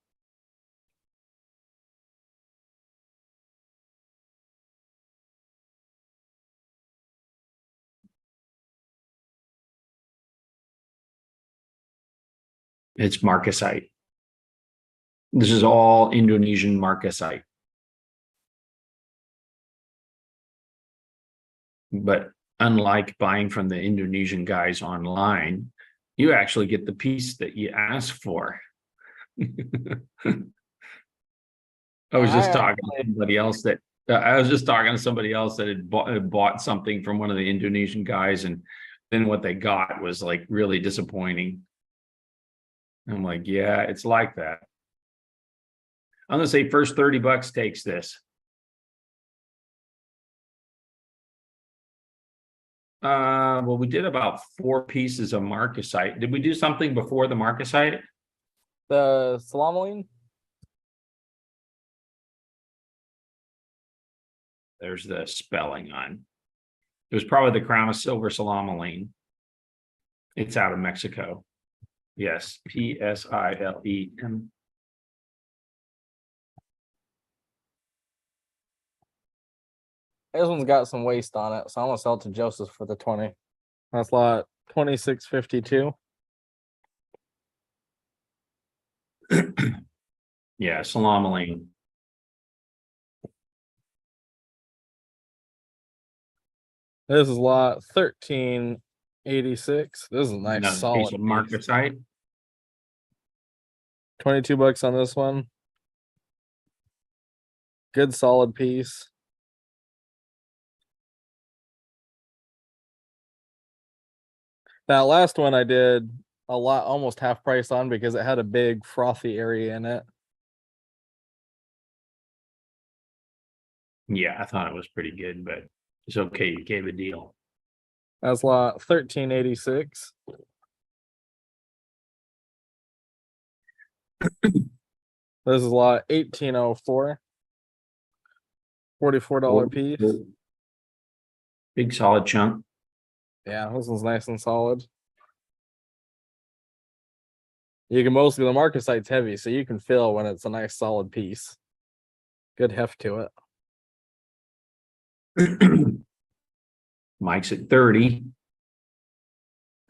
It's marcasite. This is all Indonesian marcasite. But unlike buying from the Indonesian guys online, you actually get the piece that you ask for. I was just talking to somebody else that I was just talking to somebody else that had bought something from one of the Indonesian guys, and then what they got was like really disappointing. I'm like, yeah, it's like that. I'm gonna say first 30 bucks takes this. Well, we did about 4 pieces of marcasite. Did we do something before the marcasite? The salamoline. There's the spelling on. It was probably the Crown of Silver Salamoline. It's out of Mexico. Yes, PSILEM. This one's got some waste on it, so I'm gonna sell it to Joseph for the 20. That's lot 2652. Yeah, Salamoline. This is lot 1386. This is a nice Another piece solid of piece. marcasite. 22 bucks on this one. Good solid piece. That last one I did a lot, almost half price on because it had a big frothy area in it. Yeah, I thought it was pretty good, but it's okay. You gave a deal. That's lot 1386. This is lot 1804. $44 piece. Big solid chunk. Yeah, this one's nice and solid. You can mostly, the marcasite's heavy, so you can feel when it's a nice solid piece. Good heft to it. Mike's at 30.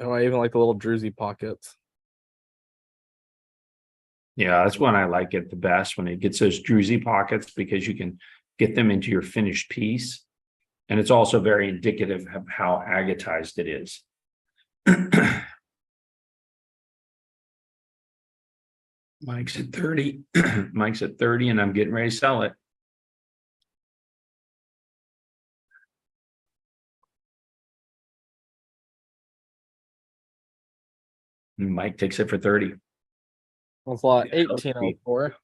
Oh, I even like the little druzy pockets. Yeah, that's when I like it the best, when it gets those druzy pockets, because you can get them into your finished piece. And it's also very indicative of how agatized it is. Mike's at 30. Mike's at 30, and I'm getting ready to sell it. And Mike takes it for 30. That's lot Yeah, 1804.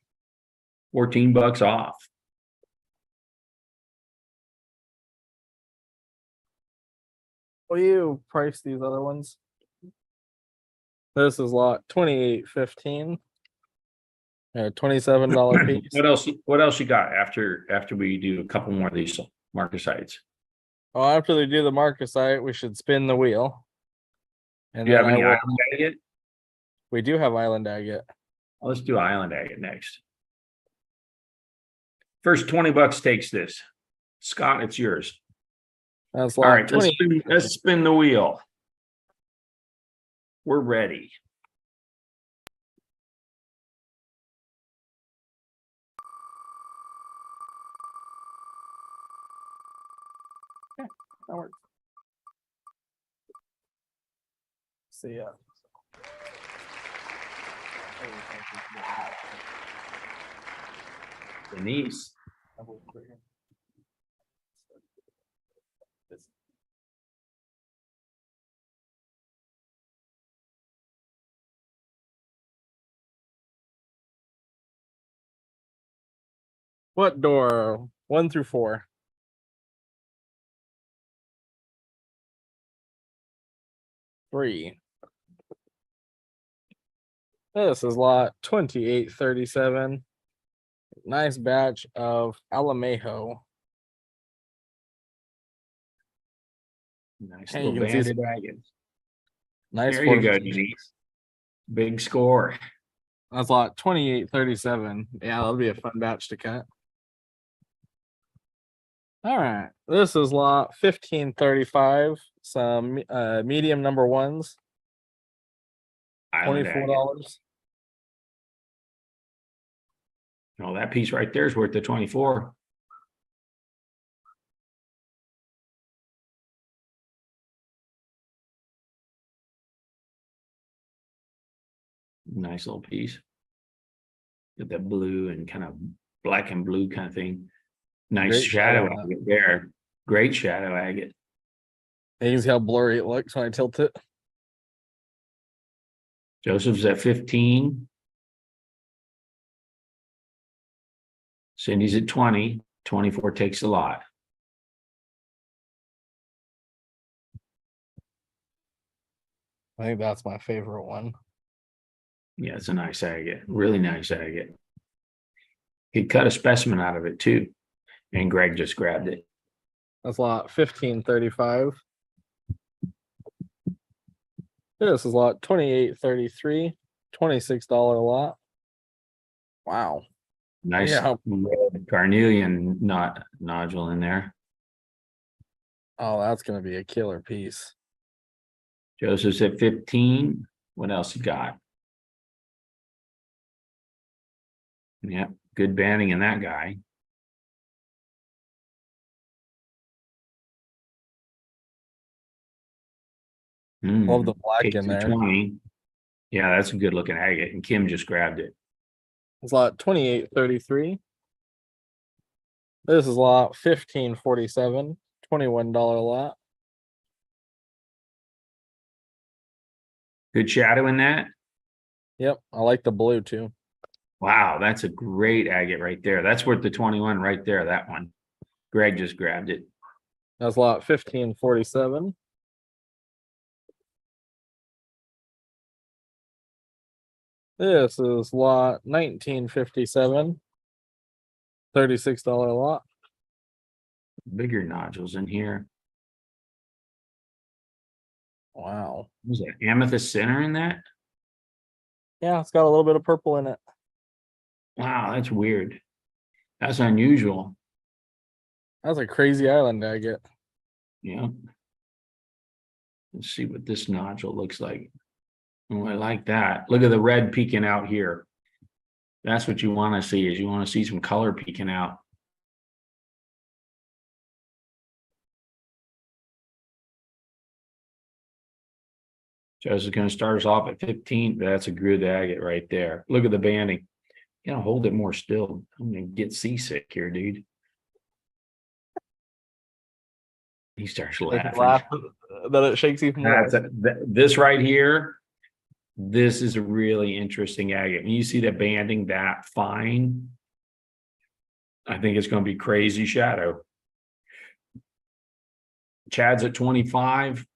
14 bucks off. Will you price these other ones? This is lot 2815. $27 piece. What else you got after we do a couple more of these marcasites? Well, after they do the marcasite, we should spin the wheel. And Do you then have any I will, island agate? we do have island agate. Well, let's do island agate next. First 20 bucks takes this. Scott, it's yours. That's All lot right, 20. let's spin the wheel. We're ready. That works. See ya. Denise. What door? 1 through 4. Three. This is lot 2837. Nice batch of Alamejo. Nice Hey, you little can see banded some agate. nice There you go, fortification. Denise. Big score. That's lot 2837. Yeah, that'll be a fun batch to cut. All right, this is lot 1535. Some medium number ones. Island agate. $24. Oh, that piece right there is worth the 24. Nice little piece. Get that blue and kind of black and blue kind of thing. Nice Great shadow shadow on agate there. Great shadow agate. You can see how blurry it looks when I tilt it. Joseph's at 15. Cindy's at 20. 24 takes a lot. I think that's my favorite one. Yeah, it's a nice agate. Really nice agate. He cut a specimen out of it too. And Greg just grabbed it. That's lot 1535. This is lot 2833. $26 lot. Wow. Nice Yeah. red carnelian nodule in there. Oh, that's gonna be a killer piece. Joseph's at 15. What else you got? Yep, good banding in that guy. Love the black Takes in a there. 20. Yeah, that's a good looking agate. And Kim just grabbed it. It's lot 2833. This is lot 1547. $21 lot. Good shadow in that. Yep, I like the blue too. Wow, that's a great agate right there. That's worth the 21 right there, that one. Greg just grabbed it. That's lot 1547. This is lot 1957. $36 lot. Bigger nodules in here. Wow. Was that amethyst center in that? Yeah, it's got a little bit of purple in it. Wow, that's weird. That's unusual. That's a crazy island agate. Yeah. Let's see what this nodule looks like. Oh, I like that. Look at the red peeking out here. That's what you want to see, is you want to see some color peeking out. Joseph's going to start us off at 15. That's a good agate right there. Look at the banding. You know, hold it more still. I'm going to get seasick here, dude. He starts laughing. That it shakes even more. This right here, this is a really interesting agate. When you see the banding that fine, I think it's going to be crazy shadow. Chad's at 25.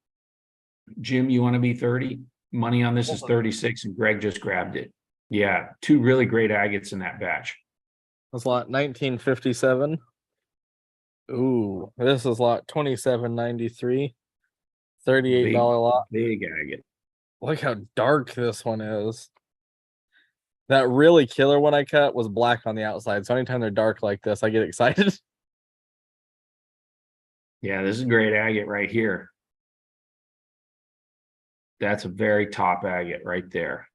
Jim, you want to be 30? Money on this is 36, and Greg just grabbed it. Yeah, two really great agates in that batch. That's lot 1957. Ooh, this is lot 2793. $38 lot. Big agate. Look how dark this one is. That really killer one I cut was black on the outside. So anytime they're dark like this, I get excited. Yeah, this is a great agate right here. That's a very top agate right there.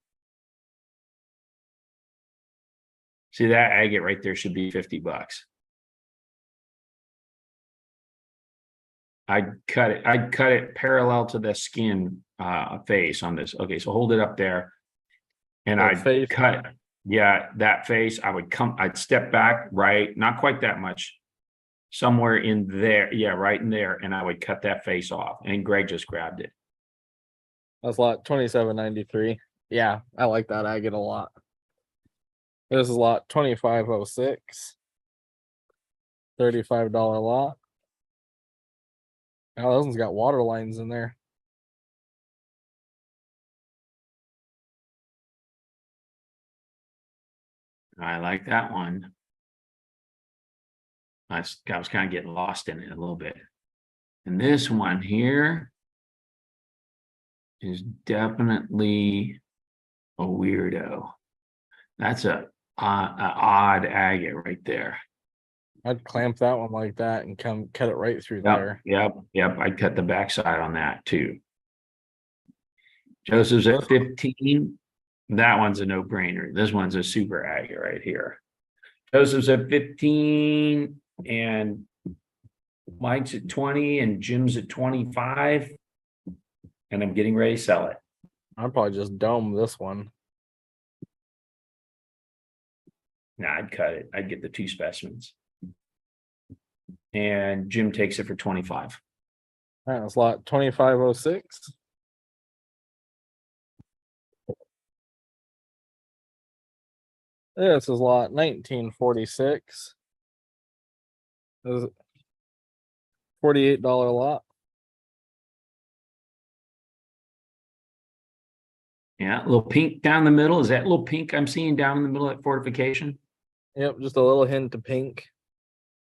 See, that agate right there should be $50. I'd cut it parallel to the skin face on this. Okay, so hold it up there. And I'd cut, yeah, that face. I'd step back, right? Not quite that much. Somewhere in there. Yeah, right in there. And I would cut that face off. And Greg just grabbed it. That's lot 2793. Yeah, I like that agate a lot. This is lot 2506. $35 lot. Oh, this one's got water lines in there. I like that one. I was kind of getting lost in it a little bit. And this one here is definitely a weirdo. That's a odd agate right there. I'd clamp that one like that and cut it right through there. Yep. I'd cut the backside on that too. Joseph's at 15. That one's a no-brainer. This one's a super agate right here. Joseph's at 15 and Mike's at 20 and Jim's at 25. And I'm getting ready to sell it. I'd probably just dome this one. Nah, I'd cut it. I'd get the two specimens. And Jim takes it for 25. All right, that's lot 2506. This is lot 1946. This is $48 lot. Yeah, a little pink down the middle. Is that little pink I'm seeing down in the middle of that fortification? Yep, just a little hint of pink.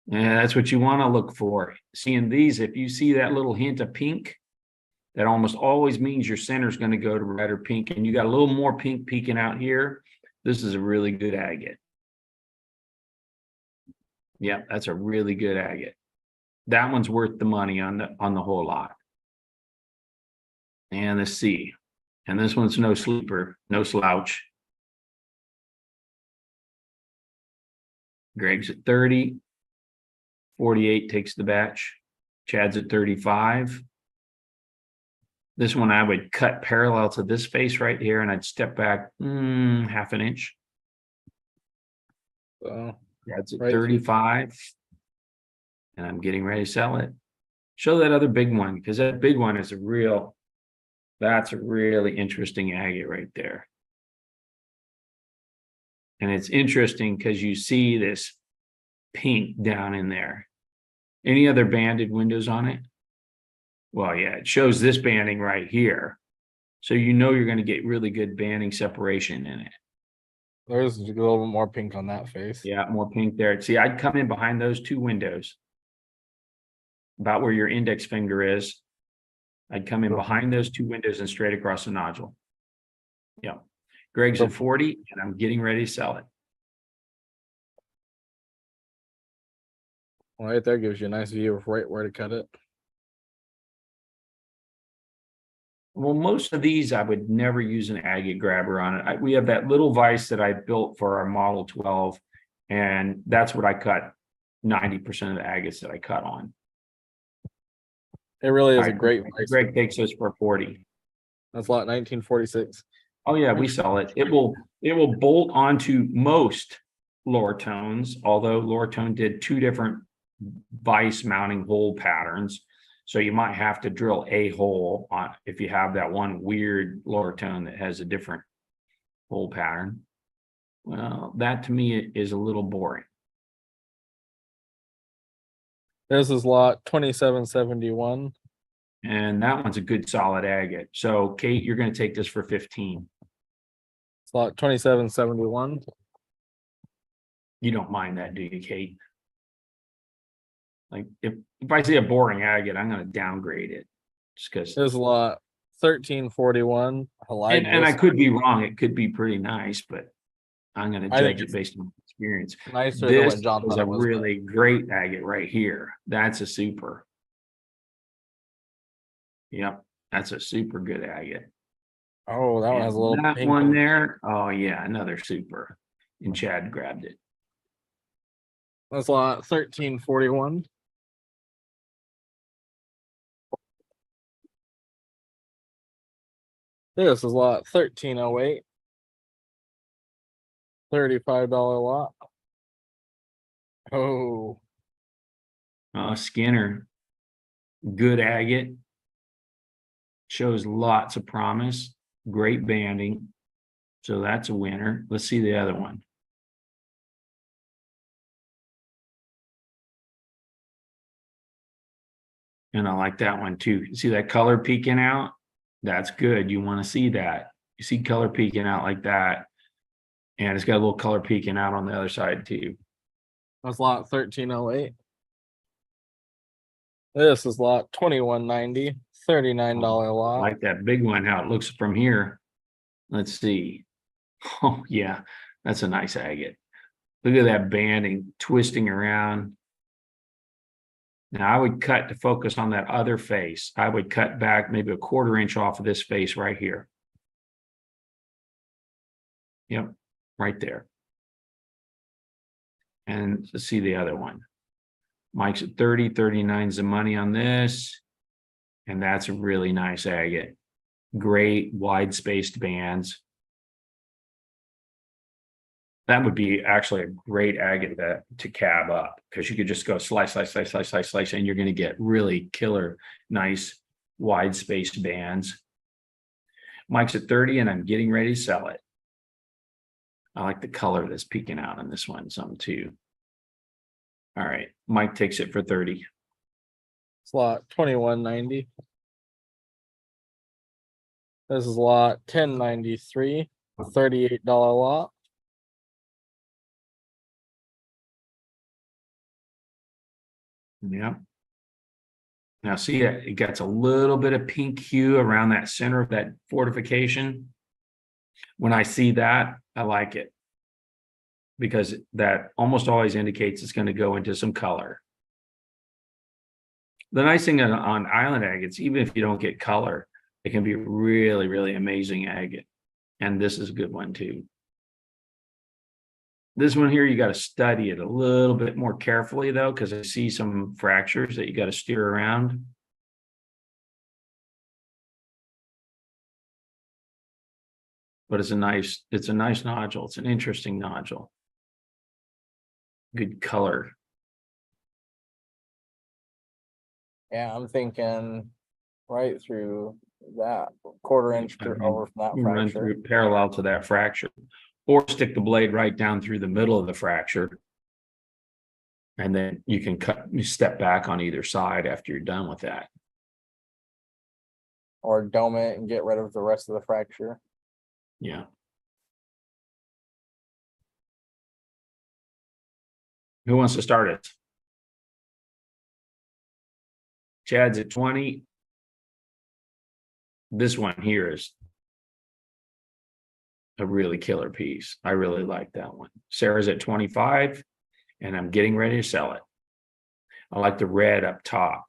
Yeah, that's what you want to look for. Seeing these, if you see that little hint of pink, that almost always means your center is going to go to red or pink, and you got a little more pink peeking out here. This is a really good agate. Yeah, that's a really good agate. That one's worth the money on the whole lot. And the C. And this one's no sleeper, no slouch. Greg's at 30. 48 takes the batch. Chad's at 35. This one I would cut parallel to this face right here, and I'd step back half an inch. So That's at right 35. And I'm getting ready to sell it. Show that other big one, because that big one is that's a really interesting agate right there. And it's interesting because you see this pink down in there. Any other banded windows on it? Well, yeah, it shows this banding right here. So you know you're going to get really good banding separation in it. there's a little bit more pink on that face. Yeah, more pink there. See, I'd come in behind those two windows. About where your index finger is. I'd come in behind those two windows and straight across the nodule. Yeah. Greg's at 40 and I'm getting ready to sell it. Right there gives you a nice view of right where to cut it. Well, most of these I would never use an agate grabber on it. We have that little vise that I built for our Model 12, and that's what I cut 90% of the agates that I cut on. It really is All a right, great vice. Greg takes us for 40. That's lot 1946. Oh yeah, we sell it. It will bolt onto most lower tones, although lower tone did two different vise mounting hole patterns. So you might have to drill a hole on if you have that one weird lower tone that has a different hole pattern. Well, that to me is a little boring. This is lot 2771. And that one's a good solid agate. So Kate, you're going to take this for 15. It's lot 2771. You don't mind that, do you, Kate? Like if I see a boring agate, I'm going to downgrade it just because. This is lot 1341. I like And I this. could be wrong. It could be pretty nice, but I'm going to I think judge it based on experience. nicer than This what John is thought a it was. really great agate right here. That's a super. Yep, that's a super good agate. Oh, that one has a little That pink. one there. Oh yeah, another super. And Chad grabbed it. That's lot 1341. This is lot 1308. $35 lot. Oh, Skinner. Good agate. Shows lots of promise. Great banding. So that's a winner. Let's see the other one. And I like that one too. See that color peeking out? That's good. You want to see that. You see color peeking out like that. And it's got a little color peeking out on the other side too. that's lot 1308. This is lot 2190. $39 I lot. like that big one, how it looks from here. Let's see. Oh yeah, that's a nice agate. Look at that banding twisting around. Now I would cut to focus on that other face. I would cut back maybe a 1/4 inch off of this face right here. Yep, right there. And let's see the other one. Mike's at 30, 39 is the money on this. And that's a really nice agate. Great wide spaced bands. That would be actually a great agate to cab up, because you could just go slice, slice, slice, slice, slice, slice, and you're going to get really killer, nice, wide spaced bands. Mike's at 30 and I'm getting ready to sell it. I like the color that's peeking out on this one some too. All right, Mike takes it for 30. Slot 2190. This is lot 1093, $38 lot. Yeah. Now see, it gets a little bit of pink hue around that center of that fortification. When I see that, I like it, because that almost always indicates it's going to go into some color. The nice thing on island agates, even if you don't get color, it can be really, really amazing agate. And this is a good one too. This one here, you got to study it a little bit more carefully though, because I see some fractures that you got to steer around. But it's a nice nodule. It's an interesting nodule. Good color. Yeah, I'm thinking right through that quarter-inch over from that Run fracture. through parallel to that fracture, or stick the blade right down through the middle of the fracture. And then you can you step back on either side after you're done with that. Or dome it and get rid of the rest of the fracture. Yeah. Who wants to start it? Chad's at 20. This one here is a really killer piece. I really like that one. Sarah's at 25, and I'm getting ready to sell it. I like the red up top.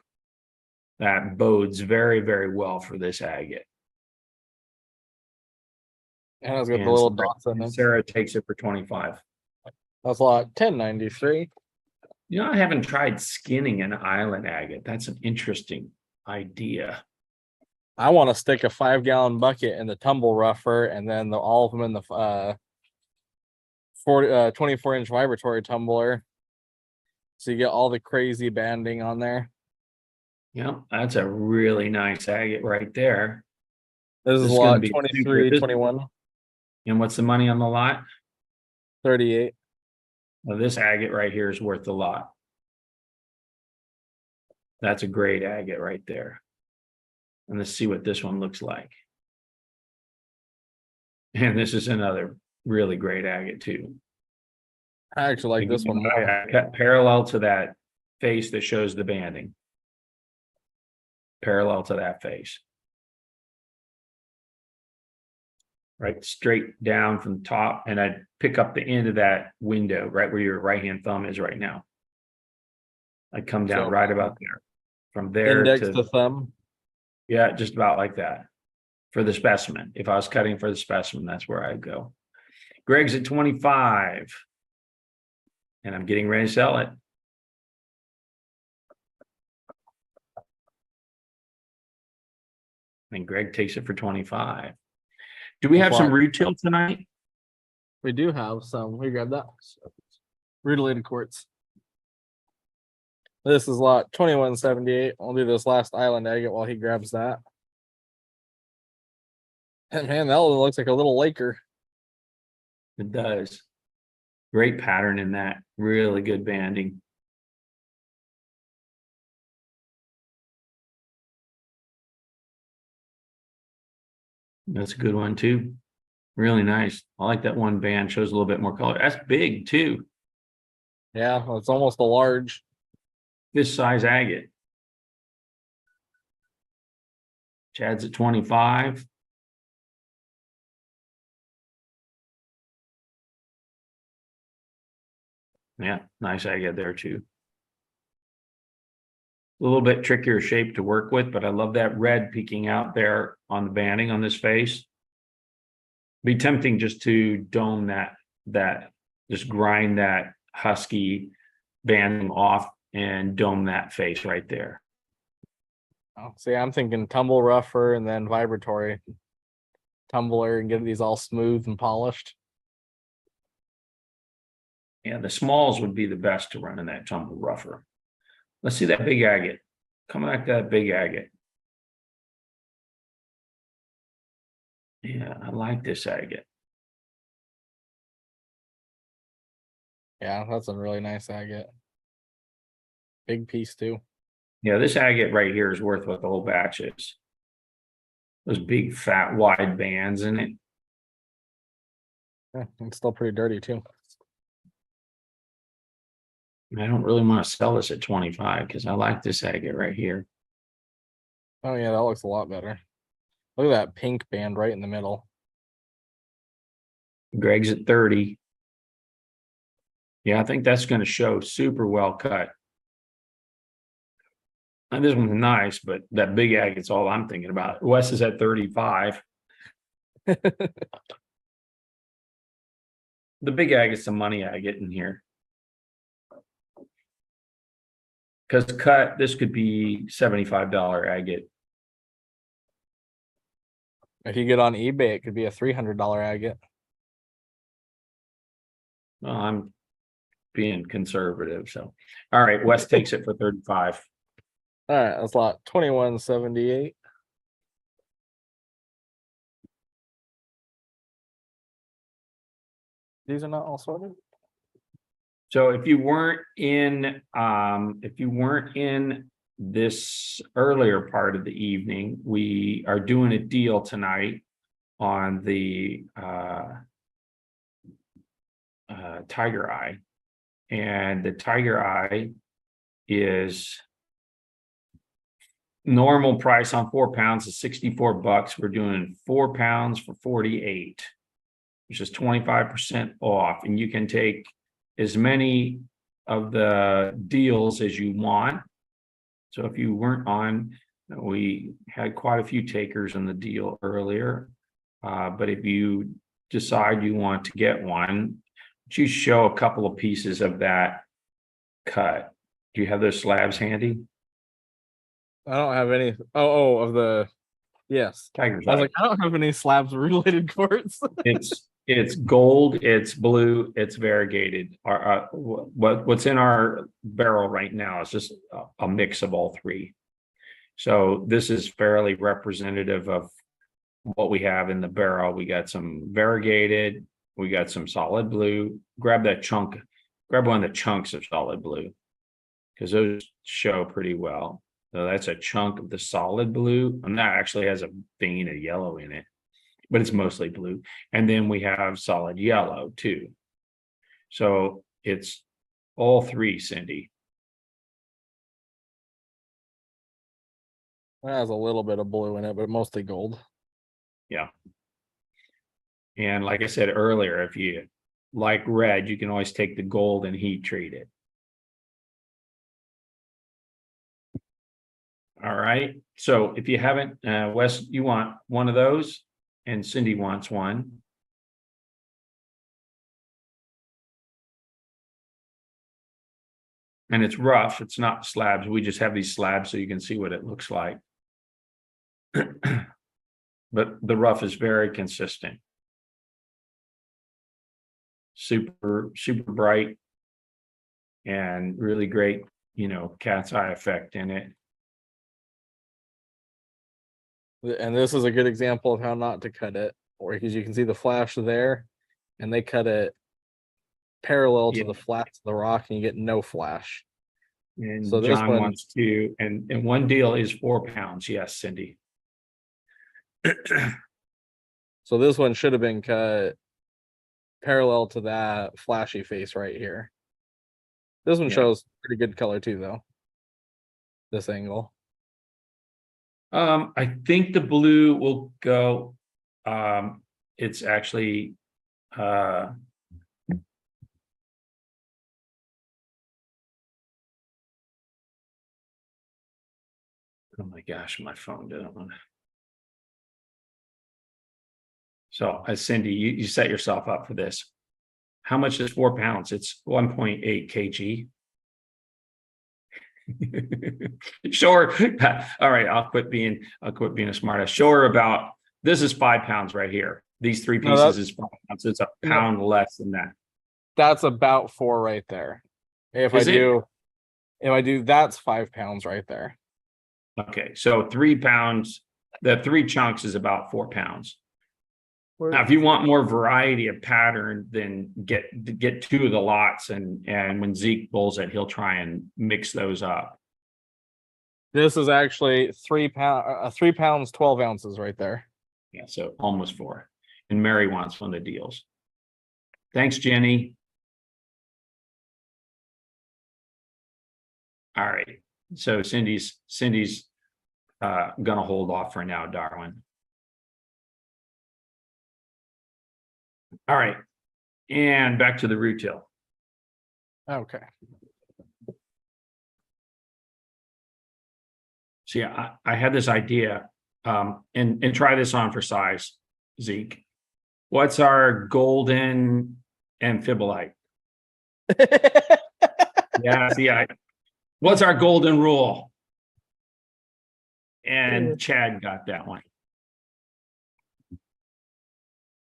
That bodes very, very well for this agate. And it's got the And little dots in it. Sarah takes it for 25. That's lot 1093. You know, I haven't tried skinning an island agate. That's an interesting idea. I want to stick a 5-gallon bucket in the tumble rougher, and then all of them in the 24-inch vibratory tumbler. So you get all the crazy banding on there. Yeah, that's a really nice agate right there. This is is gonna lot be 23, super- 21, And what's the money on the lot? 38. Well, this agate right here is worth a lot. That's a great agate right there. And let's see what this one looks like. And this is another really great agate too. I actually like this one more. I cut parallel to that face that shows the banding. Parallel to that face. Right, straight down from the top, and I'd pick up the end of that window right where your right-hand thumb is right now. I'd come down So, right about there. From there Index to to thumb. yeah, just about like that. For the specimen. If I was cutting for the specimen, that's where I'd go. Greg's at 25. And I'm getting ready to sell it. And Greg takes it for 25. Do we have some retail tonight? We do have some. We grabbed that. Rutilated quartz. This is lot 2178. I'll do this last island agate while he grabs that. And man, that one looks like a little Laker. It does. Great pattern in that. Really good banding. That's a good one too. Really nice. I like that one band, shows a little bit more color. That's big too. Yeah, it's almost a large. This size agate. Chad's at 25. Yeah, nice agate there too. A little bit trickier shape to work with, but I love that red peeking out there on the banding on this face. Be tempting just to dome that just grind that husky banding off and dome that face right there. Oh, see, I'm thinking tumble rougher and then vibratory tumbler and get these all smooth and polished. Yeah, the smalls would be the best to run in that tumble rougher. Let's see that big agate. Coming like that big agate. Yeah, I like this agate. Yeah, that's a really nice agate. Big piece too. Yeah, this agate right here is worth what the whole batch is. Those big, fat, wide bands in it. Yeah, it's still pretty dirty too. I don't really want to sell this at 25 because I like this agate right here. Oh yeah, that looks a lot better. Look at that pink band right in the middle. Greg's at 30. Yeah, I think that's going to show super well cut. And this one's nice, but that big agate's all I'm thinking about. Wes is at 35. The big agate's the money agate in here. Because cut, this could be $75 agate. If you get on eBay, it could be a $300 agate. Well, I'm being conservative. So, all right, Wes takes it for 35. All right, that's lot 2178. These are not all sorted. So if you weren't in this earlier part of the evening, we are doing a deal tonight on the Tiger Eye. And the Tiger Eye is normal price on 4 pounds is $64. We're doing 4 pounds for 48, which is 25% off. And you can take as many of the deals as you want. So if you weren't on, we had quite a few takers in the deal earlier. But if you decide you want to get one, you show a couple of pieces of that cut. Do you have those slabs handy? I don't have any. Oh, of the yes. Tiger's I was Eye. like, I don't have any slabs of related quartz. It's gold, it's blue, it's variegated. What's in our barrel right now is just a mix of all three. So this is fairly representative of what we have in the barrel. We got some variegated, we got some solid blue. Grab that chunk, grab one of the chunks of solid blue, because those show pretty well. So that's a chunk of the solid blue, and that actually has a vein of yellow in it, but it's mostly blue. And then we have solid yellow too. So it's all three, Cindy. It has a little bit of blue in it, but mostly gold. Yeah. And like I said earlier, if you like red, you can always take the gold and heat treat it. All right. So if you haven't, Wes, you want one of those, and Cindy wants one. And it's rough. It's not slabs. We just have these slabs so you can see what it looks like. But the rough is very consistent. Super bright and really great, cat's eye effect in it. And this is a good example of how not to cut it, or because you can see the flash there, and they cut it parallel to the flats of the rock, and you get no flash. And so John wants to, and one deal is 4 pounds. Yes, Cindy. So this one should have been cut parallel to that flashy face right here. This one shows pretty good color too, though. This angle. I think the blue will go. It's actually oh my gosh, my phone doesn't want to. So, Cindy, you set yourself up for this. How much is 4 pounds? It's 1.8 kg. Sure. All right. I'll quit being a smartass. Sure. About this is 5 pounds right here. These three pieces is 5 pounds. It's a pound less than that. That's about 4 right there. If Is it? if I do, that's 5 pounds right there. Okay, so 3 pounds, the 3 chunks is about 4 pounds. Now, if you want more variety of pattern, then get 2 of the lots, and when Zeke bowls it, he'll try and mix those up. This is actually 3 pounds, 12 ounces right there. Yeah, so almost 4. And Mary wants one of the deals. Thanks, Jenny. All right, so Cindy's gonna hold off for now, Darwin. All right, and back to the retail. Okay. So yeah, I had this idea, and try this on for size, Zeke. What's our golden amphibolite? Yeah, see, what's our golden rule? And Chad got that one.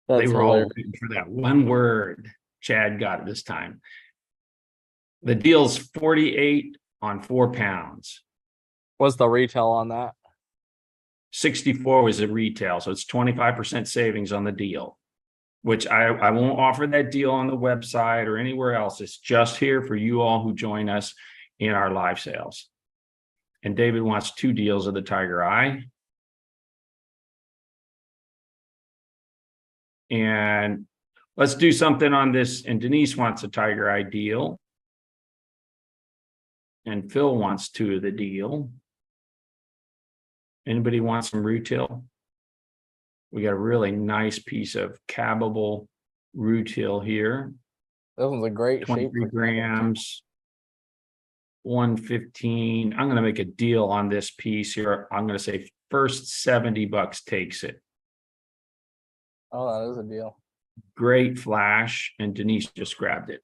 They were all waiting for that one word. Chad got it this time. The deal's 48 on 4 pounds. What's the retail on that? 64 was the retail, so it's 25% savings on the deal, which I won't offer that deal on the website or anywhere else. It's just here for you all who join us in our live sales. And David wants 2 deals of the Tiger Eye. And let's do something on this. And Denise wants a Tiger Eye deal. And Phil wants 2 of the deal. Anybody want some rutail? We got a really nice piece of cabbable rutail here. This one's a great shape. 23 grams. 115. I'm going to make a deal on this piece here. I'm going to say first $70 takes it. Oh, that is a deal. Great flash, and Denise just grabbed it.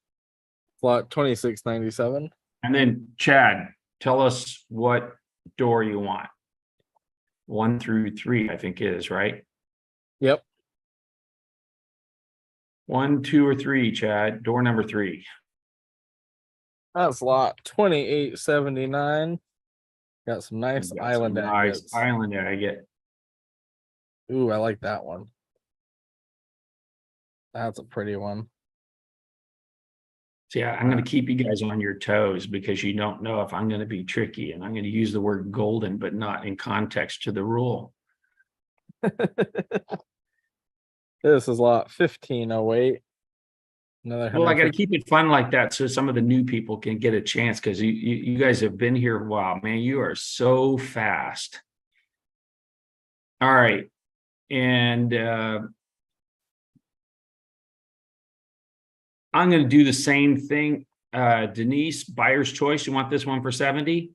Lot 26.97. And then Chad, tell us what door you want. 1 through 3, I think it is, right? Yep. 1, 2, or 3, Chad. Door number 3. That's lot 28.79. Got some nice island agates. Island agate. Ooh, I like that one. That's a pretty one. So yeah, I'm going to keep you guys on your toes because you don't know if I'm going to be tricky, and I'm going to use the word golden, but not in context to the rule. This is lot 1508. Another Well, I got to keep it fun like that so some of the new people can get a chance, because you guys have been here a while, man. You are so fast. All right. And I'm going to do the same thing. Denise, buyer's choice. You want this one for 70?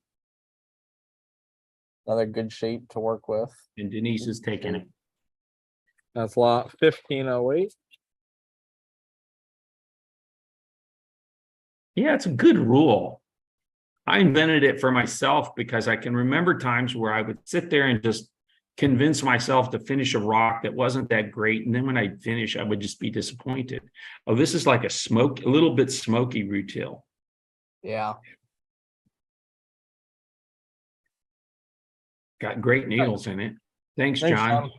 Another good shape to work with. And Denise is taking it. That's lot 1508. Yeah, it's a good rule. I invented it for myself because I can remember times where I would sit there and just convince myself to finish a rock that wasn't that great. And then when I'd finish, I would just be disappointed. Oh, this is like a little bit smoky rutail. Yeah. Got great needles in it. Thanks, John.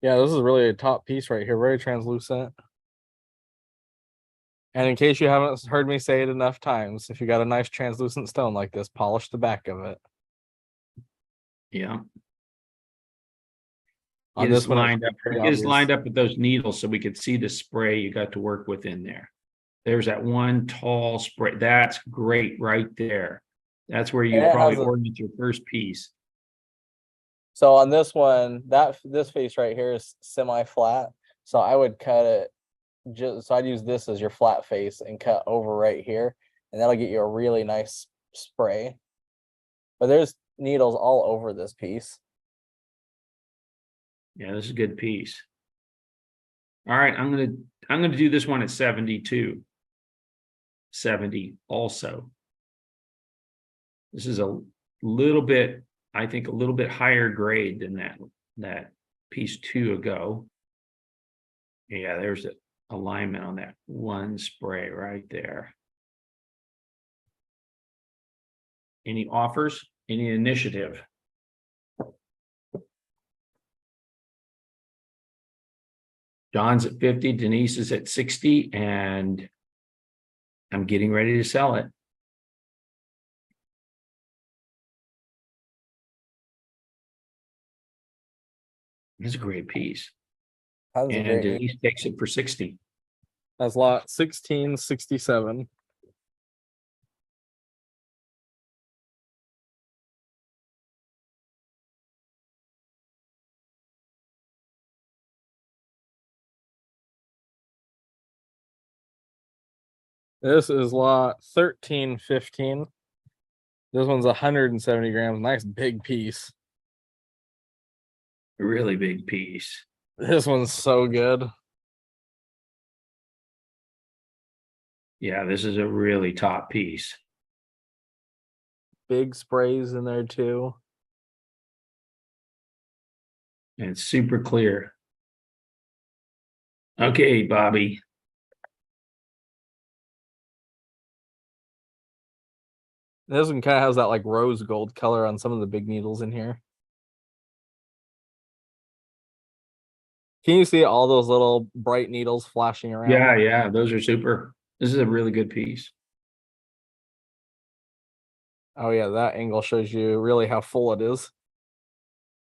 Yeah, this is really a top piece right here. Very translucent. And in case you haven't heard me say it enough times, if you got a nice translucent stone like this, polish the back of it. Yeah. On It this is one, lined up. It is lined up with those needles so we could see the spray you got to work with in there. There's that one tall spray. That's great right there. That's where you probably ordered your first piece. So on this one, this face right here is semi-flat. So I would cut it so I'd use this as your flat face and cut over right here, and that'll get you a really nice spray. But there's needles all over this piece. Yeah, this is a good piece. All right, I'm gonna do this one at 72. 70 also. This is a little bit, I think, a little bit higher grade than that piece 2 ago. Yeah, there's a alignment on that one spray right there. Any offers? Any initiative? John's at 50, Denise is at 60, and I'm getting ready to sell it. It's a great piece. That's a And great. Denise takes it for 60. That's lot 1667. This is lot 1315. This one's 170 grams. Nice big piece. A really big piece. This one's so good. Yeah, this is a really top piece. Big sprays in there too. And it's super clear. Okay, Bobby. This one kind of has that like rose gold color on some of the big needles in here. Can you see all those little bright needles flashing around? Yeah, those are super. This is a really good piece. Oh yeah, that angle shows you really how full it is.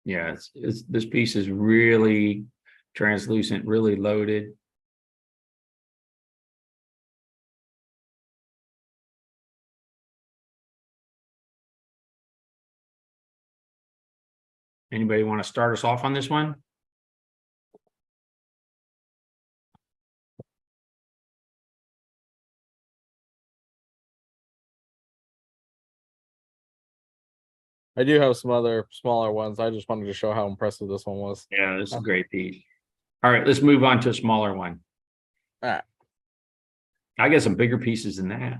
Yeah, it's this piece is really translucent, really loaded. Anybody want to start us off on this one? I do have some other smaller ones. I just wanted to show how impressive this one was. Yeah, this is a great piece. All right, let's move on to a smaller one. All right. I got some bigger pieces than that.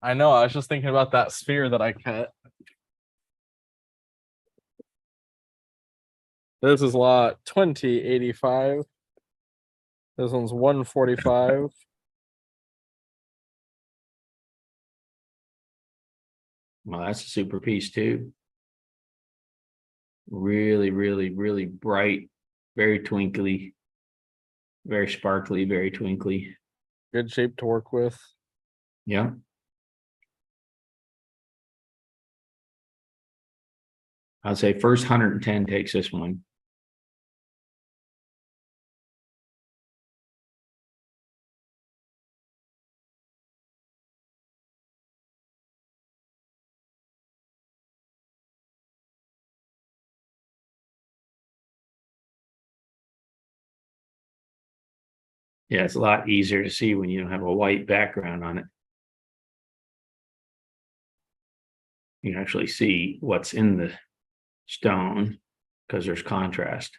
I know. I was just thinking about that sphere that I cut. This is lot 2085. This one's 145. Well, that's a super piece too. Really, really, really bright, very twinkly, very sparkly, very twinkly. Good shape to work with. Yeah. I'd say first 110 takes this one. Yeah, it's a lot easier to see when you don't have a white background on it. You can actually see what's in the stone because there's contrast.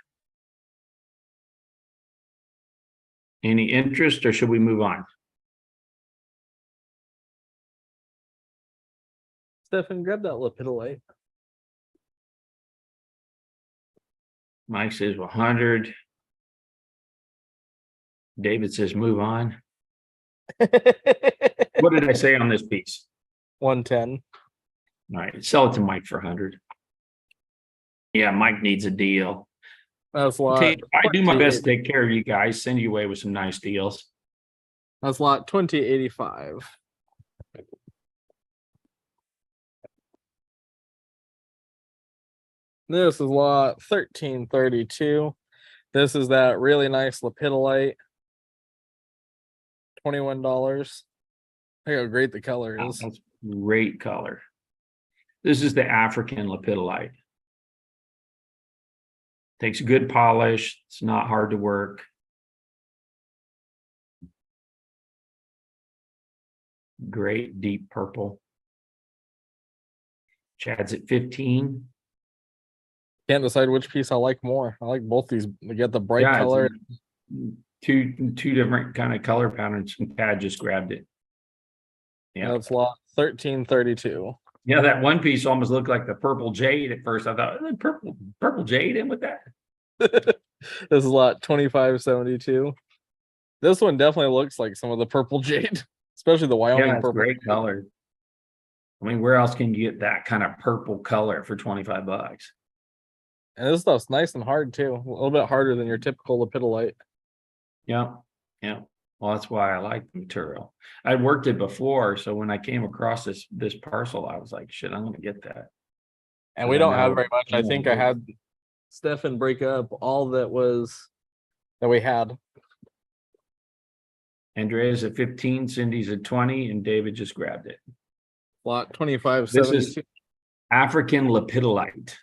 Any interest, or should we move on? Stefan, grab that lepidolite. Mike says 100. David says move on. What did I say on this piece? 110. All right, sell it to Mike for 100. Yeah, Mike needs a deal. That's lot. I do my best to take care of you guys, send you away with some nice deals. That's lot 2085. This is lot 1332. This is that really nice lepidolite. $21. Look how great the color Wow, is. that's great color. This is the African lepidolite. Takes good polish. It's not hard to work. Great deep purple. Chad's at 15. Can't decide which piece I like more. I like both these. They get the bright Yeah, it's color. two different kind of color patterns, and Chad just grabbed it. Yeah. That's lot 1332. Yeah, that one piece almost looked like the purple jade at first. I thought purple jade in with that. This is lot 2572. This one definitely looks like some of the purple jade, especially the Wyoming Yeah, it's purple. great color. I mean, where else can you get that kind of purple color for 25 bucks? And this stuff's nice and hard too. A little bit harder than your typical lepidolite. Yeah, yeah. Well, that's why I like the material. I'd worked it before, so when I came across this parcel, I was like, shit, I'm gonna get that. And So we then don't have now- very much. I think I had Stefan break up all that we had. Andrea's at 15, Cindy's at 20, and David just grabbed it. Lot This 2572. is African lepidolite.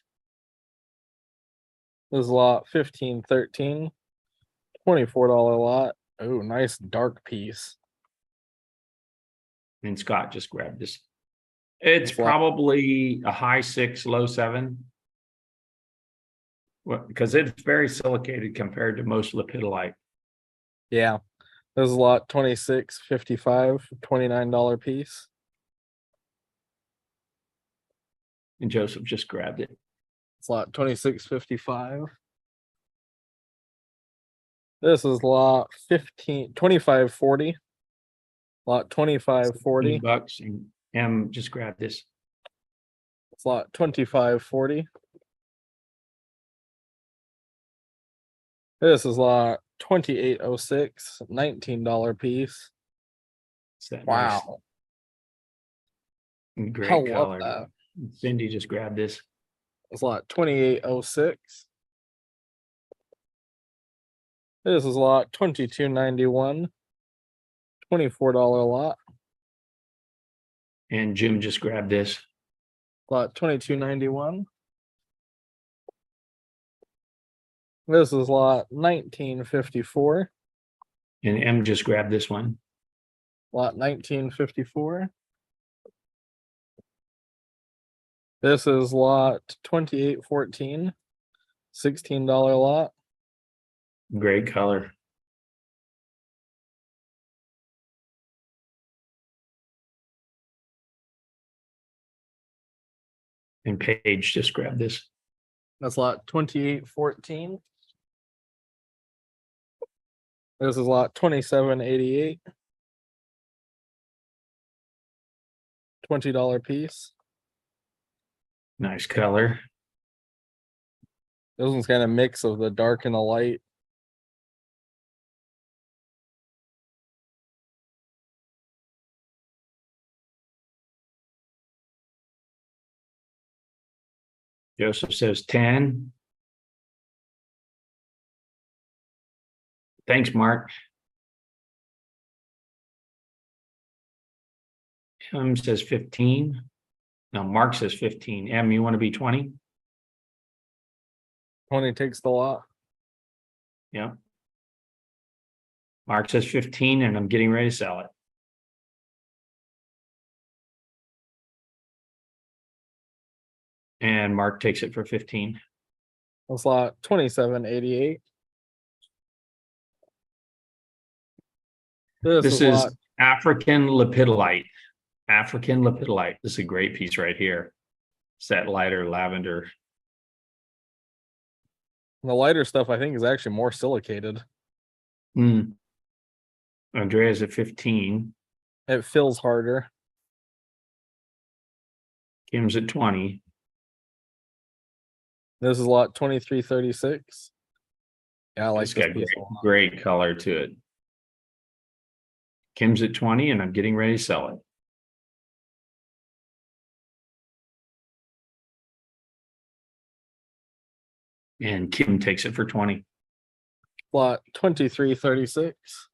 This is lot 1513. $24 lot. Oh, nice dark piece. And Scott just grabbed this. It's That's a lot. probably a high 6, low 7. Well, because it's very silicated compared to most lepidolite. Yeah. This is lot 2655, $29 piece. And Joseph just grabbed it. It's lot 2655. This is lot 2540. Lot 2540. 15 bucks, and M just grabbed this. It's lot 2540. This is lot 2806, $19 piece. It's that Wow. nice, I great love color. that. Cindy just grabbed this. It's lot 2806. This is lot 2291. $24 lot. And Jim just grabbed this. Lot 2291. This is lot 1954. And M just grabbed this one. Lot 1954. This is lot 2814. $16 lot. Great color. And Paige just grabbed this. That's lot 2814. This is lot 2788. $20 piece. Nice color. This one's kind of mix of the dark and the light. Joseph says 10. Thanks, Mark. M says 15. No, Mark says 15. M, you want to be 20? 20 takes the lot. Yeah. Mark says 15, and I'm getting ready to sell it. And Mark takes it for 15. That's lot 2788. This is lot, African lepidolite. African lepidolite. This is a great piece right here. It's that lighter lavender. the lighter stuff I think is actually more silicated. Andrea's at 15. It feels harder. Kim's at 20. This is lot 2336. Yeah, I like It's this got piece great, a lot. great color to it. Kim's at 20, and I'm getting ready to sell it. And Kim takes it for 20. Lot 2336.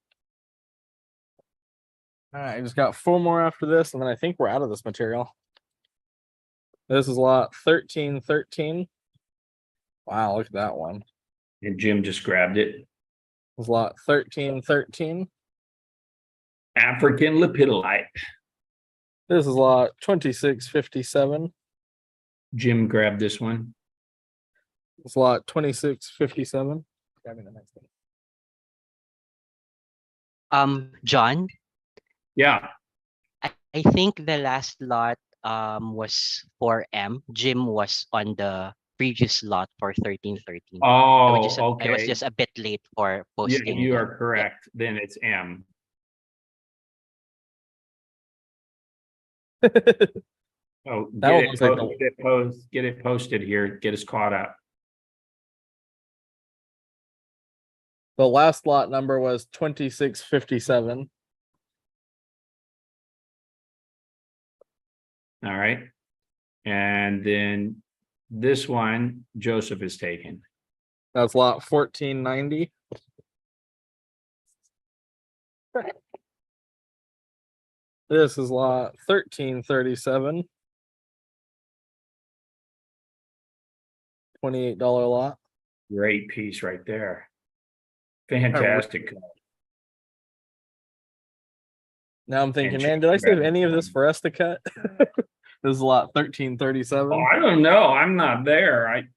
All right, I just got 4 more after this, and then I think we're out of this material. This is lot 1313. Wow, look at that one. And Jim just grabbed it. This is lot 1313. African lepidolite. This is lot 2657. Jim grabbed this one. It's lot 2657. Grabbing the next one. John, Yeah. I think the last lot was 4M. Jim was on the previous lot for 1313. Oh, I was okay. just a bit late for posting You that. are Yep. correct. Then it's M. Oh, That one looks like get it posted here. Get us caught up. the last lot number was 2657. All right. And then this one, Joseph is taken. That's lot 1490. This is lot 1337. $28 lot. Great piece right there. Fantastic. Now I'm thinking, And man, did I save Chad- any of this for us to cut? This is lot 1337. Oh, I don't know. I'm not there.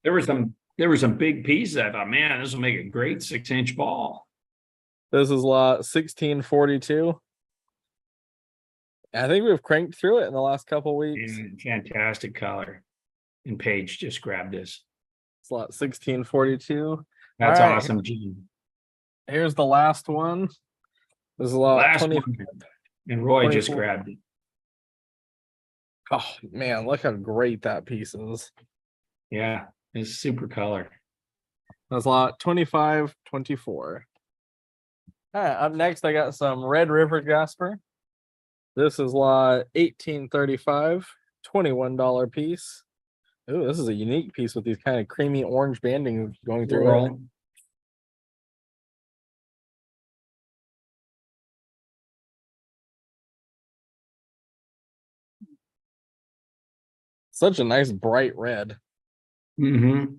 There were some big pieces. I thought, man, this will make a great 6-inch ball. This is lot 1642. I think we've cranked through it in the last couple weeks. And fantastic color. And Paige just grabbed this. It's lot 1642. That's All right. awesome, Gene. Here's the last one. This is lot Last 20. one. And Roy just 24. grabbed it. Oh man, look how great that piece is. Yeah, it's super color. That's lot 2524. All right, up next I got some Red River Jasper. This is lot 1835, $21 piece. Ooh, this is a unique piece with these kind of creamy orange banding going through it. Roll. Such a nice bright red. Mm-hmm.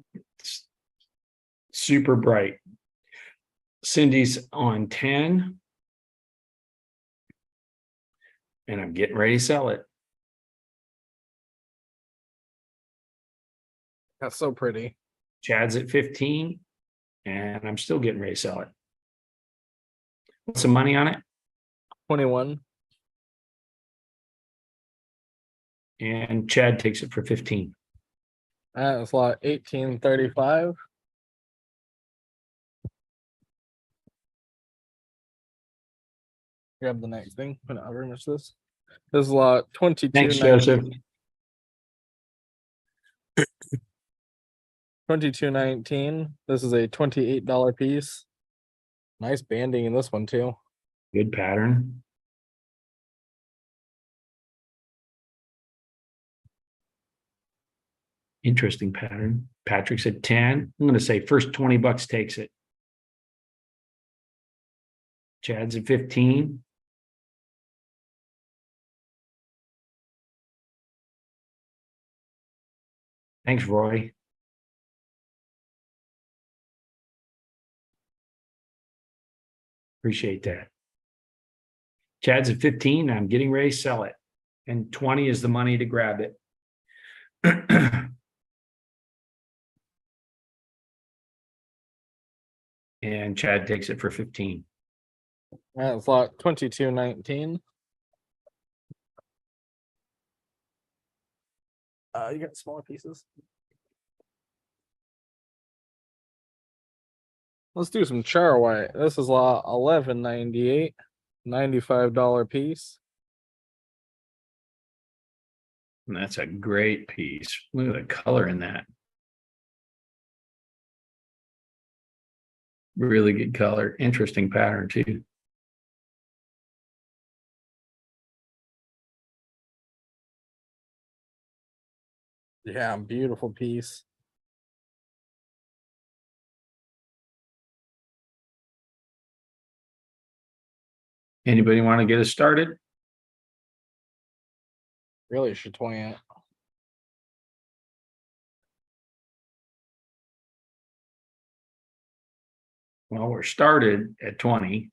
Super bright. Cindy's on 10. And I'm getting ready to sell it. That's so pretty. Chad's at 15. And I'm still getting ready to sell it. What's the money on it? 21. And Chad takes it for 15. That's lot 1835. Grab the next thing. Put out very much this. This is lot 22. Thanks, Joseph. 2219. This is a $28 piece. Nice banding in this one too. Good pattern. Interesting pattern. Patrick's at 10. I'm going to say first 20 bucks takes it. Chad's at 15. Thanks, Roy. Appreciate that. Chad's at 15. I'm getting ready to sell it. And 20 is the money to grab it. And Chad takes it for 15. That's lot 2219. You got smaller pieces. Let's do some char white. This is lot 1198, $95 piece. And that's a great piece. Look at the color in that. Really good color. Interesting pattern too. Yeah, beautiful piece. Anybody want to get us started? Really should 20 it. Well, we're started at 20.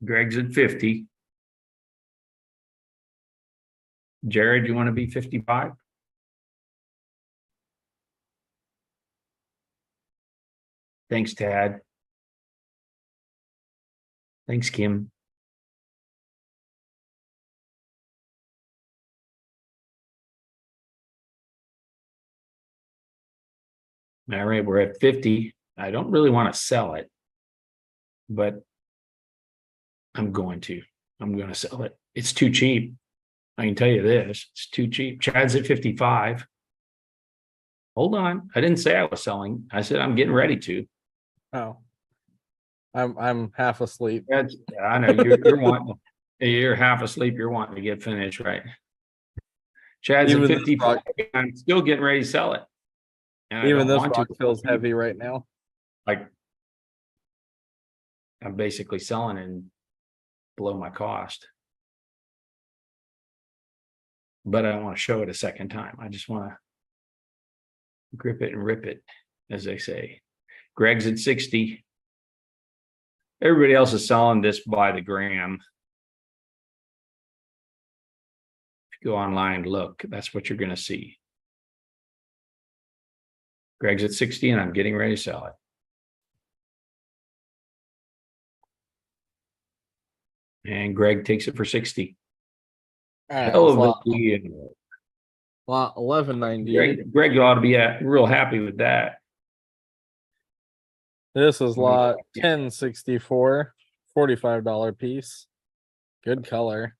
Greg's at 50. Jared, you want to be 55? Thanks, Tad. Thanks, Kim. All right, we're at 50. I don't really want to sell it, but I'm going to sell it. It's too cheap. I can tell you this, it's too cheap. Chad's at 55. Hold on. I didn't say I was selling. I said I'm getting ready to. Oh, I'm half asleep. I know you're wanting, you're half asleep. You're wanting to get finished, right? Chad's Even at this 55. rock- I'm still getting ready to sell it. And I Even don't this want rock to. feels heavy right now. Like I'm basically selling and below my cost. But I don't want to show it a second time. I just want to grip it and rip it, as they say. Greg's at 60. Everybody else is selling this by the gram. If you go online, look, that's what you're going to see. Greg's at 60 and I'm getting ready to sell it. And Greg takes it for 60. All right, Hell it's of a lot deal. 1190. Greg ought to be real happy with that. This is lot 1064, $45 piece. Good color.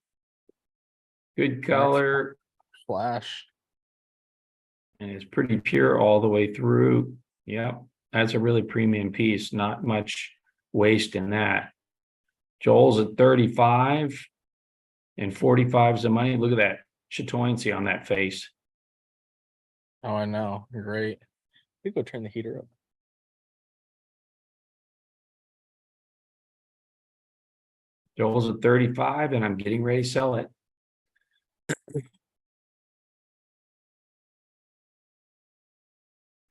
Good color. Flash. And it's pretty pure all the way through. Yep. That's a really premium piece. Not much waste in that. Joel's at 35 and 45 is the money. Look at that chatoyancy on that face. Oh, I know. Great. We go turn the heater up. Joel's at 35 and I'm getting ready to sell it.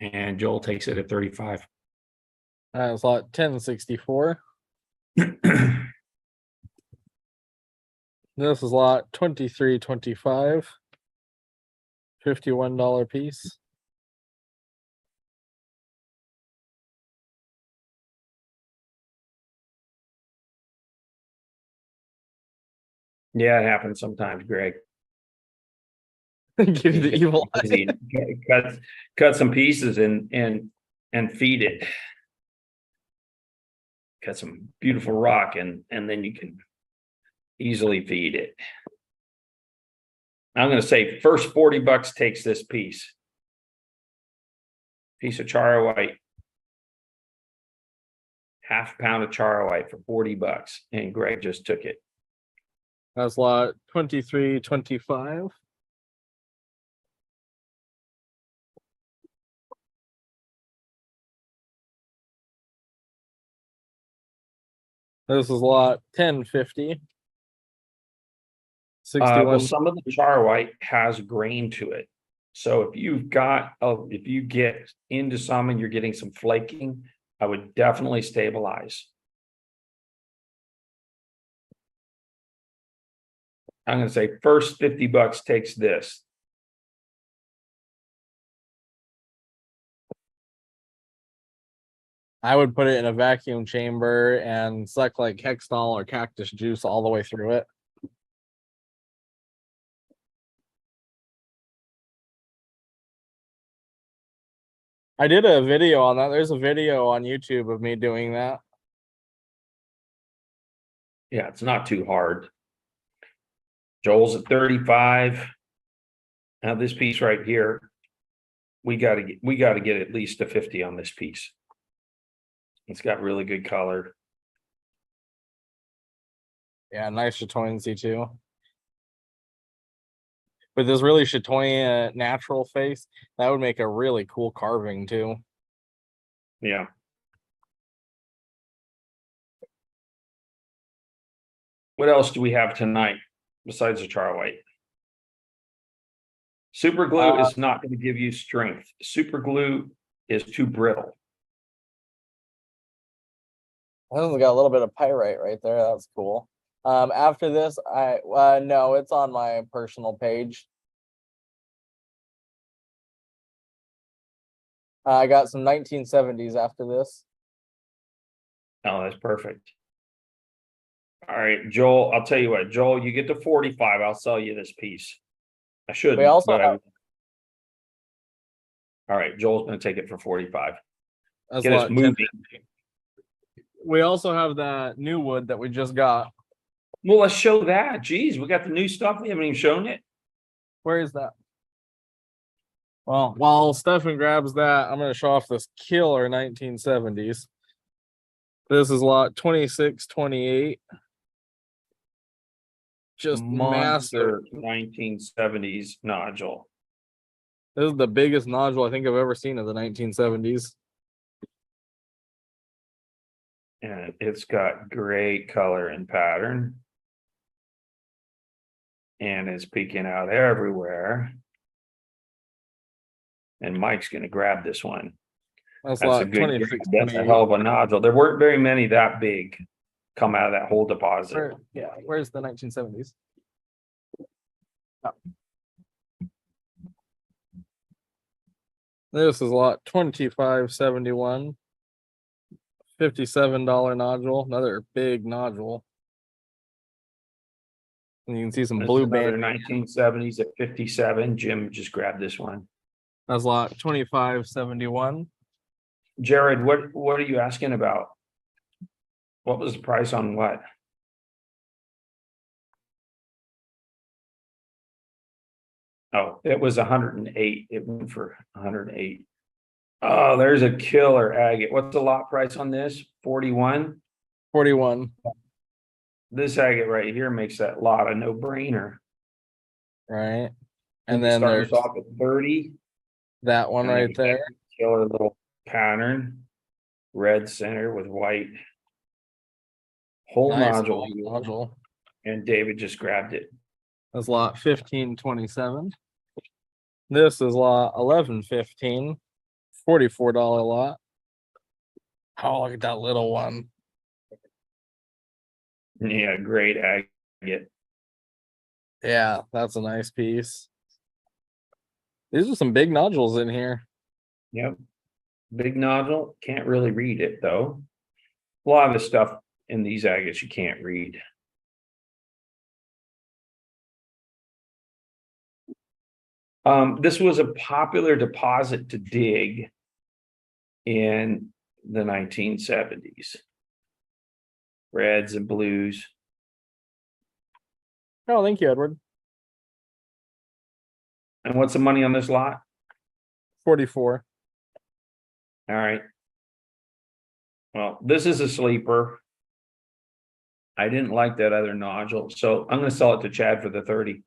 And Joel takes it at 35. It's lot 1064. This is lot 2325. $51 piece. Yeah, it happens sometimes, Greg. Give you the evil eye. Easy. Cut some pieces and feed it. Cut some beautiful rock and then you can easily feed it. I'm going to say first 40 bucks takes this piece of charoite, half pound of charoite for 40 bucks, and Greg just took it. That's lot 2325. This is lot 1050. 61. Well, some of the charoite has grain to it. So if you get into some and you're getting some flaking, I would definitely stabilize. I'm going to say first 50 bucks takes this. I would put it in a vacuum chamber and suck like Hextol or cactus juice all the way through it. I did a video on that. There's a video on YouTube of me doing that. Yeah, it's not too hard. Joel's at 35. Now this piece right here, we got to get at least a 50 on this piece. It's got really good color. Yeah, nice chatoyancy too. With this really chatoyan natural face, that would make a really cool carving too. Yeah. What else do we have tonight besides the charoite? Super glue is not going to give you strength. Super glue is too brittle. This one's got a little bit of pyrite right there. That's cool. After this, no, it's on my personal page. I got some 1970s after this. Oh, that's perfect. All right, Joel, I'll tell you what, Joel, you get to 45, I'll sell you this piece. I shouldn't, We also but I. have- All right, Joel's gonna take it for 45. That's Get us lot 10. moving. We also have that new wood that we just got. Well, let's show that. Geez, we got the new stuff. We haven't even shown it. Where is that? Well, while Stefan grabs that, I'm going to show off this killer 1970s. This is lot 2628. Just massive. 1970s nodule. This is the biggest nodule I think I've ever seen of the 1970s. And it's got great color and pattern. And it's peeking out everywhere. And Mike's gonna grab this one. That's That's a lot good, grab. 2628. That's a hell of a nodule. There weren't very many that big come out of that whole deposit. Where's the 1970s? Oh. This is lot 2571. $57 nodule, another big nodule. And you can see some This is blue another band. 1970s at 57. Jim just grabbed this one. That's lot 2571. Jared, what are you asking about? What was the price on what? Oh, it was 108. It went for 108. Oh, there's a killer agate. What's the lot price on this? 41. 41. This agate right here makes that lot a no-brainer. Right. And And then starts there's off at 30. that one and then right you got there. Killer little pattern, red center with white. Whole Nice nodule, long nodule. and David just grabbed it. That's lot 1527. This is lot 1115. $44 lot. Oh, look at that little one. Yeah, great agate. Yeah, that's a nice piece. These are some big nodules in here. Yep. Big nodule, can't really read it though. A lot of the stuff in these agates you can't read. This was a popular deposit to dig in the 1970s. Reds and blues. Oh, thank you, Edward. And what's the money on this lot? 44. All right. Well, this is a sleeper. I didn't like that other nodule, so I'm gonna sell it to Chad for the 30.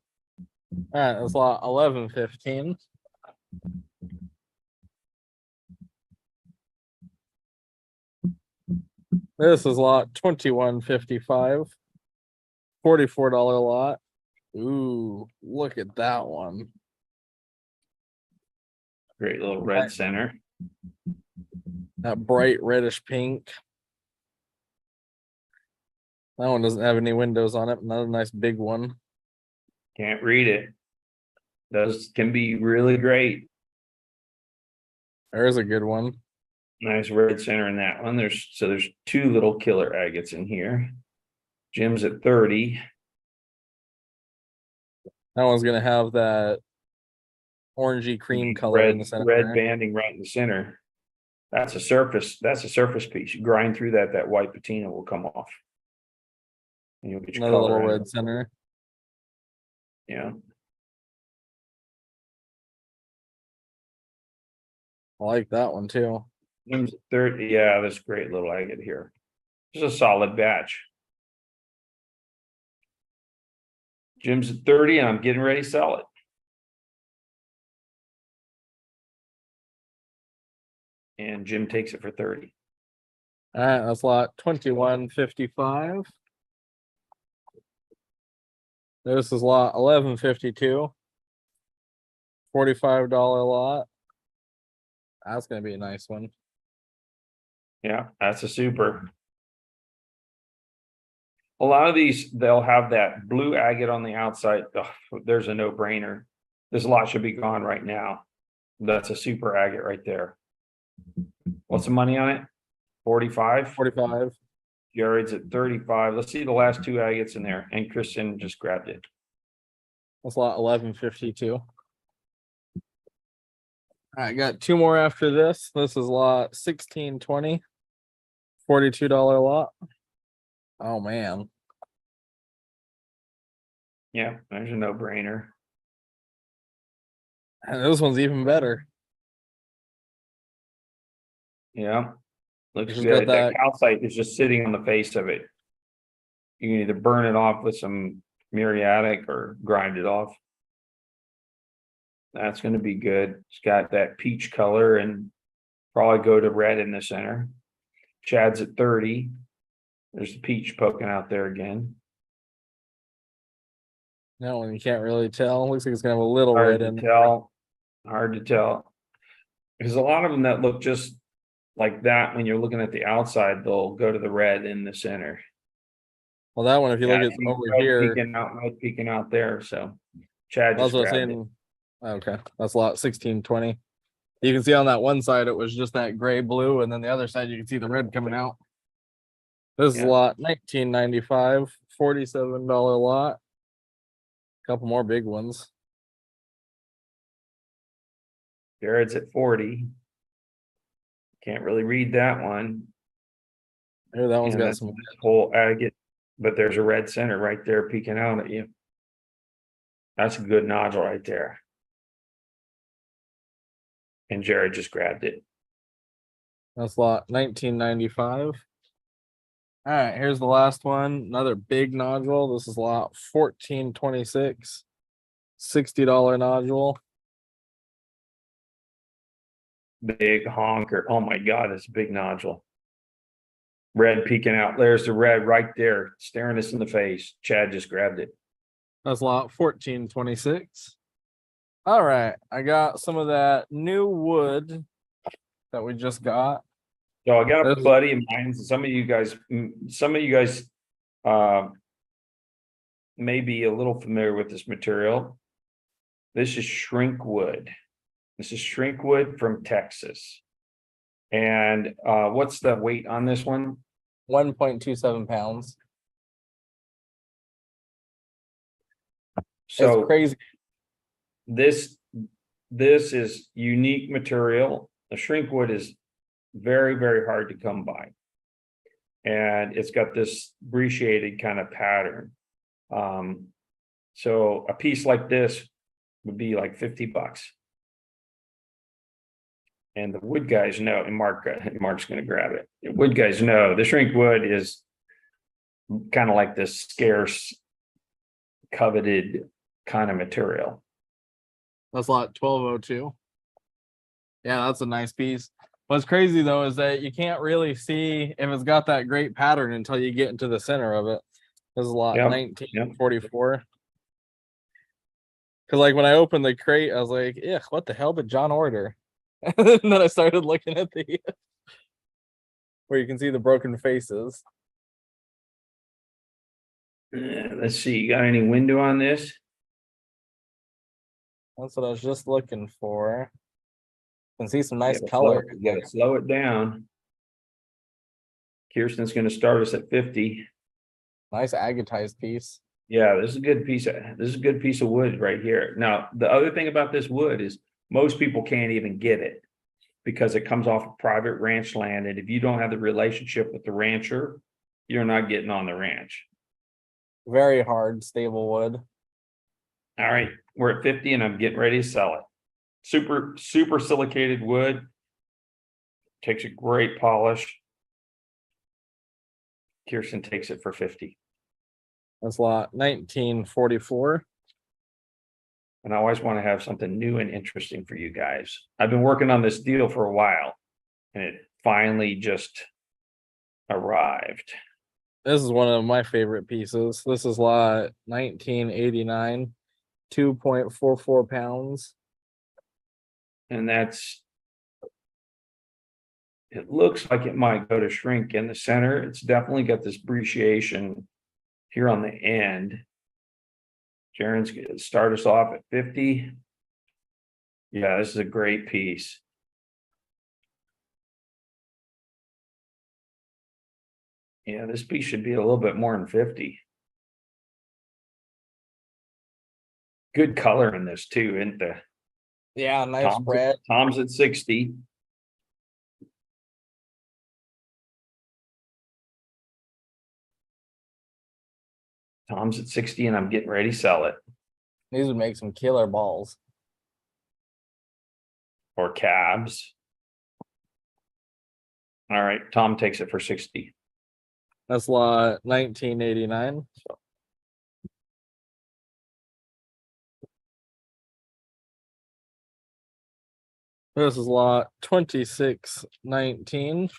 All right, that's lot 1115. This is lot 2155. $44 lot. Ooh, look at that one. Great little red center. That bright reddish pink. That one doesn't have any windows on it. Another nice big one. Can't read it. Those can be really great. There's a good one. Nice red center in that one. There's two little killer agates in here. Jim's at 30. That one's gonna have that orangey cream color in the center. Red banding right in the center. That's a surface piece. You grind through that white patina will come off. And you'll get your Another color little in red it. center. Yeah. I like that one too. Jim's at 30. Yeah, that's a great little agate here. Just a solid batch. Jim's at 30 and I'm getting ready to sell it. And Jim takes it for 30. All right, that's lot 2155. This is lot 1152. $45 lot. That's gonna be a nice one. Yeah, that's a super. A lot of these, they'll have that blue agate on the outside. Ugh, there's a no-brainer. This lot should be gone right now. That's a super agate right there. What's the money on it? 45? 45. Jared's at 35. Let's see the last two agates in there. And Kristen just grabbed it. That's lot 1152. I got two more after this. This is lot 1620. $42 lot. Oh man. Yeah, there's a no-brainer. And this one's even better. Yeah. Looks It's got good. That that- calcite is just sitting on the face of it. You can either burn it off with some muriatic or grind it off. That's going to be good. It's got that peach color and probably go to red in the center. Chad's at 30. There's the peach poking out there again. No, you can't really tell. Looks like it's gonna have a little Hard red to in it. tell. Hard to tell. There's a lot of them that look just like that when you're looking at the outside, they'll go to the red in the center. Well, that one, if you Yeah, look I at see over red here, peeking out there. So Chad that's just what I'm grabbed it. saying. Okay, that's lot 1620. You can see on that one side it was just that gray blue, and then the other side you can see the red coming out. This is Yeah. lot 1995, $47 lot. Couple more big ones. Jared's at 40. Can't really read that one. Here, that one's And got that's some. this whole agate, but there's a red center right there peeking out at you. That's a good nodule right there. And Jared just grabbed it. That's lot 1995. All right, here's the last one. Another big nodule. This is lot 1426. $60 nodule. Big honker. Oh my God, it's a big nodule. Red peeking out. There's the red right there, staring us in the face. Chad just grabbed it. That's lot 1426. All right, I got some of that new wood that we just got. So I got a This- buddy of mine. Some of you guys may be a little familiar with this material. This is shrink wood. This is shrink wood from Texas. And what's the weight on this one? 1.27 pounds. So It's crazy. this is unique material. The shrink wood is very, very hard to come by. And it's got this brecciated kind of pattern. So a piece like this would be like $50. And the wood guys know, and Mark's going to grab it. The wood guys know the shrink wood is kind of like this scarce, coveted kind of material. That's lot 1202. Yeah, that's a nice piece. What's crazy though is that you can't really see if it's got that great pattern until you get into the center of it. This is lot Yep, 1944. Cause like when I opened the crate, I was like, "Yeah, what the hell did John order?" And then I started looking at the where you can see the broken faces. Let's see, you got any window on this? That's what I was just looking for. Can see some nice You gotta color. You gotta slow it down. Kirsten's gonna start us at 50. Nice agatized piece. Yeah, this is a good piece of wood right here. Now, the other thing about this wood is most people can't even get it because it comes off of private ranch land. And if you don't have the relationship with the rancher, you're not getting on the ranch. Very hard, stable wood. All right, we're at 50 and I'm getting ready to sell it. Super silicated wood. Takes a great polish. Kirsten takes it for 50. That's lot 1944. And I always want to have something new and interesting for you guys. I've been working on this deal for a while and it finally just arrived. This is one of my favorite pieces. This is lot 1989, 2.44 pounds. And it looks like it might go to shrink in the center. It's definitely got this brecciation here on the end. Jaren's gonna start us off at 50. Yeah, this is a great piece. Yeah, this piece should be a little bit more than 50. Good color in this too, isn't there? Yeah, nice red. Tom's at 60. Tom's at 60 and I'm getting ready to sell it. These would make some killer balls. Or cabs. All right, Tom takes it for 60. That's lot 1989. This is lot 2619.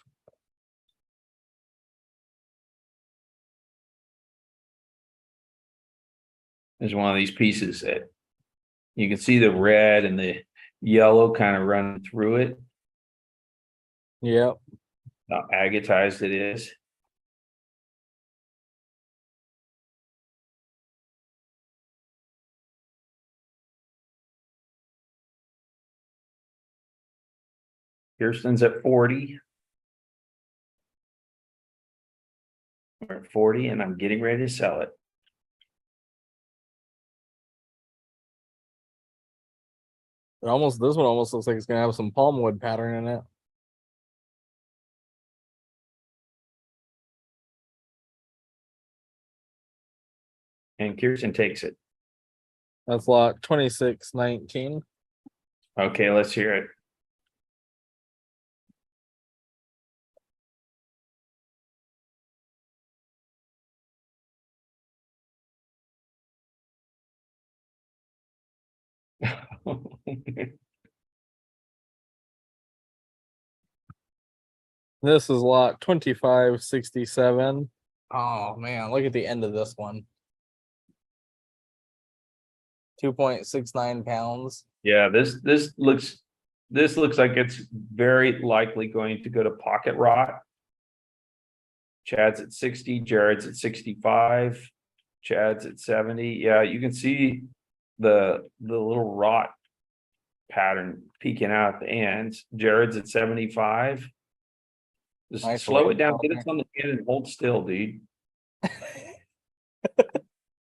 There's one of these pieces that you can see the red and the yellow kind of running through it. Yep. How agatized it is. Kirsten's at 40. We're at 40 and I'm getting ready to sell it. This one almost looks like it's gonna have some palm wood pattern in it. And Kirsten takes it. That's lot 2619. Okay, let's hear it. This is lot 2567. Oh man, look at the end of this one. 2.69 pounds. Yeah, this looks like it's very likely going to go to pocket rot. Chad's at 60, Jared's at 65, Chad's at 70. Yeah, you can see the little rot pattern peeking out at the ends. Jared's at 75. Just Nice slow red it down, get color. it on the end and hold still, dude.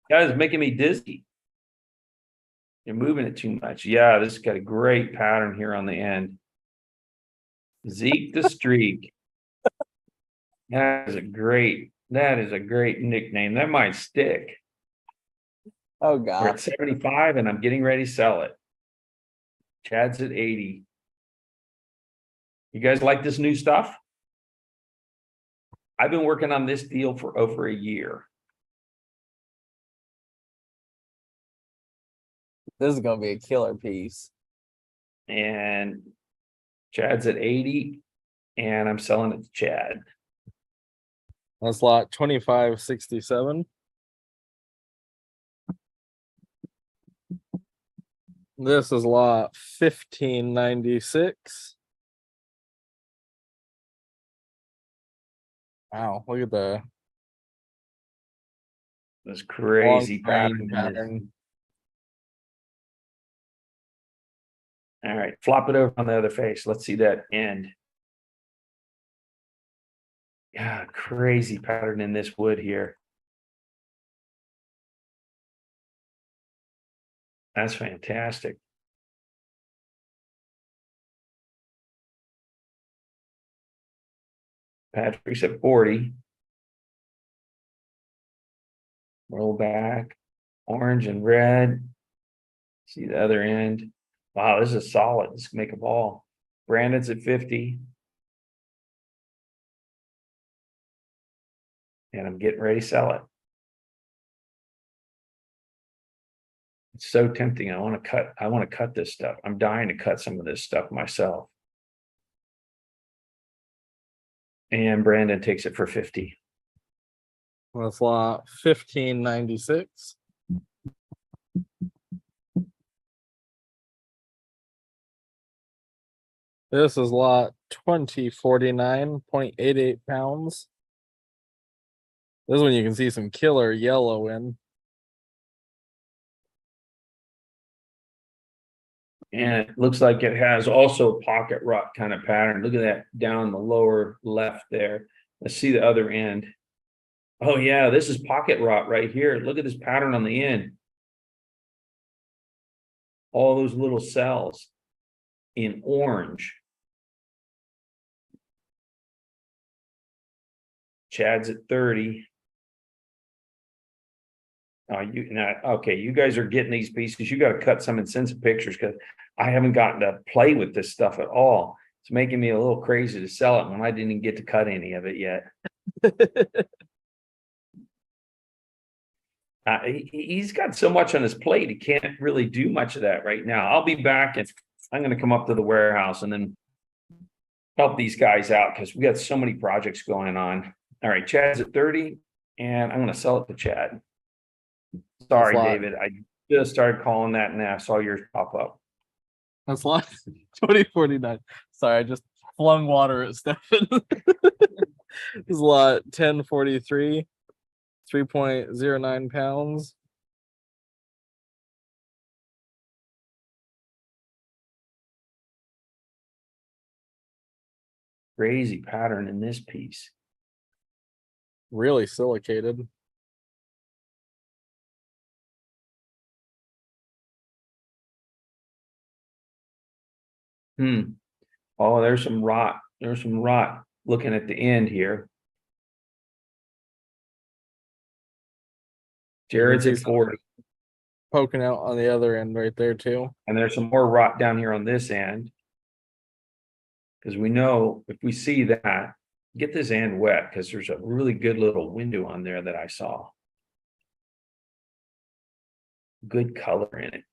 Guys, making me dizzy. You're moving it too much. Yeah, this has got a great pattern here on the end. Zeke the Streak. That is a great nickname. That might stick. Oh We're god. at 75 and I'm getting ready to sell it. Chad's at 80. You guys like this new stuff? I've been working on this deal for over a year. This is gonna be a killer piece. And Chad's at 80 and I'm selling it to Chad. That's lot 2567. This is lot 1596. Wow, look at the This long crazy grain pattern. pattern. All right, flop it over on the other face. Let's see that end. Yeah, crazy pattern in this wood here. That's fantastic. Patrick's at 40. Roll back, orange and red. See the other end. Wow, this is solid. This can make a ball. Brandon's at 50. And I'm getting ready to sell it. It's so tempting. I want to cut this stuff. I'm dying to cut some of this stuff myself. And Brandon takes it for 50. That's lot 1596. This is lot 2049.88 pounds. This one you can see some killer yellow in. And it looks like it has also a pocket rot kind of pattern. Look at that down in the lower left there. Let's see the other end. Oh yeah, this is pocket rot right here. Look at this pattern on the end. All those little cells in orange. Chad's at 30. Okay, you guys are getting these pieces. You got to cut some and send some pictures because I haven't gotten to play with this stuff at all. It's making me a little crazy to sell it when I didn't even get to cut any of it yet. He's got so much on his plate, he can't really do much of that right now. I'll be back and I'm going to come up to the warehouse and then help these guys out because we got so many projects going on. All right, Chad's at 30 and I'm going to sell it to Chad. Sorry, David. I just started calling that and I saw yours pop up. That's lot 2049. Sorry, I just flung water at Stefan. This is lot 1043, 3.09 pounds. Crazy pattern in this piece. Really silicated. Oh, there's some rot. There's some rot looking at the end here. Jared's at 40. Poking out on the other end right there too. And there's some more rot down here on this end. Because we know if we see that, get this end wet because there's a really good little window on there that I saw. Good color in it.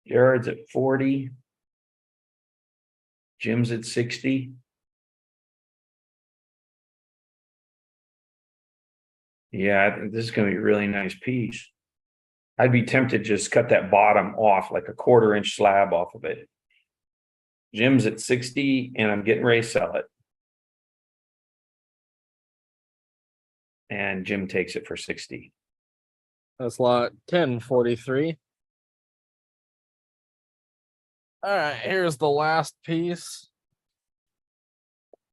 Jared's at 40. Jim's at 60. Yeah, I think this is going to be a really nice piece. I'd be tempted to just cut that bottom off, like a 1/4-inch slab off of it. Jim's at 60 and I'm getting ready to sell it. And Jim takes it for 60. That's lot 1043. All right, here's the last piece.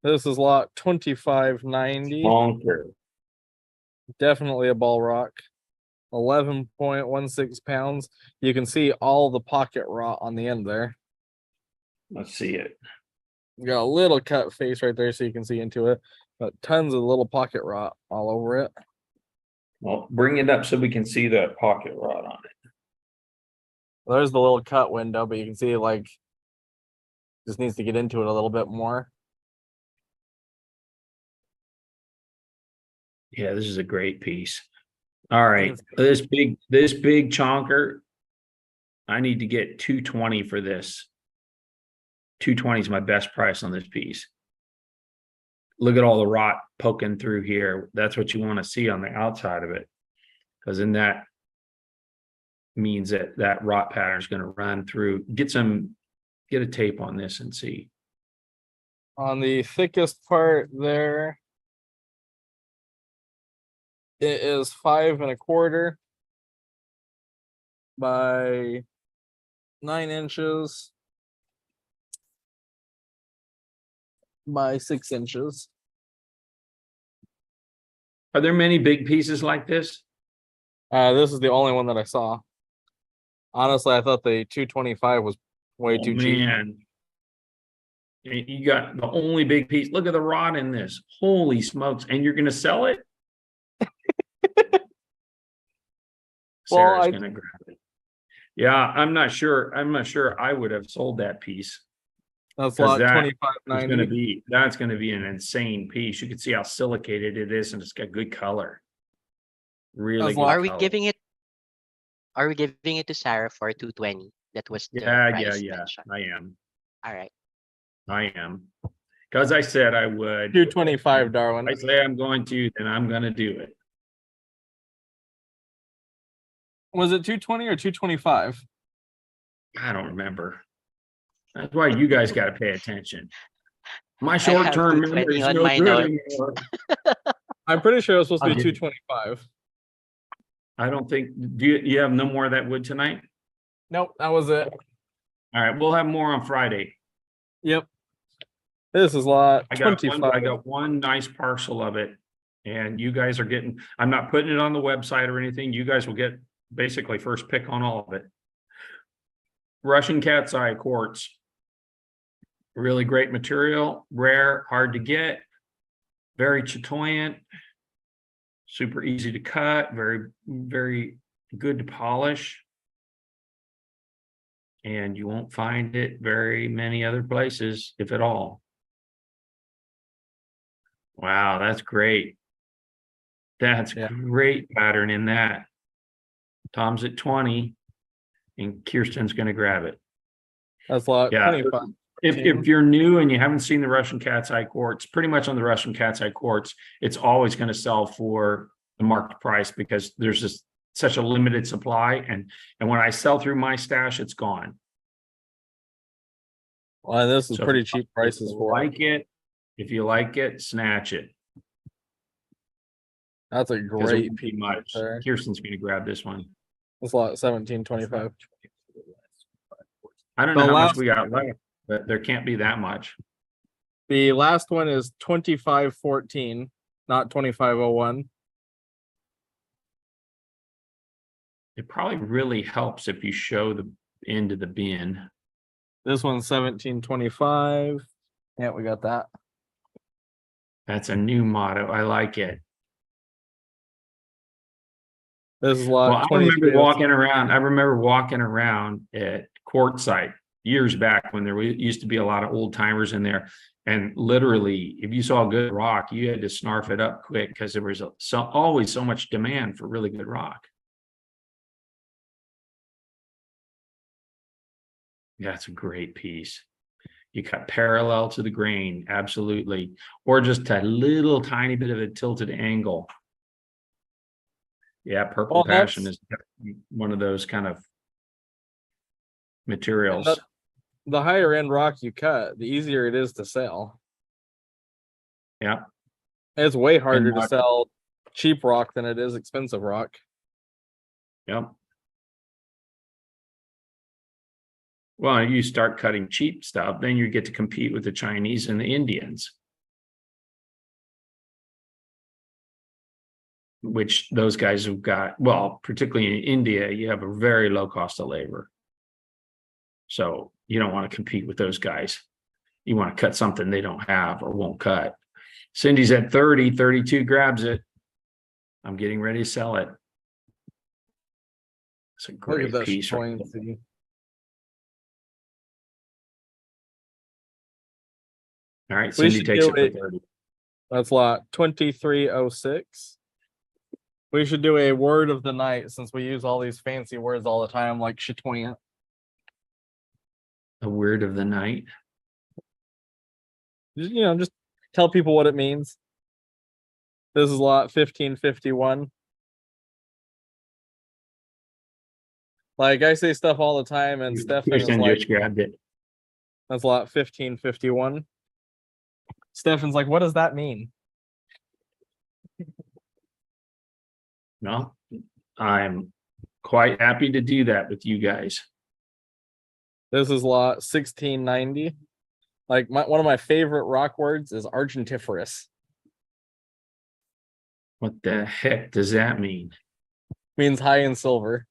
This is lot 2590. Bonker. Definitely a ball rock. 11.16 pounds. You can see all the pocket rot on the end there. Let's see it. You got a little cut face right there so you can see into it, but tons of little pocket rot all over it. Well, bring it up so we can see the pocket rot on it. There's the little cut window, but you can see like just needs to get into it a little bit more. Yeah, this is a great piece. All right, this big chonker, I need to get 220 for this. 220 is my best price on this piece. Look at all the rot poking through here. That's what you want to see on the outside of it, because then that means that that rot pattern is going to run through. Get a tape on this and see. On the thickest part there, it is 5 1/4 by 9 inches by 6 inches. Are there many big pieces like this? This is the only one that I saw. Honestly, I thought the 225 was way too cheap. Man, you got the only big piece. Look at the rod in this. Holy smokes! And you're going to sell it? Sarah's going to grab it. Yeah, I'm not sure. I'm not sure I would have sold that piece. That's lot That's 2590. That's going to be an insane piece. You can see how silicated it is, and it's got good color. Really good Are we color. giving it? Are we giving it to Sarah for 220? That was the Yeah. price mentioned. I am. All right. I am. Because I said I would. 225, Darwin. I say I'm going to, then I'm going to do it. Was it 220 or 225? I don't remember. That's why you guys got to pay attention. My I have short-term memory 220 is on no my good notes. anymore. I'm pretty sure it was supposed to be Okay. 225. I don't think. Do you have no more of that wood tonight? Nope, that was it. All right, we'll have more on Friday. Yep. This is lot I got 25. one nice parcel of it And you guys are getting, I'm not putting it on the website or anything. You guys will get basically first pick on all of it. Russian cat's eye quartz. Really great material, rare, hard to get, very chatoyant, super easy to cut, very, very good to polish. And you won't find it very many other places, if at all. Wow, that's great. That's great pattern in that. Tom's at 20 and Kirsten's going to grab it. That's a lot. Yeah. 25. If you're new and you haven't seen the Russian cat's eye quartz, pretty much on the Russian cat's eye quartz, it's always going to sell for the market price because there's just such a limited supply. And when I sell through my stash, it's gone. Well, this is So pretty cheap prices for it. Like it. If you like it, snatch it. That's a 'Cause it great won't be piece. much. There. Kirsten's going to grab this one. That's a lot. 17.25. I don't The know how much last- we got left, but there can't be that much. The last one is 25.14, not 25.01. It probably really helps if you show the end of the bin. This one's 17.25. Yeah, we got that. That's a new motto. I like it. This is a Well, lot. I remember 23. walking around. I remember walking around at Quartzsite years back when there used to be a lot of old timers in there. And literally, if you saw good rock, you had to snarf it up quick because there was always so much demand for really good rock. That's a great piece. You cut parallel to the grain, absolutely. Or just a little tiny bit of a tilted angle. Yeah, purple Well, passion that's- is one of those kind of materials. The higher end rock you cut, the easier it is to sell. Yeah. It's way harder to rock- sell cheap rock than it is expensive rock. Yep. Well, you start cutting cheap stuff, then you get to compete with the Chinese and the Indians. Which those guys have got, well, particularly in India, you have a very low cost of labor. So you don't want to compete with those guys. You want to cut something they don't have or won't cut. Cindy's at 30, 32 grabs it. I'm getting ready to sell it. It's a Look at great that piece. Right showing. there. All right, We Cindy should takes do it it. for 30. That's lot 2306. We should do a word of the night since we use all these fancy words all the time, like chatoyant. A word of the night. Just tell people what it means. This is lot 1551. Like I say stuff all the time, and Stefan is Kirsten like, just grabbed it. that's lot 1551. Stefan's like, what does that mean? No, I'm quite happy to do that with you guys. This is lot 1690. Like one of my favorite rock words is argentiferous. What the heck does that mean? Means high in silver.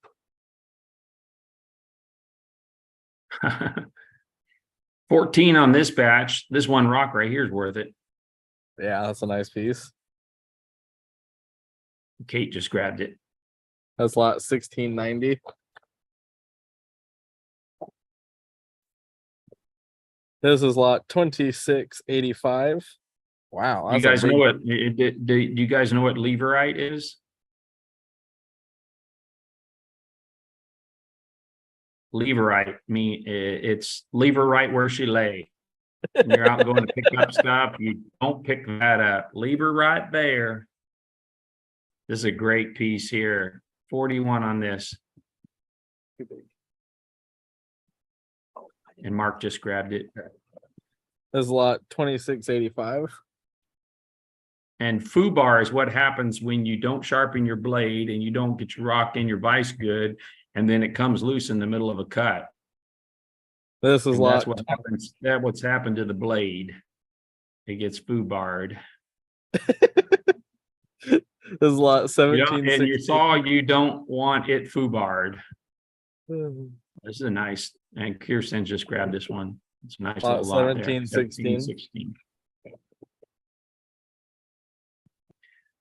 14 on this batch. This one rock right here is worth it. Yeah, that's a nice piece. Kate just grabbed it. That's lot 1690. This is lot 2685. Wow. You that's a guys know big- what? Do you guys know what leverite is? Leverite it's lever right where she lay. When you're out going to pick up stuff, you don't pick that up. Lever right there. This is a great piece here. 41 on this. And Mark just grabbed it. This is lot 2685. And foobar is what happens when you don't sharpen your blade and you don't get your rock in your vise good, and then it comes loose in the middle of a cut. This is And lot that's what happens. That's what's happened to the blade. It gets foobarred. This is lot You don't, and you 1716. saw you don't want it foobarred. This is a nice, and Kirsten just grabbed this one. It's a nice Lot little lot there. 1716. 16.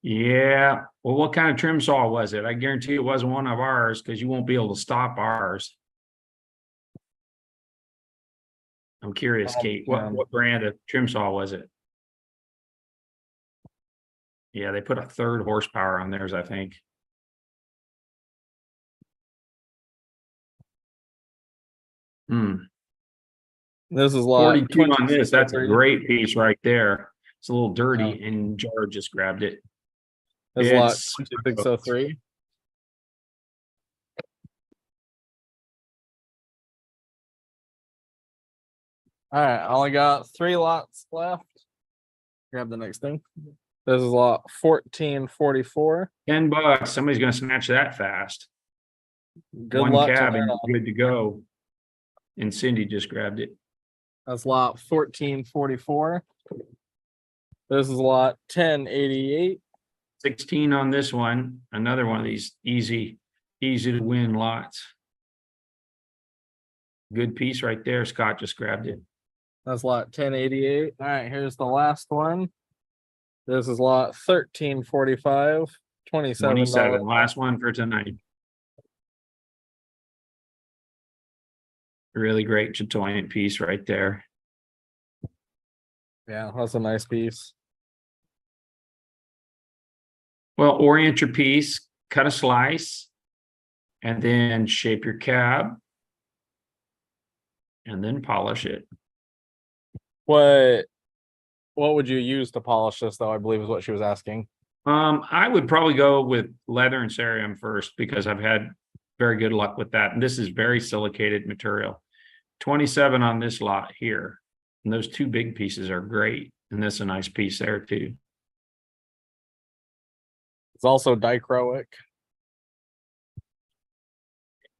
Yeah. Well, what kind of trim saw was it? I guarantee it wasn't one of ours because you won't be able to stop ours. I'm curious, Oh, Kate, man. what brand of trim saw was it? Yeah, they put a 3rd horsepower on theirs, I think. This is lot 42 on this. That's a 2603. great piece right there. It's a little dirty, and George just grabbed it. This is lot It's 2603. All right, I only got 3 lots left. Grab the next thing. This is lot 1444. $10. Somebody's gonna snatch that fast. Good One luck cab tomorrow. and good to go. And Cindy just grabbed it. That's lot 1444. This is lot 1088. 16 on this one. Another one of these easy to win lots. Good piece right there. Scott just grabbed it. That's lot 1088. All right, here's the last one. This is lot 1345. $27. 27. Last one for tonight. Really great chatoyant piece right there. Yeah, that's a nice piece. Well, orient your piece, cut a slice, and then shape your cab, and then polish it. What would you use to polish this, though? I believe is what she was asking. I would probably go with leather and cerium first because I've had very good luck with that. And this is very silicated material. 27 on this lot here. And those 2 big pieces are great. And that's a nice piece there too. It's also dichroic.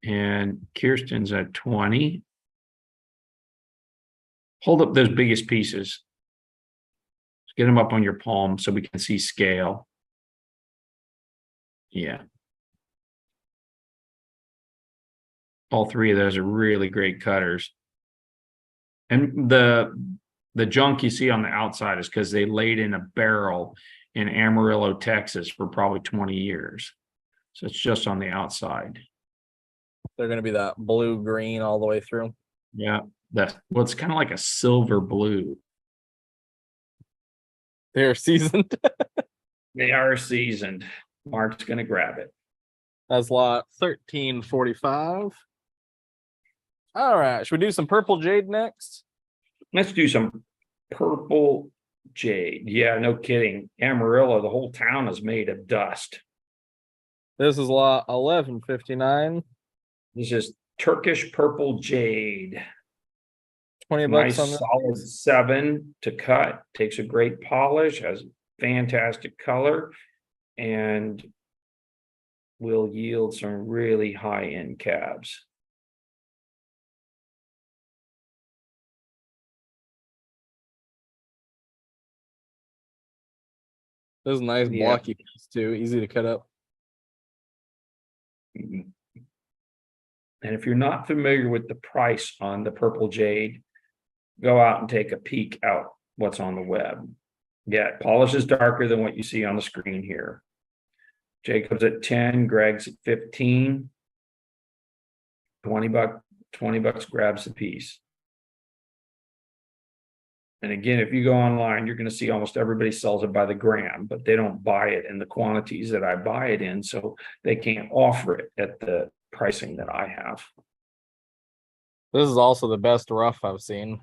And Kirsten's at 20. Hold up those biggest pieces. Get them up on your palm so we can see scale. Yeah. All 3 of those are really great cutters. And the junk you see on the outside is because they laid in a barrel in Amarillo, Texas for probably 20 years. So it's just on the outside. They're going to be that blue green all the way through. Yeah. It's kind of like a silver blue. They're seasoned. They are seasoned. Mark's going to grab it. That's lot 1345. All right, should we do some purple jade next? Let's do some purple jade. Yeah, no kidding. Amarillo, the whole town is made of dust. This is lot 1159. This is Turkish purple jade. 20 Nice bucks on this. solid 7 to cut. Takes a great polish, has fantastic color, and will yield some really high-end cabs. This is a nice Yeah. blocky piece too, easy to cut up. And if you're not familiar with the price on the purple jade, go out and take a peek out what's on the web. Yeah, polish is darker than what you see on the screen here. Jacob's at 10, Greg's at 15. 20 bucks grabs the piece. And again, if you go online, you're going to see almost everybody sells it by the gram, but they don't buy it in the quantities that I buy it in, so they can't offer it at the pricing that I have. This is also the best rough I've seen.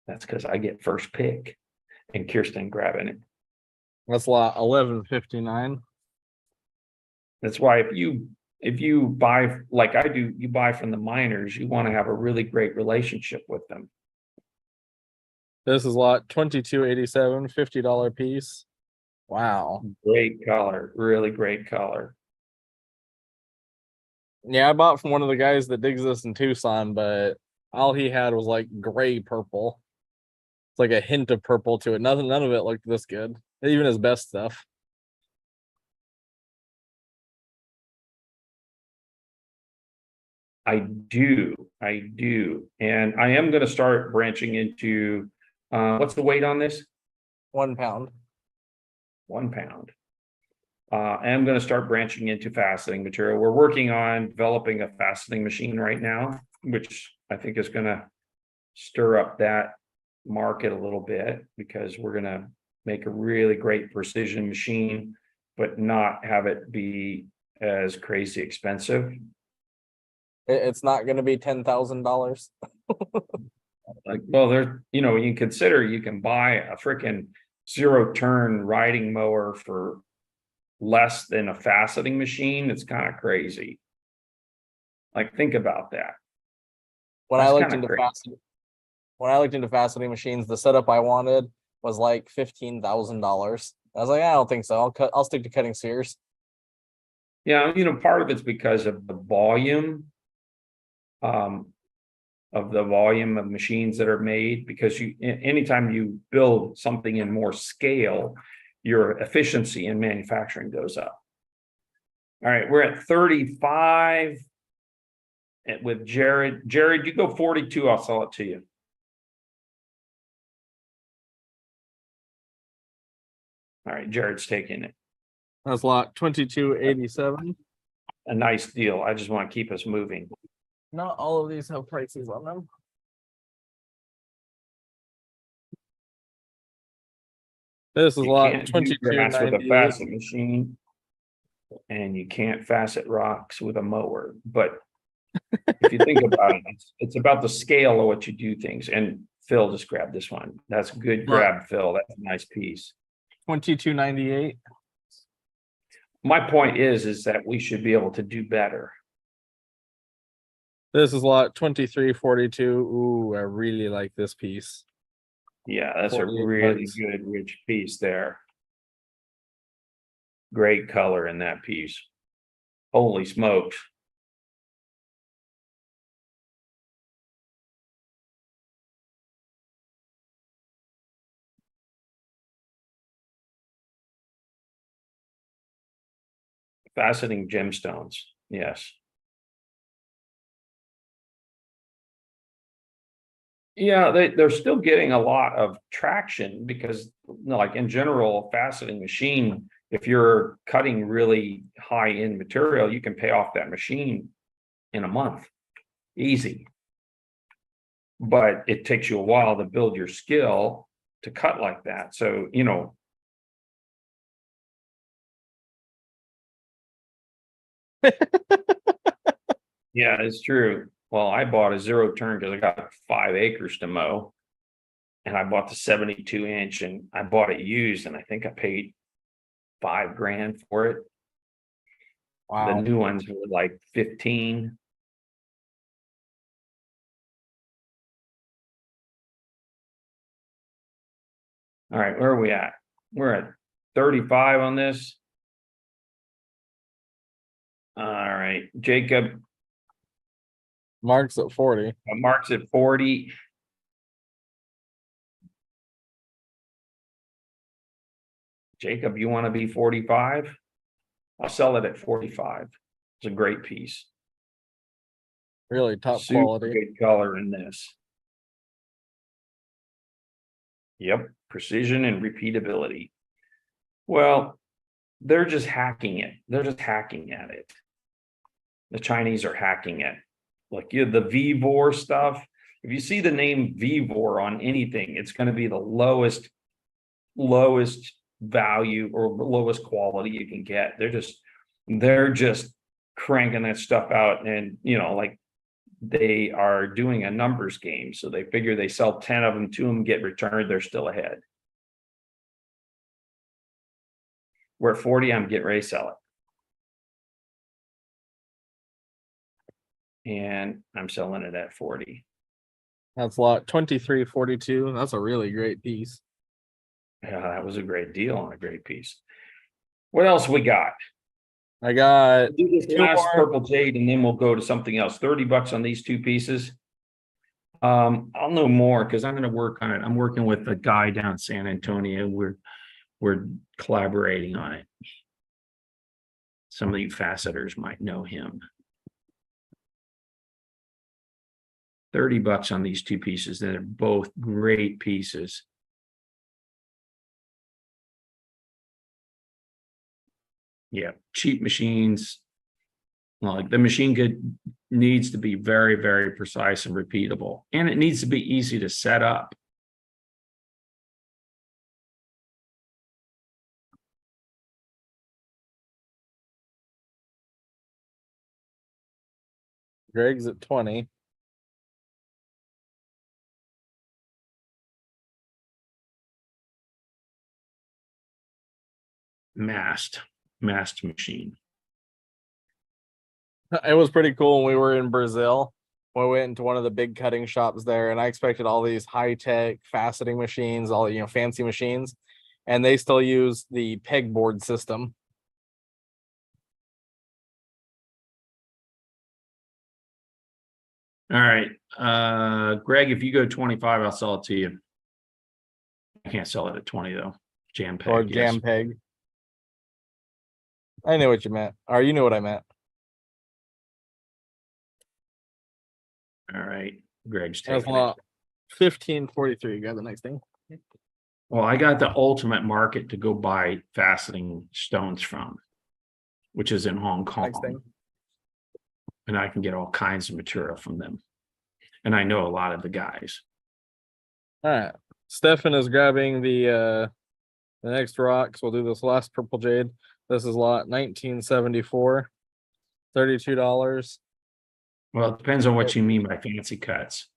That's because I get first pick and Kirsten grabbing it. That's lot 1159. That's why if you buy like I do, you buy from the miners, you want to have a really great relationship with them. This is lot 2287, $50 piece. Wow. Great color, really great color. Yeah, I bought from one of the guys that digs this in Tucson, but all he had was like gray purple. It's like a hint of purple to it. None of it looked this good. Even his best stuff. I do. And I am going to start branching into, what's the weight on this? 1 pound. 1 pound. I am going to start branching into faceting material. We're working on developing a faceting machine right now, which I think is going to stir up that market a little bit, because we're going to make a really great precision machine, but not have it be as crazy expensive. It's not going to be $10,000. Like, well, there's, you know, you consider you can buy a freaking 0-turn riding mower for less than a faceting machine. It's kind of crazy. Like, think about that. When I That's looked kinda into crazy. faceting, when I looked into faceting machines, the setup I wanted was like $15,000. I was like, I don't think so. I'll stick to cutting spheres. Yeah, you know, part of it's because of the volume. Of the volume of machines that are made, because anytime you build something in more scale, your efficiency in manufacturing goes up. All right, we're at 35 with Jared. Jared, you go 42, I'll sell it to you. All right, Jared's taking it. That's lot 2287. A nice deal. I just want to keep us moving. Not all of these have prices on them. This is You lot can't do grass with a 2298. facet machine, and you can't facet rocks with a mower. But if you think about it, it's about the scale of what you do things. And Phil just grabbed this one. That's a good grab, Phil. That's a nice piece. 2298. My point is that we should be able to do better. This is lot 2342. Ooh, I really like this piece. Yeah, that's a 48 really bucks. good rich piece there. Great color in that piece. Holy smokes. Faceting gemstones, yes. Yeah, they're still getting a lot of traction, because, you know, like in general, faceting machine, if you're cutting really high end material, you can pay off that machine in a month. Easy. But it takes you a while to build your skill to cut like that. So, you know, yeah, it's true. Well, I bought a 0-turn because I got 5 acres to mow. And I bought the 72-inch, and I bought it used, and I think I paid $5,000 for it. The Wow. new ones were like 15. All right, where are we at? We're at 35 on this. All right, Jacob, Mark's at 40. Mark's at 40. Jacob, you want to be 45? I'll sell it at 45. It's a great piece. Really top Super quality. good color in this. Yep, precision and repeatability. Well, they're just hacking it. They're just hacking at it. The Chinese are hacking it. Like, you have the VVOR stuff. If you see the name VVOR on anything, it's going to be the lowest value or lowest quality you can get. They're just cranking that stuff out, and, you know, like, they are doing a numbers game. So they figure they sell 10 of them, 2 of them get returned, they're still ahead. We're at 40, I'm getting ready to sell it. And I'm selling it at 40. That's lot 2342. That's a really great piece. Yeah, that was a great deal on a great piece. What else we got? I got Do this 2 last more. purple jade, and then we'll go to something else. $30 on these 2 pieces. I'll know more because I'm going to work on it. I'm working with a guy down in San Antonio. We're collaborating on it. Some of you faceters might know him. $30 on these two pieces. They're both great pieces. Yeah, cheap machines. Like the machine good needs to be very, very precise and repeatable, and it needs to be easy to set up. Greg's at 20. Mast machine. It was pretty cool when we were in Brazil. We went into one of the big cutting shops there, and I expected all these high-tech faceting machines, all fancy machines, and they still use the pegboard system. All right, Greg, if you go 25, I'll sell it to you. I can't sell it at 20 though. Jam peg. Or Yes. jam peg. I knew what you meant, or you knew what I meant. All right, Greg's That's taking it. 1543. You got the next thing. Well, I got the ultimate market to go buy faceting stones from, which is in Hong Kong. Next thing. And I can get all kinds of material from them. And I know a lot of the guys. All right. Stefan is grabbing the next rocks. We'll do this last purple jade. This is lot 1974. $32. Well, it depends on what you mean by fancy cuts.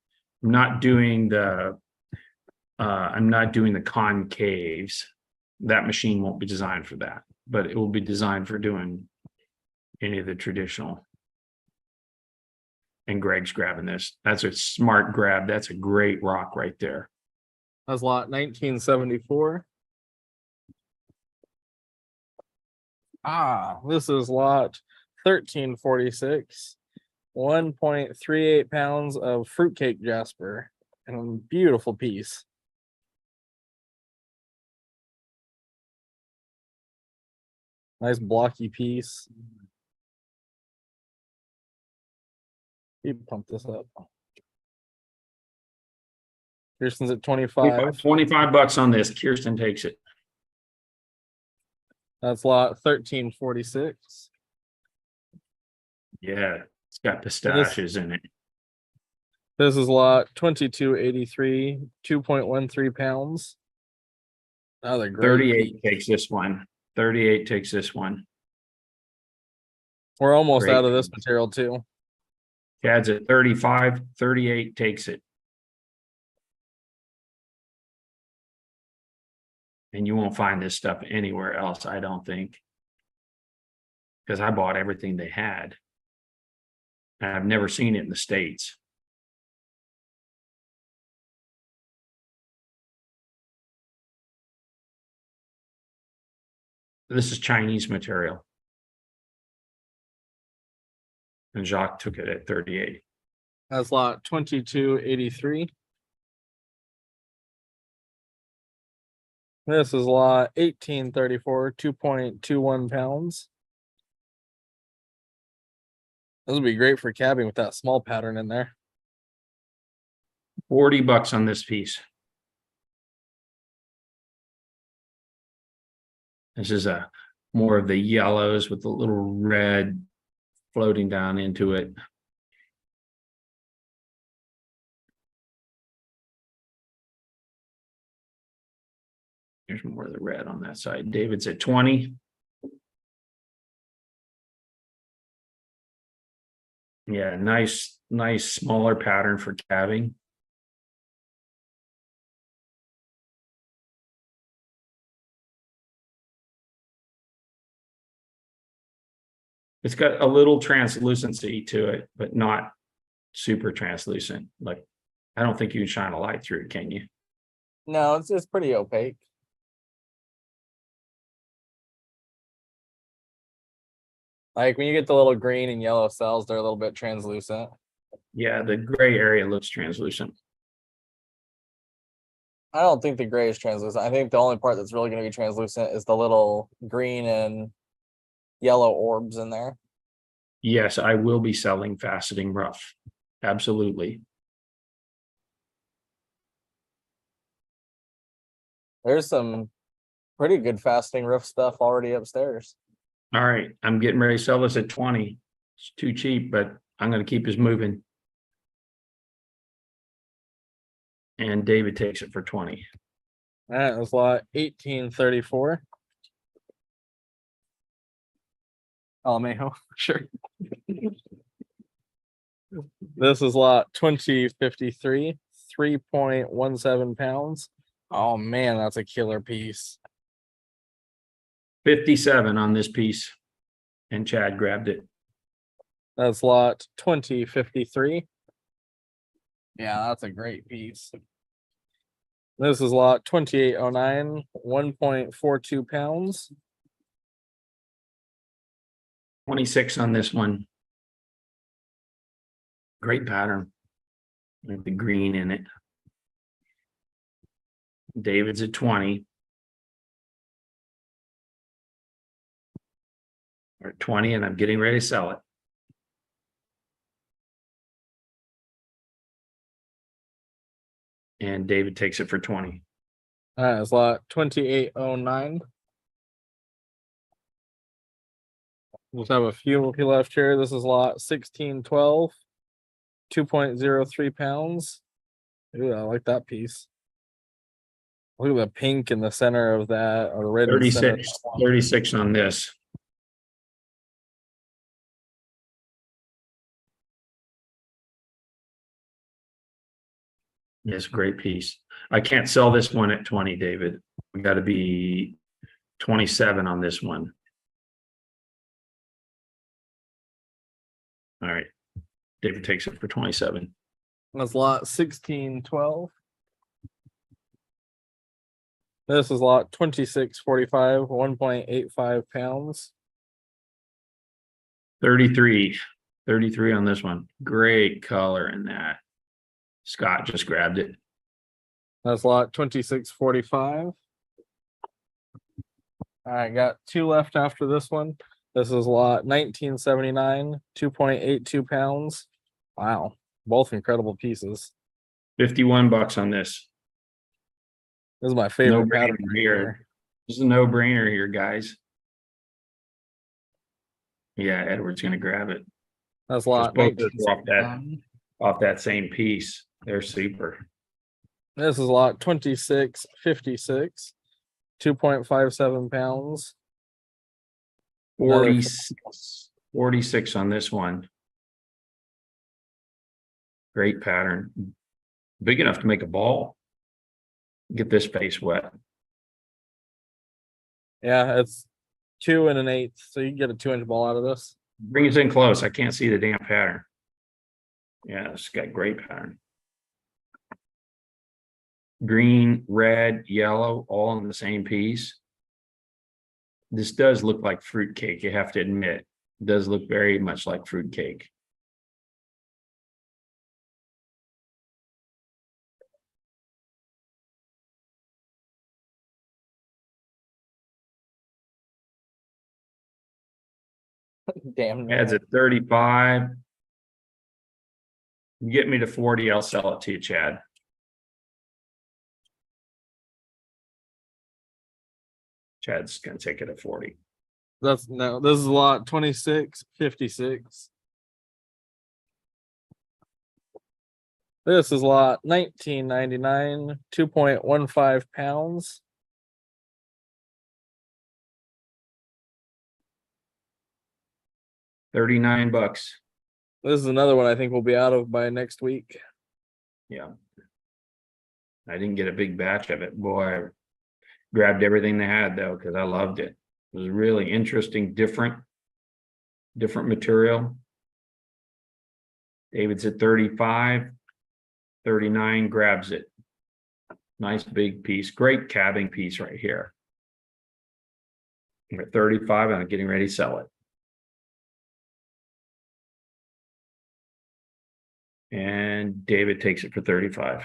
I'm not doing the concaves. That machine won't be designed for that, but it will be designed for doing any of the traditional. And Greg's grabbing this. That's a smart grab. That's a great rock right there. That's lot 1974. This is lot 1346. 1.38 pounds of fruitcake jasper, and a beautiful piece. Nice blocky piece. You pump this up. Kirsten's at 25. $25 on this. Kirsten takes it. That's lot 1346. Yeah, it's got pistachios in it. This is lot 2283, 2.13 pounds. Another great 38 piece. takes this one. 38 takes this one. We're almost Great out of this piece. material too. Chad's at 35. 38 takes it. And you won't find this stuff anywhere else, I don't think. Because I bought everything they had. And I've never seen it in the States. This is Chinese material. And Jacques took it at 38. That's lot 2283. This is lot 1834, 2.21 pounds. This would be great for cabbing with that small pattern in there. $40 on this piece. This is a more of the yellows with the little red floating down into it. There's more of the red on that side. David's at 20. Yeah, nice smaller pattern for cabbing. It's got a little translucency to it, but not super translucent. Like, I don't think you can shine a light through it, can you? No, it's pretty opaque. Like when you get the little green and yellow cells, they're a little bit translucent. Yeah, the gray area looks translucent. I don't think the gray is translucent. I think the only part that's really going to be translucent is the little green and yellow orbs in there. Yes, I will be selling faceting rough. Absolutely. There's some pretty good faceting roof stuff already upstairs. All right, I'm getting ready to sell this at 20. It's too cheap, but I'm gonna keep this moving. And David takes it for 20. All right, that's lot 1834. Almejo, sure. This is lot 2053, 3.17 pounds. Oh man, that's a killer piece. 57 on this piece. And Chad grabbed it. That's lot 2053. Yeah, that's a great piece. This is lot 2809, 1.42 pounds. 26 on this one. Great pattern. With the green in it. David's at 20. Or at 20, and I'm getting ready to sell it. And David takes it for 20. That's lot 2809. Just have a few left here. This is lot 1612, 2.03 pounds. Ooh, I like that piece. Look at the pink in the center of that, or the red in the center. 36 on this. Yes, great piece. I can't sell this one at 20, David. We got to be 27 on this one. All right. David takes it for 27. That's lot 1612. This is lot 2645, 1.85 pounds. 33 on this one. Great color in that. Scott just grabbed it. That's lot 2645. All right, got two left after this one. This is lot 1979, 2.82 pounds. Wow, both incredible pieces. 51 bucks on this. This is my favorite No-brainer pattern right here. here. This is a no-brainer here, guys. Yeah, Edward's gonna grab it. That's lot Both of us off 1979. that same piece. They're super. This is lot 2656, 2.57 pounds. 46 on this one. Great pattern. Big enough to make a ball. Get this face wet. Yeah, it's 2 1/8, so you can get a 2-inch ball out of this. Bring us in close. I can't see the damn pattern. Yeah, it's got great pattern. Green, red, yellow, all in the same piece. This does look like fruitcake, you have to admit. It does look very much like fruitcake. Damn. Adds at 35. Get me to 40, I'll sell it to you, Chad. Chad's gonna take it at 40. This is lot 2656. This is lot 1999, 2.15 pounds. $39. This is another one I think we'll be out of by next week. Yeah. I didn't get a big batch of it. Boy, I grabbed everything they had though, because I loved it. It was really interesting, different material. David's at 35, 39 grabs it. Nice big piece, great cabbing piece right here. I'm at 35 and I'm getting ready to sell it. And David takes it for 35.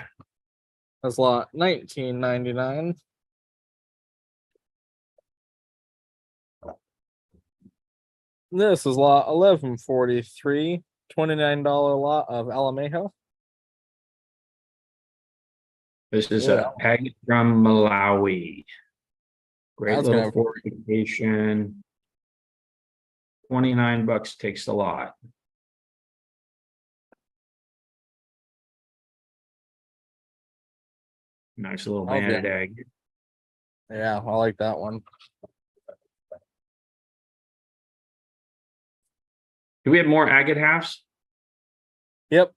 That's lot 19.99. This is lot 1143, $29 lot of Alamejo. This is Yeah. a agate from Malawi. Great That's gonna little have- fortification. 29 bucks takes the lot. Nice little Okay. banded egg. Yeah, I like that one. Do we have more agate halves? Yep.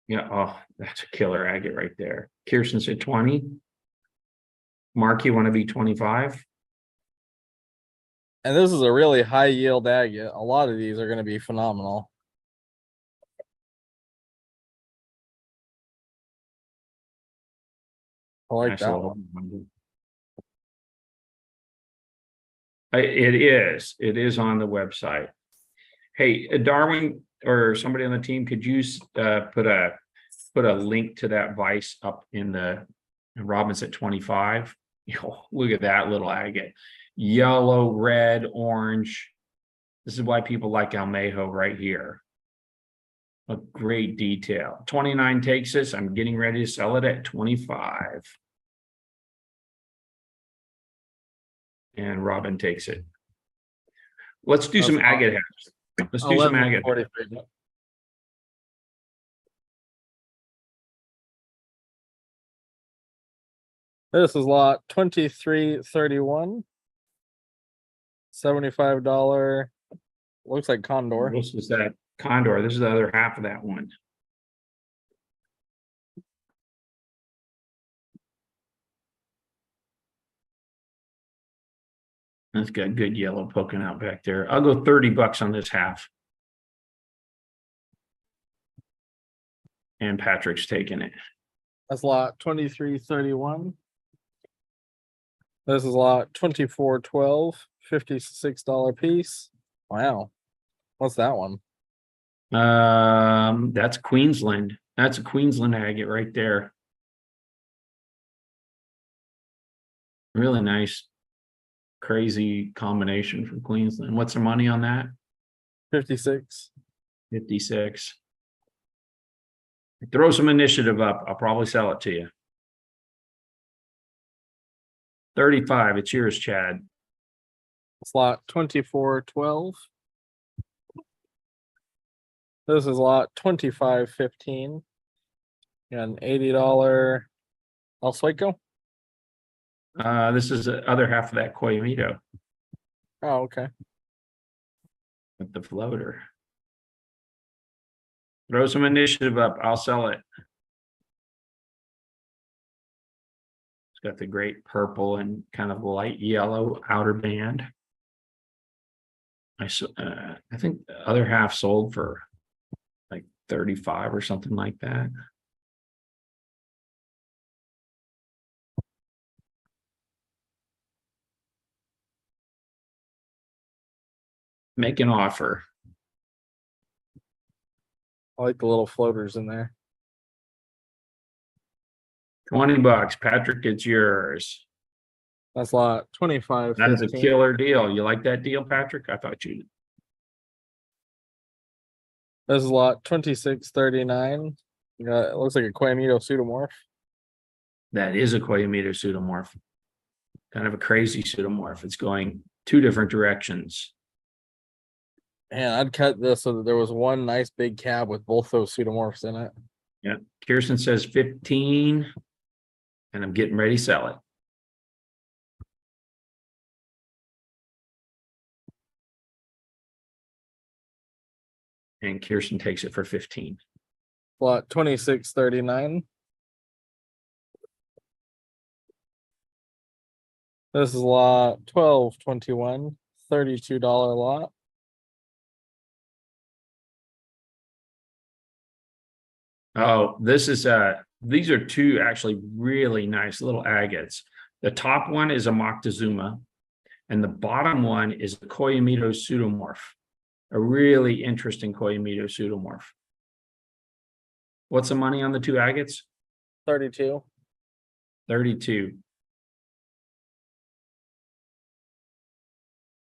Yeah, oh, that's a killer agate right there. Kirsten said 20. Mark, you want to be 25? And this is a really high yield agate. A lot of these are going to be phenomenal. I like Nice that little one. one. It is on the website. Hey, Darwin or somebody on the team, could you put a link to that vise up in the Robin's at 25? Look at that little agate. Yellow, red, orange. This is why people like Almejo right here. A great detail. 29 takes this. I'm getting ready to sell it at 25. And Robin takes it. Let's do some agate halves. Let's do some agate. 1143. This is lot 2331. $75. Looks like Condor. This is that Condor. This is the other half of that one. It's got good yellow poking out back there. I'll go 30 bucks on this half. And Patrick's taking it. That's lot 2331. This is lot 2412, $56 piece. Wow. What's that one? That's Queensland. That's a Queensland agate right there. Really nice, crazy combination from Queensland. What's the money on that? 56. 56. Throw some initiative up. I'll probably sell it to you. 35. It's yours, Chad. Slot 2412. This is lot 2515. And $80 El Sueco. This is the other half of that Coyamito Oh, okay. with the floater. Throw some initiative up. I'll sell it. It's got the great purple and kind of light yellow outer band. I think the other half sold for like 35 or something like that. Make an offer. I like the little floaters in there. 20 bucks. Patrick, it's yours. That's lot 25. That is a killer deal. You like that deal, Patrick? I thought you did. This is lot 2639. It looks like a Coyamito pseudomorph. That is a Coyamito pseudomorph. Kind of a crazy pseudomorph. It's going two different directions. Man, I'd cut this so that there was one nice big cab with both those pseudomorphs in it. Yeah. Kirsten says 15, and I'm getting ready to sell it. And Kirsten takes it for 15. Lot 2639. This is lot 1221, $32 lot. Oh, this is these are two actually really nice little agates. The top one is a Moctezuma, and the bottom one is a Coyamito pseudomorph. A really interesting Coyamito pseudomorph. What's the money on the two agates? 32. 32.